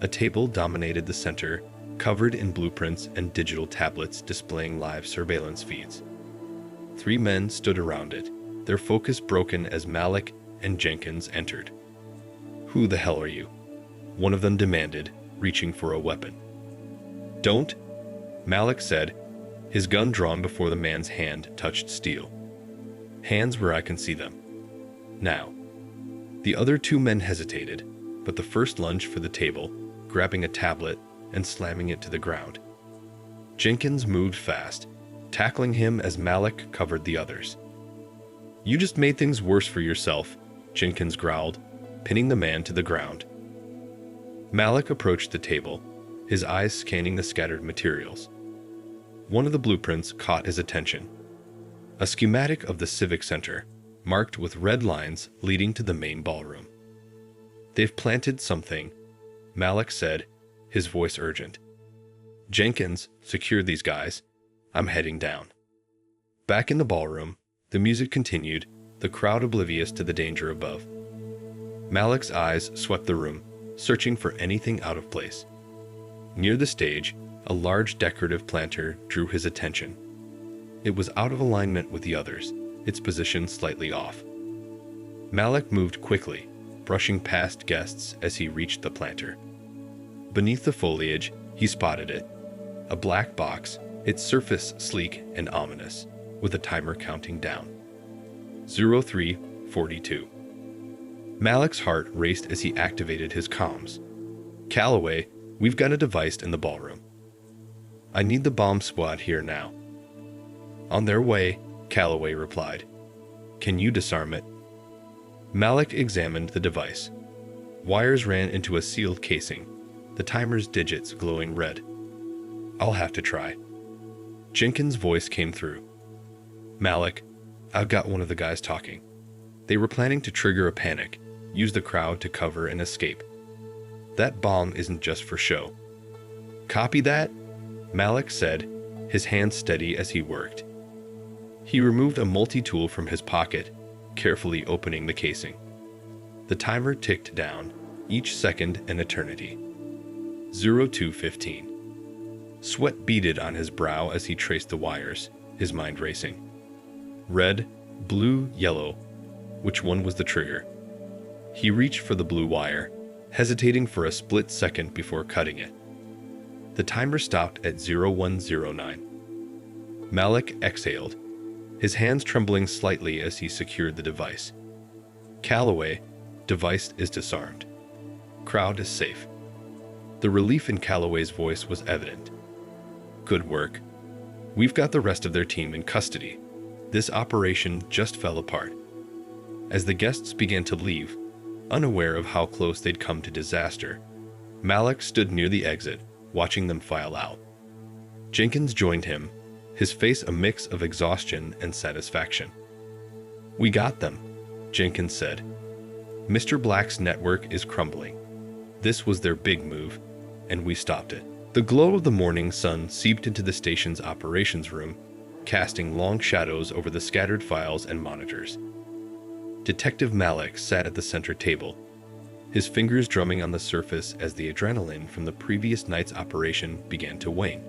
A: A table dominated the center, covered in blueprints and digital tablets displaying live surveillance feeds. Three men stood around it, their focus broken as Mallick and Jenkins entered. Who the hell are you? One of them demanded, reaching for a weapon. Don't, Mallick said, his gun drawn before the man's hand touched steel. Hands where I can see them. Now. The other two men hesitated, but the first lunged for the table, grabbing a tablet and slamming it to the ground. Jenkins moved fast, tackling him as Mallick covered the others. You just made things worse for yourself, Jenkins growled, pinning the man to the ground. Mallick approached the table, his eyes scanning the scattered materials. One of the blueprints caught his attention. A schematic of the Civic Center, marked with red lines leading to the main ballroom. They've planted something, Mallick said, his voice urgent. Jenkins, secure these guys. I'm heading down. Back in the ballroom, the music continued, the crowd oblivious to the danger above. Mallick's eyes swept the room, searching for anything out of place. Near the stage, a large decorative planter drew his attention. It was out of alignment with the others, its position slightly off. Mallick moved quickly, brushing past guests as he reached the planter. Beneath the foliage, he spotted it. A black box, its surface sleek and ominous, with a timer counting down. 0342. Mallick's heart raced as he activated his comms. Calloway, we've got a device in the ballroom. I need the bomb squad here now. On their way, Calloway replied. Can you disarm it? Mallick examined the device. Wires ran into a sealed casing, the timer's digits glowing red. I'll have to try. Jenkins' voice came through. Mallick, I've got one of the guys talking. They were planning to trigger a panic, use the crowd to cover and escape. That bomb isn't just for show. Copy that? Mallick said, his hands steady as he worked. He removed a multi-tool from his pocket, carefully opening the casing. The timer ticked down, each second an eternity. 0215. Sweat beaded on his brow as he traced the wires, his mind racing. Red, blue, yellow. Which one was the trigger? He reached for the blue wire, hesitating for a split second before cutting it. The timer stopped at 0109. Mallick exhaled, his hands trembling slightly as he secured the device. Calloway, device is disarmed. Crowd is safe. The relief in Calloway's voice was evident. Good work. We've got the rest of their team in custody. This operation just fell apart. As the guests began to leave, unaware of how close they'd come to disaster, Mallick stood near the exit, watching them file out. Jenkins joined him, his face a mix of exhaustion and satisfaction. "We got them," Jenkins said. "Mr. Black's network is crumbling. This was their big move, and we stopped it." The glow of the morning sun seeped into the station's operations room, casting long shadows over the scattered files and monitors. Detective Mallick sat at the center table, his fingers drumming on the surface as the adrenaline from the previous night's operation began to wane.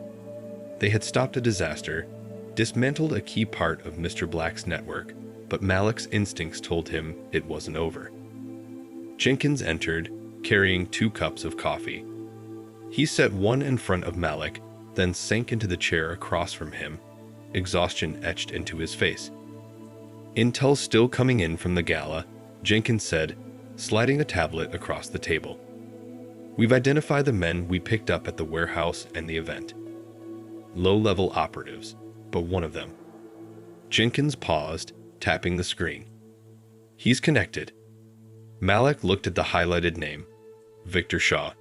A: They had stopped a disaster, dismantled a key part of Mr. Black's network, but Mallick's instincts told him it wasn't over. Jenkins entered, carrying 2 cups of coffee. He set one in front of Mallick, then sank into the chair across from him, exhaustion etched into his face. "Intel still coming in from the gala," Jenkins said, sliding a tablet across the table. "We've identified the men we picked up at the warehouse and the event. Low-level operatives, but one of them." Jenkins paused, tapping the screen. "He's connected." Mallick looked at the highlighted name, Victor Shaw.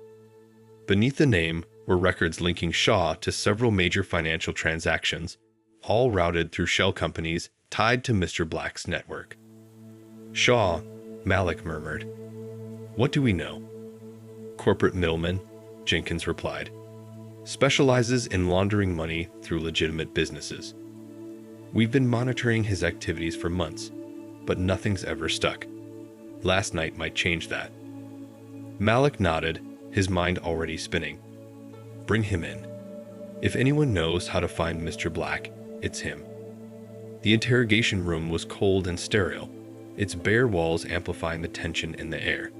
A: Beneath the name were records linking Shaw to several major financial transactions, all routed through shell companies tied to Mr. Black's network. "Shaw," Mallick murmured. "What do we know?" "Corporate middleman," Jenkins replied. "Specializes in laundering money through legitimate businesses. We've been monitoring his activities for months, but nothing's ever stuck. Last night might change that." Mallick nodded, his mind already spinning. "Bring him in. If anyone knows how to find Mr. Black, it's him." The interrogation room was cold and sterile, its bare walls amplifying the tension in the air.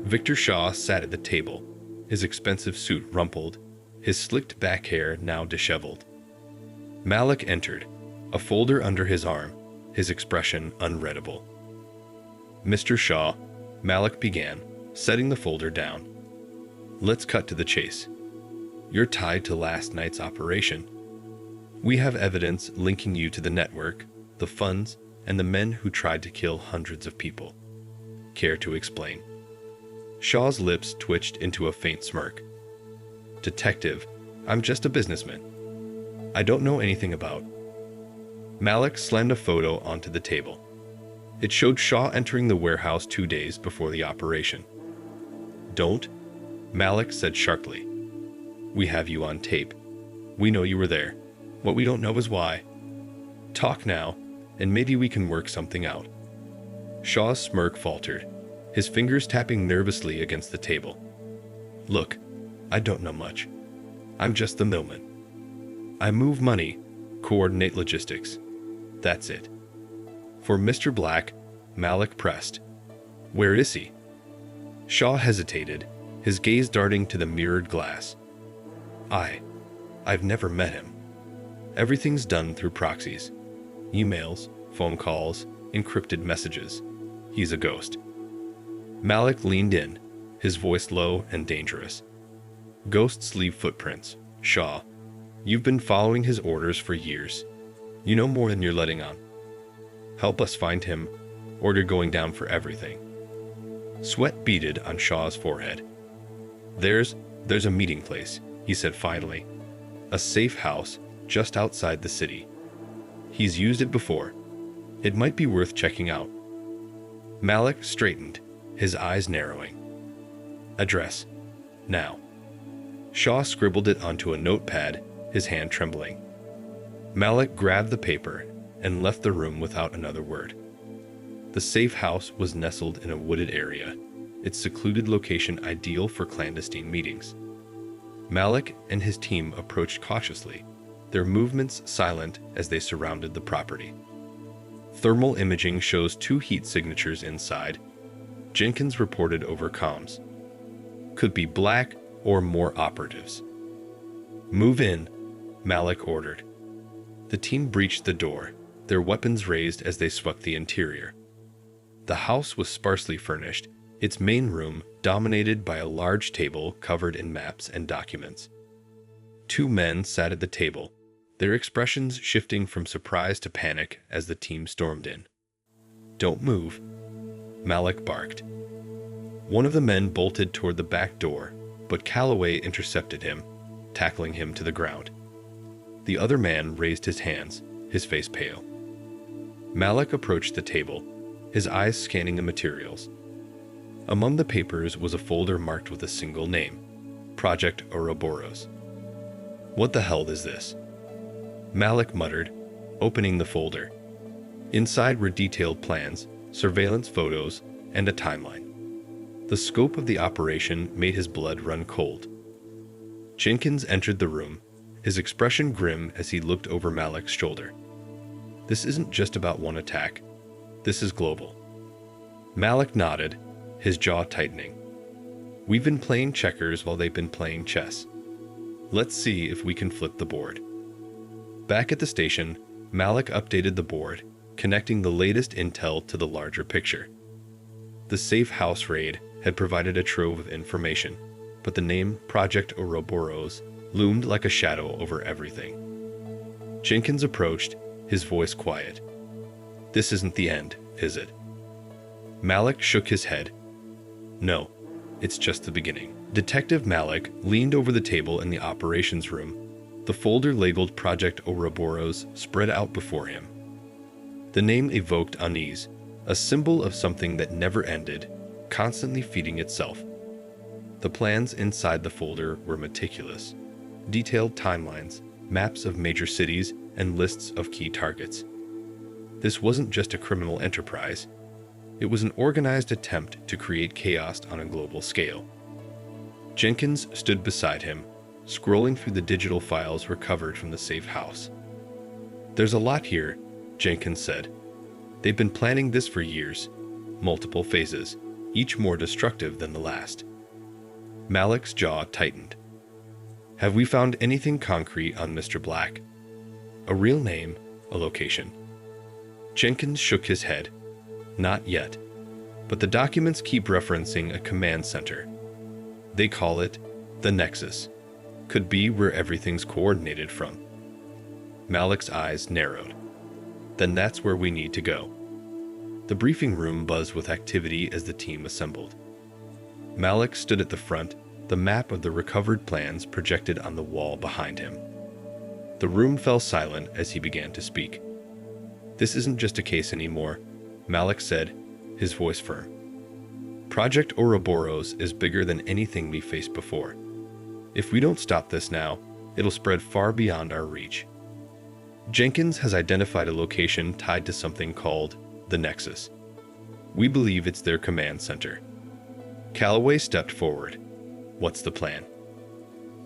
A: Victor Shaw sat at the table, his expensive suit rumpled, his slicked back hair now disheveled. Mallick entered, a folder under his arm, his expression unreadable. "Mr. Shaw," Mallick began, setting the folder down. "Let's cut to the chase. You're tied to last night's operation. We have evidence linking you to the network, the funds, and the men who tried to kill hundreds of people. Care to explain?" Shaw's lips twitched into a faint smirk. "Detective, I'm just a businessman. I don't know anything about." Mallick slammed a photo onto the table. It showed Shaw entering the warehouse 2 days before the operation. "Don't," Mallick said sharply. "We have you on tape. We know you were there. What we don't know is why. Talk now, and maybe we can work something out." Shaw's smirk faltered, his fingers tapping nervously against the table. "Look, I don't know much. I'm just the millman. I move money, coordinate logistics. That's it." "For Mr. Black," Mallick pressed. "Where is he?" Shaw hesitated, his gaze darting to the mirrored glass. I've never met him. Everything's done through proxies. Emails, phone calls, encrypted messages. He's a ghost." Mallick leaned in, his voice low and dangerous. "Ghosts leave footprints, Shaw. You've been following his orders for years. You know more than you're letting on. Help us find him, or you're going down for everything." Sweat beaded on Shaw's forehead. There's a meeting place," he said finally. "A safe house just outside the city. He's used it before. It might be worth checking out." Mallick straightened, his eyes narrowing. "Address. Now." Shaw scribbled it onto a notepad, his hand trembling. Mallick grabbed the paper and left the room without another word. The safe house was nestled in a wooded area, its secluded location ideal for clandestine meetings. Mallick and his team approached cautiously, their movements silent as they surrounded the property. Thermal imaging shows 2 heat signatures inside, Jenkins reported over comms. "Could be Black or more operatives. "Move in," Mallick ordered. The team breached the door, their weapons raised as they swept the interior. The house was sparsely furnished, its main room dominated by a large table covered in maps and documents. Two men sat at the table, their expressions shifting from surprise to panic as the team stormed in. "Don't move," Mallick barked. One of the men bolted toward the back door, but Calloway intercepted him, tackling him to the ground. The other man raised his hands, his face pale. Mallick approached the table, his eyes scanning the materials. Among the papers was a folder marked with a single name, Project Ouroboros. "What the hell is this?" Mallick muttered, opening the folder. Inside were detailed plans, surveillance photos, and a timeline. The scope of the operation made his blood run cold. Jenkins entered the room, his expression grim as he looked over Mallick's shoulder. "This isn't just about one attack. This is global." Mallick nodded, his jaw tightening. "We've been playing checkers while they've been playing chess. Let's see if we can flip the board." Back at the station, Mallick updated the board, connecting the latest intel to the larger picture. The safe house raid had provided a trove of information, but the name Project Ouroboros loomed like a shadow over everything. Jenkins approached, his voice quiet. "This isn't the end, is it?" Mallick shook his head. "No, it's just the beginning." Detective Mallick leaned over the table in the operations room, the folder labeled Project Ouroboros spread out before him. The name evoked unease, a symbol of something that never ended, constantly feeding itself. The plans inside the folder were meticulous. Detailed timelines, maps of major cities, and lists of key targets. This wasn't just a criminal enterprise. It was an organized attempt to create chaos on a global scale. Jenkins stood beside him, scrolling through the digital files recovered from the safe house. "There's a lot here," Jenkins said. "They've been planning this for years, multiple phases, each more destructive than the last." Mallick's jaw tightened. "Have we found anything concrete on Mr. Black? A real name, a location?" Jenkins shook his head. "Not yet. But the documents keep referencing a command center. They call it the Nexus. Could be where everything's coordinated from." Mallick's eyes narrowed. "Then that's where we need to go." The briefing room buzzed with activity as the team assembled. Mallick stood at the front, the map of the recovered plans projected on the wall behind him. The room fell silent as he began to speak. "This isn't just a case anymore," Mallick said, his voice firm. "Project Ouroboros is bigger than anything we faced before. If we don't stop this now, it'll spread far beyond our reach." Jenkins has identified a location tied to something called the Nexus. "We believe it's their command center." Calloway stepped forward. "What's the plan?"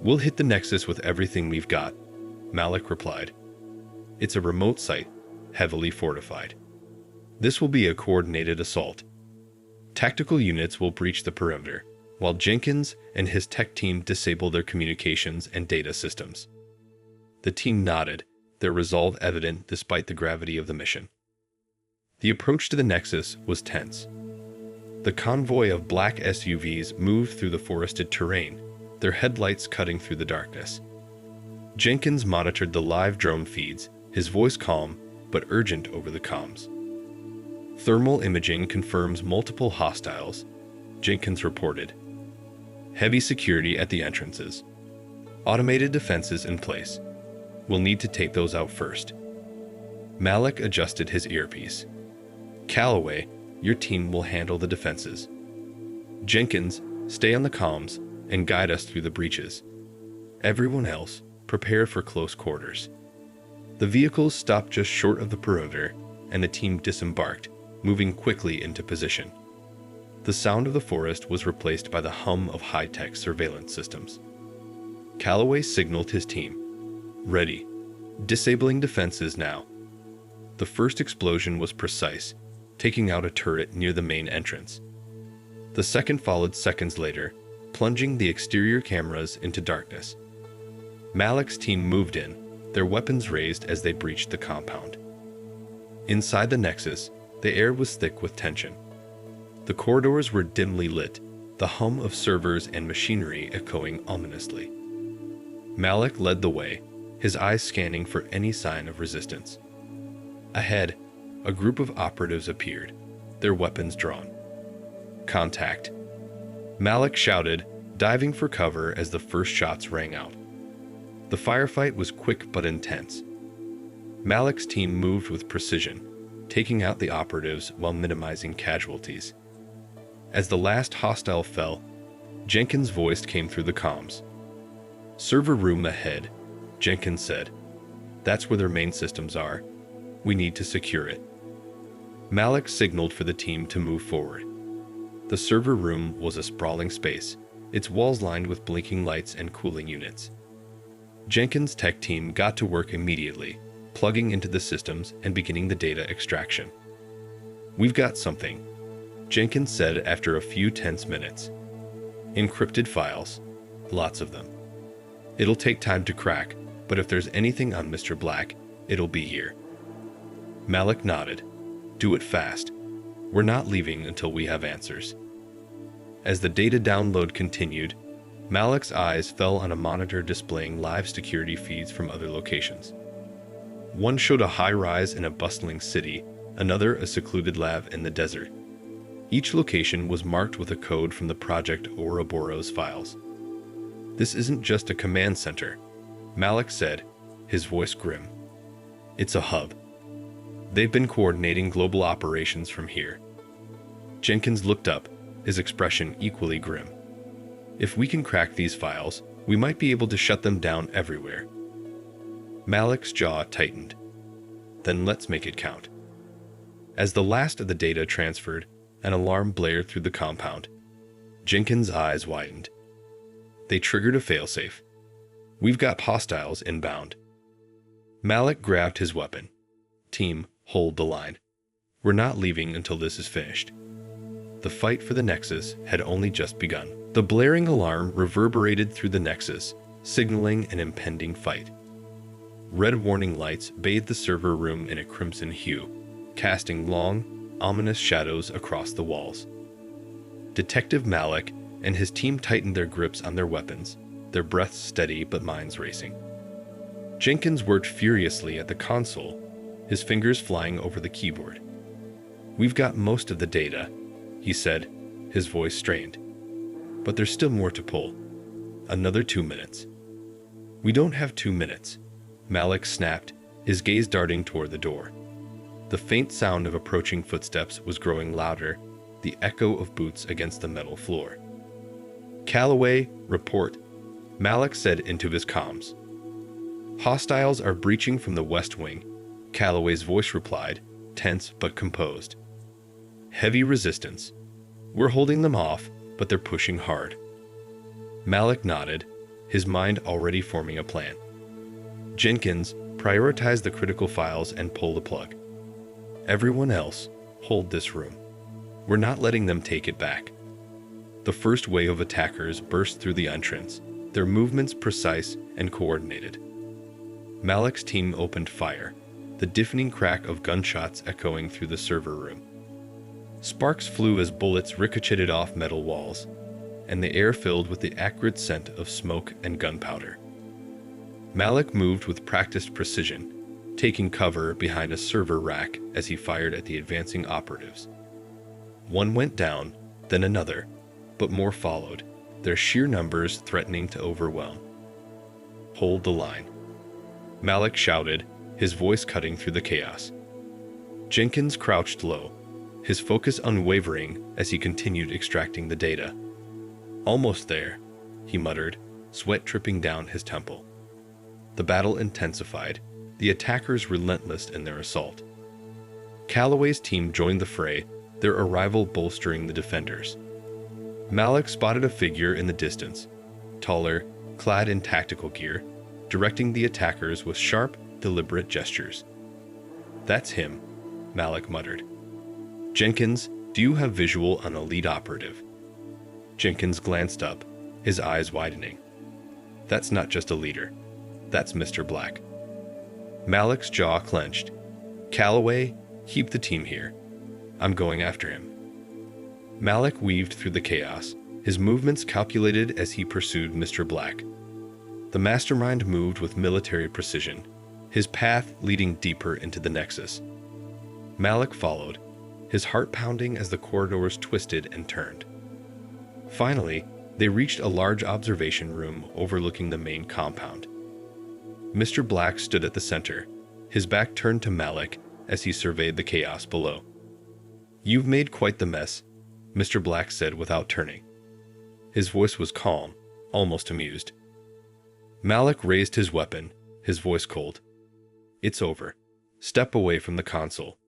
A: "We'll hit the Nexus with everything we've got," Mallick replied. "It's a remote site, heavily fortified. This will be a coordinated assault. Tactical units will breach the perimeter, while Jenkins and his tech team disable their communications and data systems." The team nodded, their resolve evident despite the gravity of the mission. The approach to the Nexus was tense. The convoy of black SUVs moved through the forested terrain, their headlights cutting through the darkness. Jenkins monitored the live drone feeds, his voice calm but urgent over the comms. "Thermal imaging confirms multiple hostiles," Jenkins reported. "Heavy security at the entrances. Automated defenses in place. We'll need to take those out first." Mallick adjusted his earpiece. "Calloway, your team will handle the defenses. Jenkins, stay on the comms and guide us through the breaches. Everyone else, prepare for close quarters." The vehicles stopped just short of the perimeter, and the team disembarked, moving quickly into position. The sound of the forest was replaced by the hum of high-tech surveillance systems. Calloway signaled his team. "Ready. Disabling defenses now." The first explosion was precise, taking out a turret near the main entrance. The second followed seconds later, plunging the exterior cameras into darkness. Mallick's team moved in, their weapons raised as they breached the compound. Inside the Nexus, the air was thick with tension. The corridors were dimly lit, the hum of servers and machinery echoing ominously. Mallick led the way, his eyes scanning for any sign of resistance. Ahead, a group of operatives appeared, their weapons drawn. Contact. Mallick shouted, diving for cover as the first shots rang out. The firefight was quick but intense. Mallick's team moved with precision, taking out the operatives while minimizing casualties. As the last hostile fell, Jenkins' voice came through the comms. "Server room ahead," Jenkins said. "That's where their main systems are. We need to secure it." Mallick signaled for the team to move forward. The server room was a sprawling space, its walls lined with blinking lights and cooling units. Jenkins' tech team got to work immediately, plugging into the systems and beginning the data extraction. "We've got something," Jenkins said after a few tense minutes. "Encrypted files, lots of them. It'll take time to crack, but if there's anything on Mr. Black, it'll be here." Mallick nodded. "Do it fast. We're not leaving until we have answers." As the data download continued, Mallick's eyes fell on a monitor displaying live security feeds from other locations. One showed a high-rise in a bustling city, another a secluded lab in the desert. Each location was marked with a code from the Project Ouroboros files. "This isn't just a command center," Mallick said, his voice grim. "It's a hub. They've been coordinating global operations from here." Jenkins looked up, his expression equally grim. "If we can crack these files, we might be able to shut them down everywhere." Mallick's jaw tightened. "Then let's make it count." As the last of the data transferred, an alarm blared through the compound. Jenkins' eyes widened. They triggered a failsafe. "We've got hostiles inbound." Mallick grabbed his weapon. "Team, hold the line. We're not leaving until this is finished." The fight for the Nexus had only just begun. The blaring alarm reverberated through the Nexus, signaling an impending fight. Red warning lights bathed the server room in a crimson hue, casting long, ominous shadows across the walls. Detective Mallick and his team tightened their grips on their weapons, their breaths steady but minds racing. Jenkins worked furiously at the console, his fingers flying over the keyboard. "We've got most of the data," he said, his voice strained. "But there's still more to pull. Another 2 minutes." "We don't have 2 minutes," Mallick snapped, his gaze darting toward the door. The faint sound of approaching footsteps was growing louder, the echo of boots against the metal floor. "Calloway, report," Mallick said into his comms. "Hostiles are breaching from the west wing," Calloway's voice replied, tense but composed. "Heavy resistance. We're holding them off, but they're pushing hard." Mallick nodded, his mind already forming a plan. "Jenkins, prioritize the critical files and pull the plug. Everyone else, hold this room. We're not letting them take it back." The first wave of attackers burst through the entrance, their movements precise and coordinated. Mallick's team opened fire, the deafening crack of gunshots echoing through the server room. Sparks flew as bullets ricocheted off metal walls, and the air filled with the acrid scent of smoke and gunpowder. Mallick moved with practiced precision, taking cover behind a server rack as he fired at the advancing operatives. One went down, then another, but more followed, their sheer numbers threatening to overwhelm. "Hold the line," Mallick shouted, his voice cutting through the chaos. Jenkins crouched low, his focus unwavering as he continued extracting the data. "Almost there," he muttered, sweat dripping down his temple. The battle intensified, the attackers relentless in their assault. Calloway's team joined the fray, their arrival bolstering the defenders. Mallick spotted a figure in the distance, taller, clad in tactical gear, directing the attackers with sharp, deliberate gestures. "That's him," Mallick muttered. "Jenkins, do you have visual on a lead operative?" Jenkins glanced up, his eyes widening. "That's not just a leader. That's Mr. Black. Mallick's jaw clenched. Calloway, keep the team here. I'm going after him. Mallick weaved through the chaos, his movements calculated as he pursued Mr. Black. The mastermind moved with military precision, his path leading deeper into the Nexus. Mallick followed, his heart pounding as the corridors twisted and turned. Finally, they reached a large observation room overlooking the main compound. Mr. Black stood at the center, his back turned to Mallick as he surveyed the chaos below. "You've made quite the mess," Mr. Black said without turning. His voice was calm, almost amused. Mallick raised his weapon, his voice cold. "It's over. Step away from the console."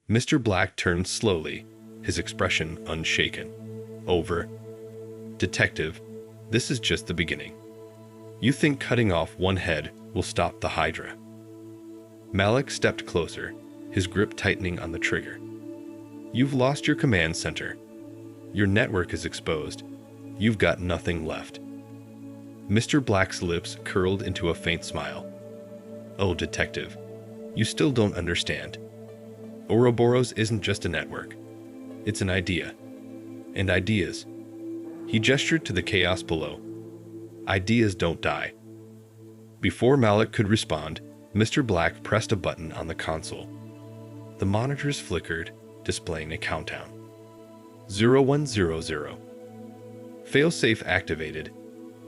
A: Mr. Black turned slowly, his expression unshaken. "Over. Detective, this is just the beginning. You think cutting off one head will stop the Hydra?" Mallick stepped closer, his grip tightening on the trigger. "You've lost your command center. Your network is exposed. You've got nothing left." Mr. Black's lips curled into a faint smile. "Oh, Detective, you still don't understand. Ouroboros isn't just a network. It's an idea. And ideas." He gestured to the chaos below. "Ideas don't die." Before Mallick could respond, Mr. Black pressed a button on the console. The monitors flickered, displaying a countdown. 0100. "Failsafe activated,"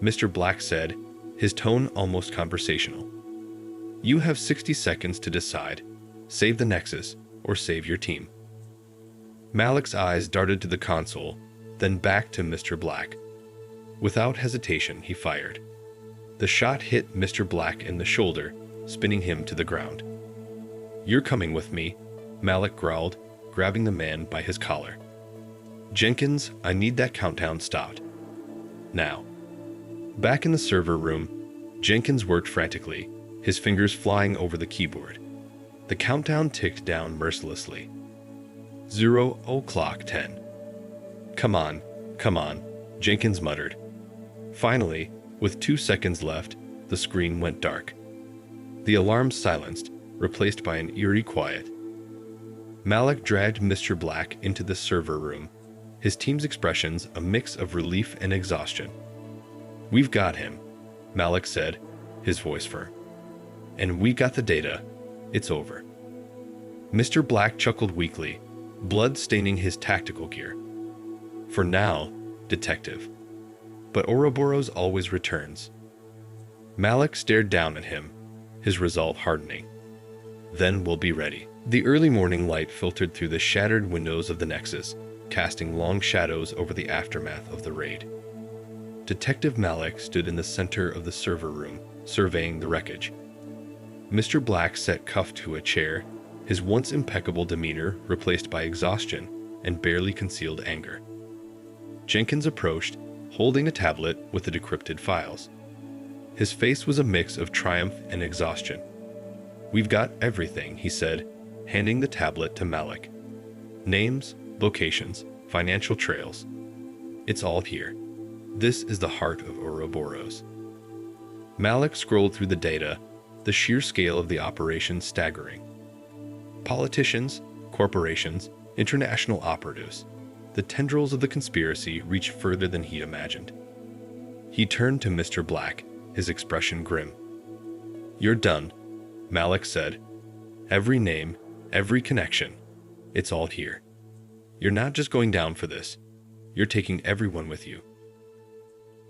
A: Mr. Black said, his tone almost conversational. "You have 60 seconds to decide. Save the Nexus or save your team." Mallick's eyes darted to the console, then back to Mr. Black. Without hesitation, he fired. The shot hit Mr. Black in the shoulder, spinning him to the ground. "You're coming with me," Mallick growled, grabbing the man by his collar. "Jenkins, I need that countdown stopped. Now." Back in the server room, Jenkins worked frantically, his fingers flying over the keyboard. The countdown ticked down mercilessly. 00:10. Come on, Jenkins muttered. Finally, with 2 seconds left, the screen went dark. The alarm silenced, replaced by an eerie quiet. Mallick dragged Mr. Black into the server room, his team's expressions a mix of relief and exhaustion. "We've got him," Mallick said, his voice firm. "And we got the data. It's over." Mr. Black chuckled weakly, blood staining his tactical gear. "For now, Detective. But Ouroboros always returns." Mallick stared down at him, his resolve hardening. "Then we'll be ready." The early morning light filtered through the shattered windows of the Nexus, casting long shadows over the aftermath of the raid. Detective Mallick stood in the center of the server room, surveying the wreckage. Mr. Black sat cuffed to a chair, his once impeccable demeanor replaced by exhaustion and barely concealed anger. Jenkins approached, holding a tablet with the decrypted files. His face was a mix of triumph and exhaustion. "We've got everything," he said, handing the tablet to Mallick. "Names, locations, financial trails. It's all here. This is the heart of Ouroboros." Mallick scrolled through the data, the sheer scale of the operation staggering. Politicians, corporations, international operatives. The tendrils of the conspiracy reached further than he imagined. He turned to Mr. Black, his expression grim. "You're done," Mallick said. "Every name, every connection. It's all here. You're not just going down for this. You're taking everyone with you."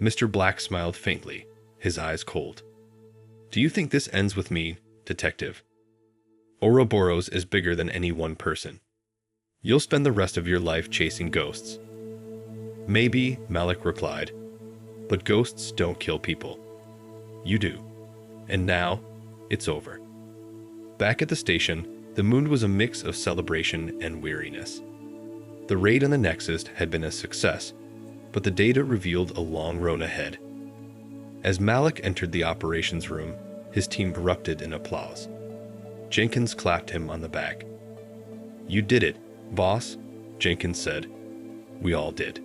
A: Mr. Black smiled faintly, his eyes cold. "Do you think this ends with me, Detective? Ouroboros is bigger than any one person. You'll spend the rest of your life chasing ghosts." "Maybe," Mallick replied, "but ghosts don't kill people. You do. And now, it's over." Back at the station, the mood was a mix of celebration and weariness. The raid on the Nexus had been a success, but the data revealed a long road ahead. As Mallick entered the operations room, his team erupted in applause. Jenkins clapped him on the back. "You did it, boss," Jenkins said. "We all did."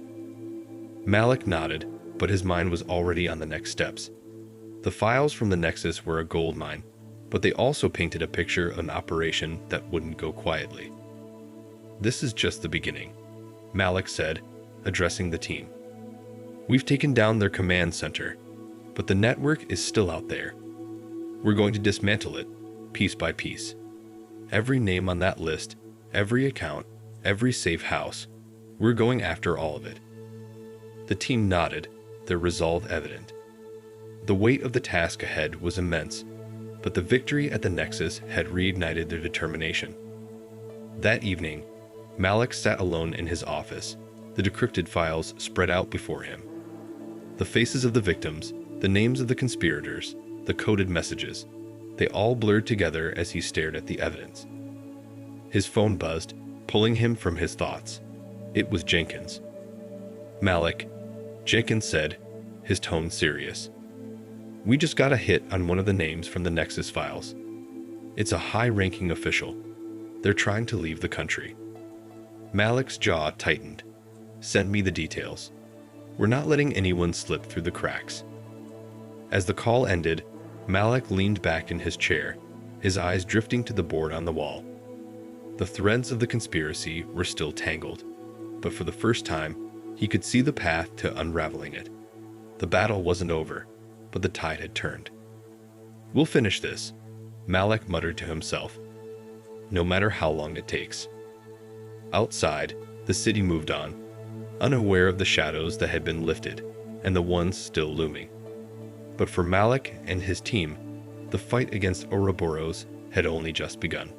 A: Mallick nodded, but his mind was already on the next steps. The files from the Nexus were a goldmine, but they also painted a picture of an operation that wouldn't go quietly. "This is just the beginning," Mallick said, addressing the team. "We've taken down their command center, but the network is still out there. We're going to dismantle it, piece by piece. Every name on that list, every account, every safe house, we're going after all of it." The team nodded, their resolve evident. The weight of the task ahead was immense, but the victory at the Nexus had reignited their determination. That evening, Mallick sat alone in his office, the decrypted files spread out before him. The faces of the victims, the names of the conspirators, the coded messages, they all blurred together as he stared at the evidence. His phone buzzed, pulling him from his thoughts. It was Jenkins. "Mallick," Jenkins said, his tone serious. "We just got a hit on one of the names from the Nexus files. It's a high-ranking official. They're trying to leave the country." Mallick's jaw tightened. "Send me the details. We're not letting anyone slip through the cracks." As the call ended, Mallick leaned back in his chair, his eyes drifting to the board on the wall. The threads of the conspiracy were still tangled, but for the first time, he could see the path to unraveling it. The battle wasn't over, but the tide had turned. "We'll finish this," Mallick muttered to himself, "no matter how long it takes." Outside, the city moved on, unaware of the shadows that had been lifted and the ones still looming. But for Mallick and his team, the fight against Ouroboros had only just begun.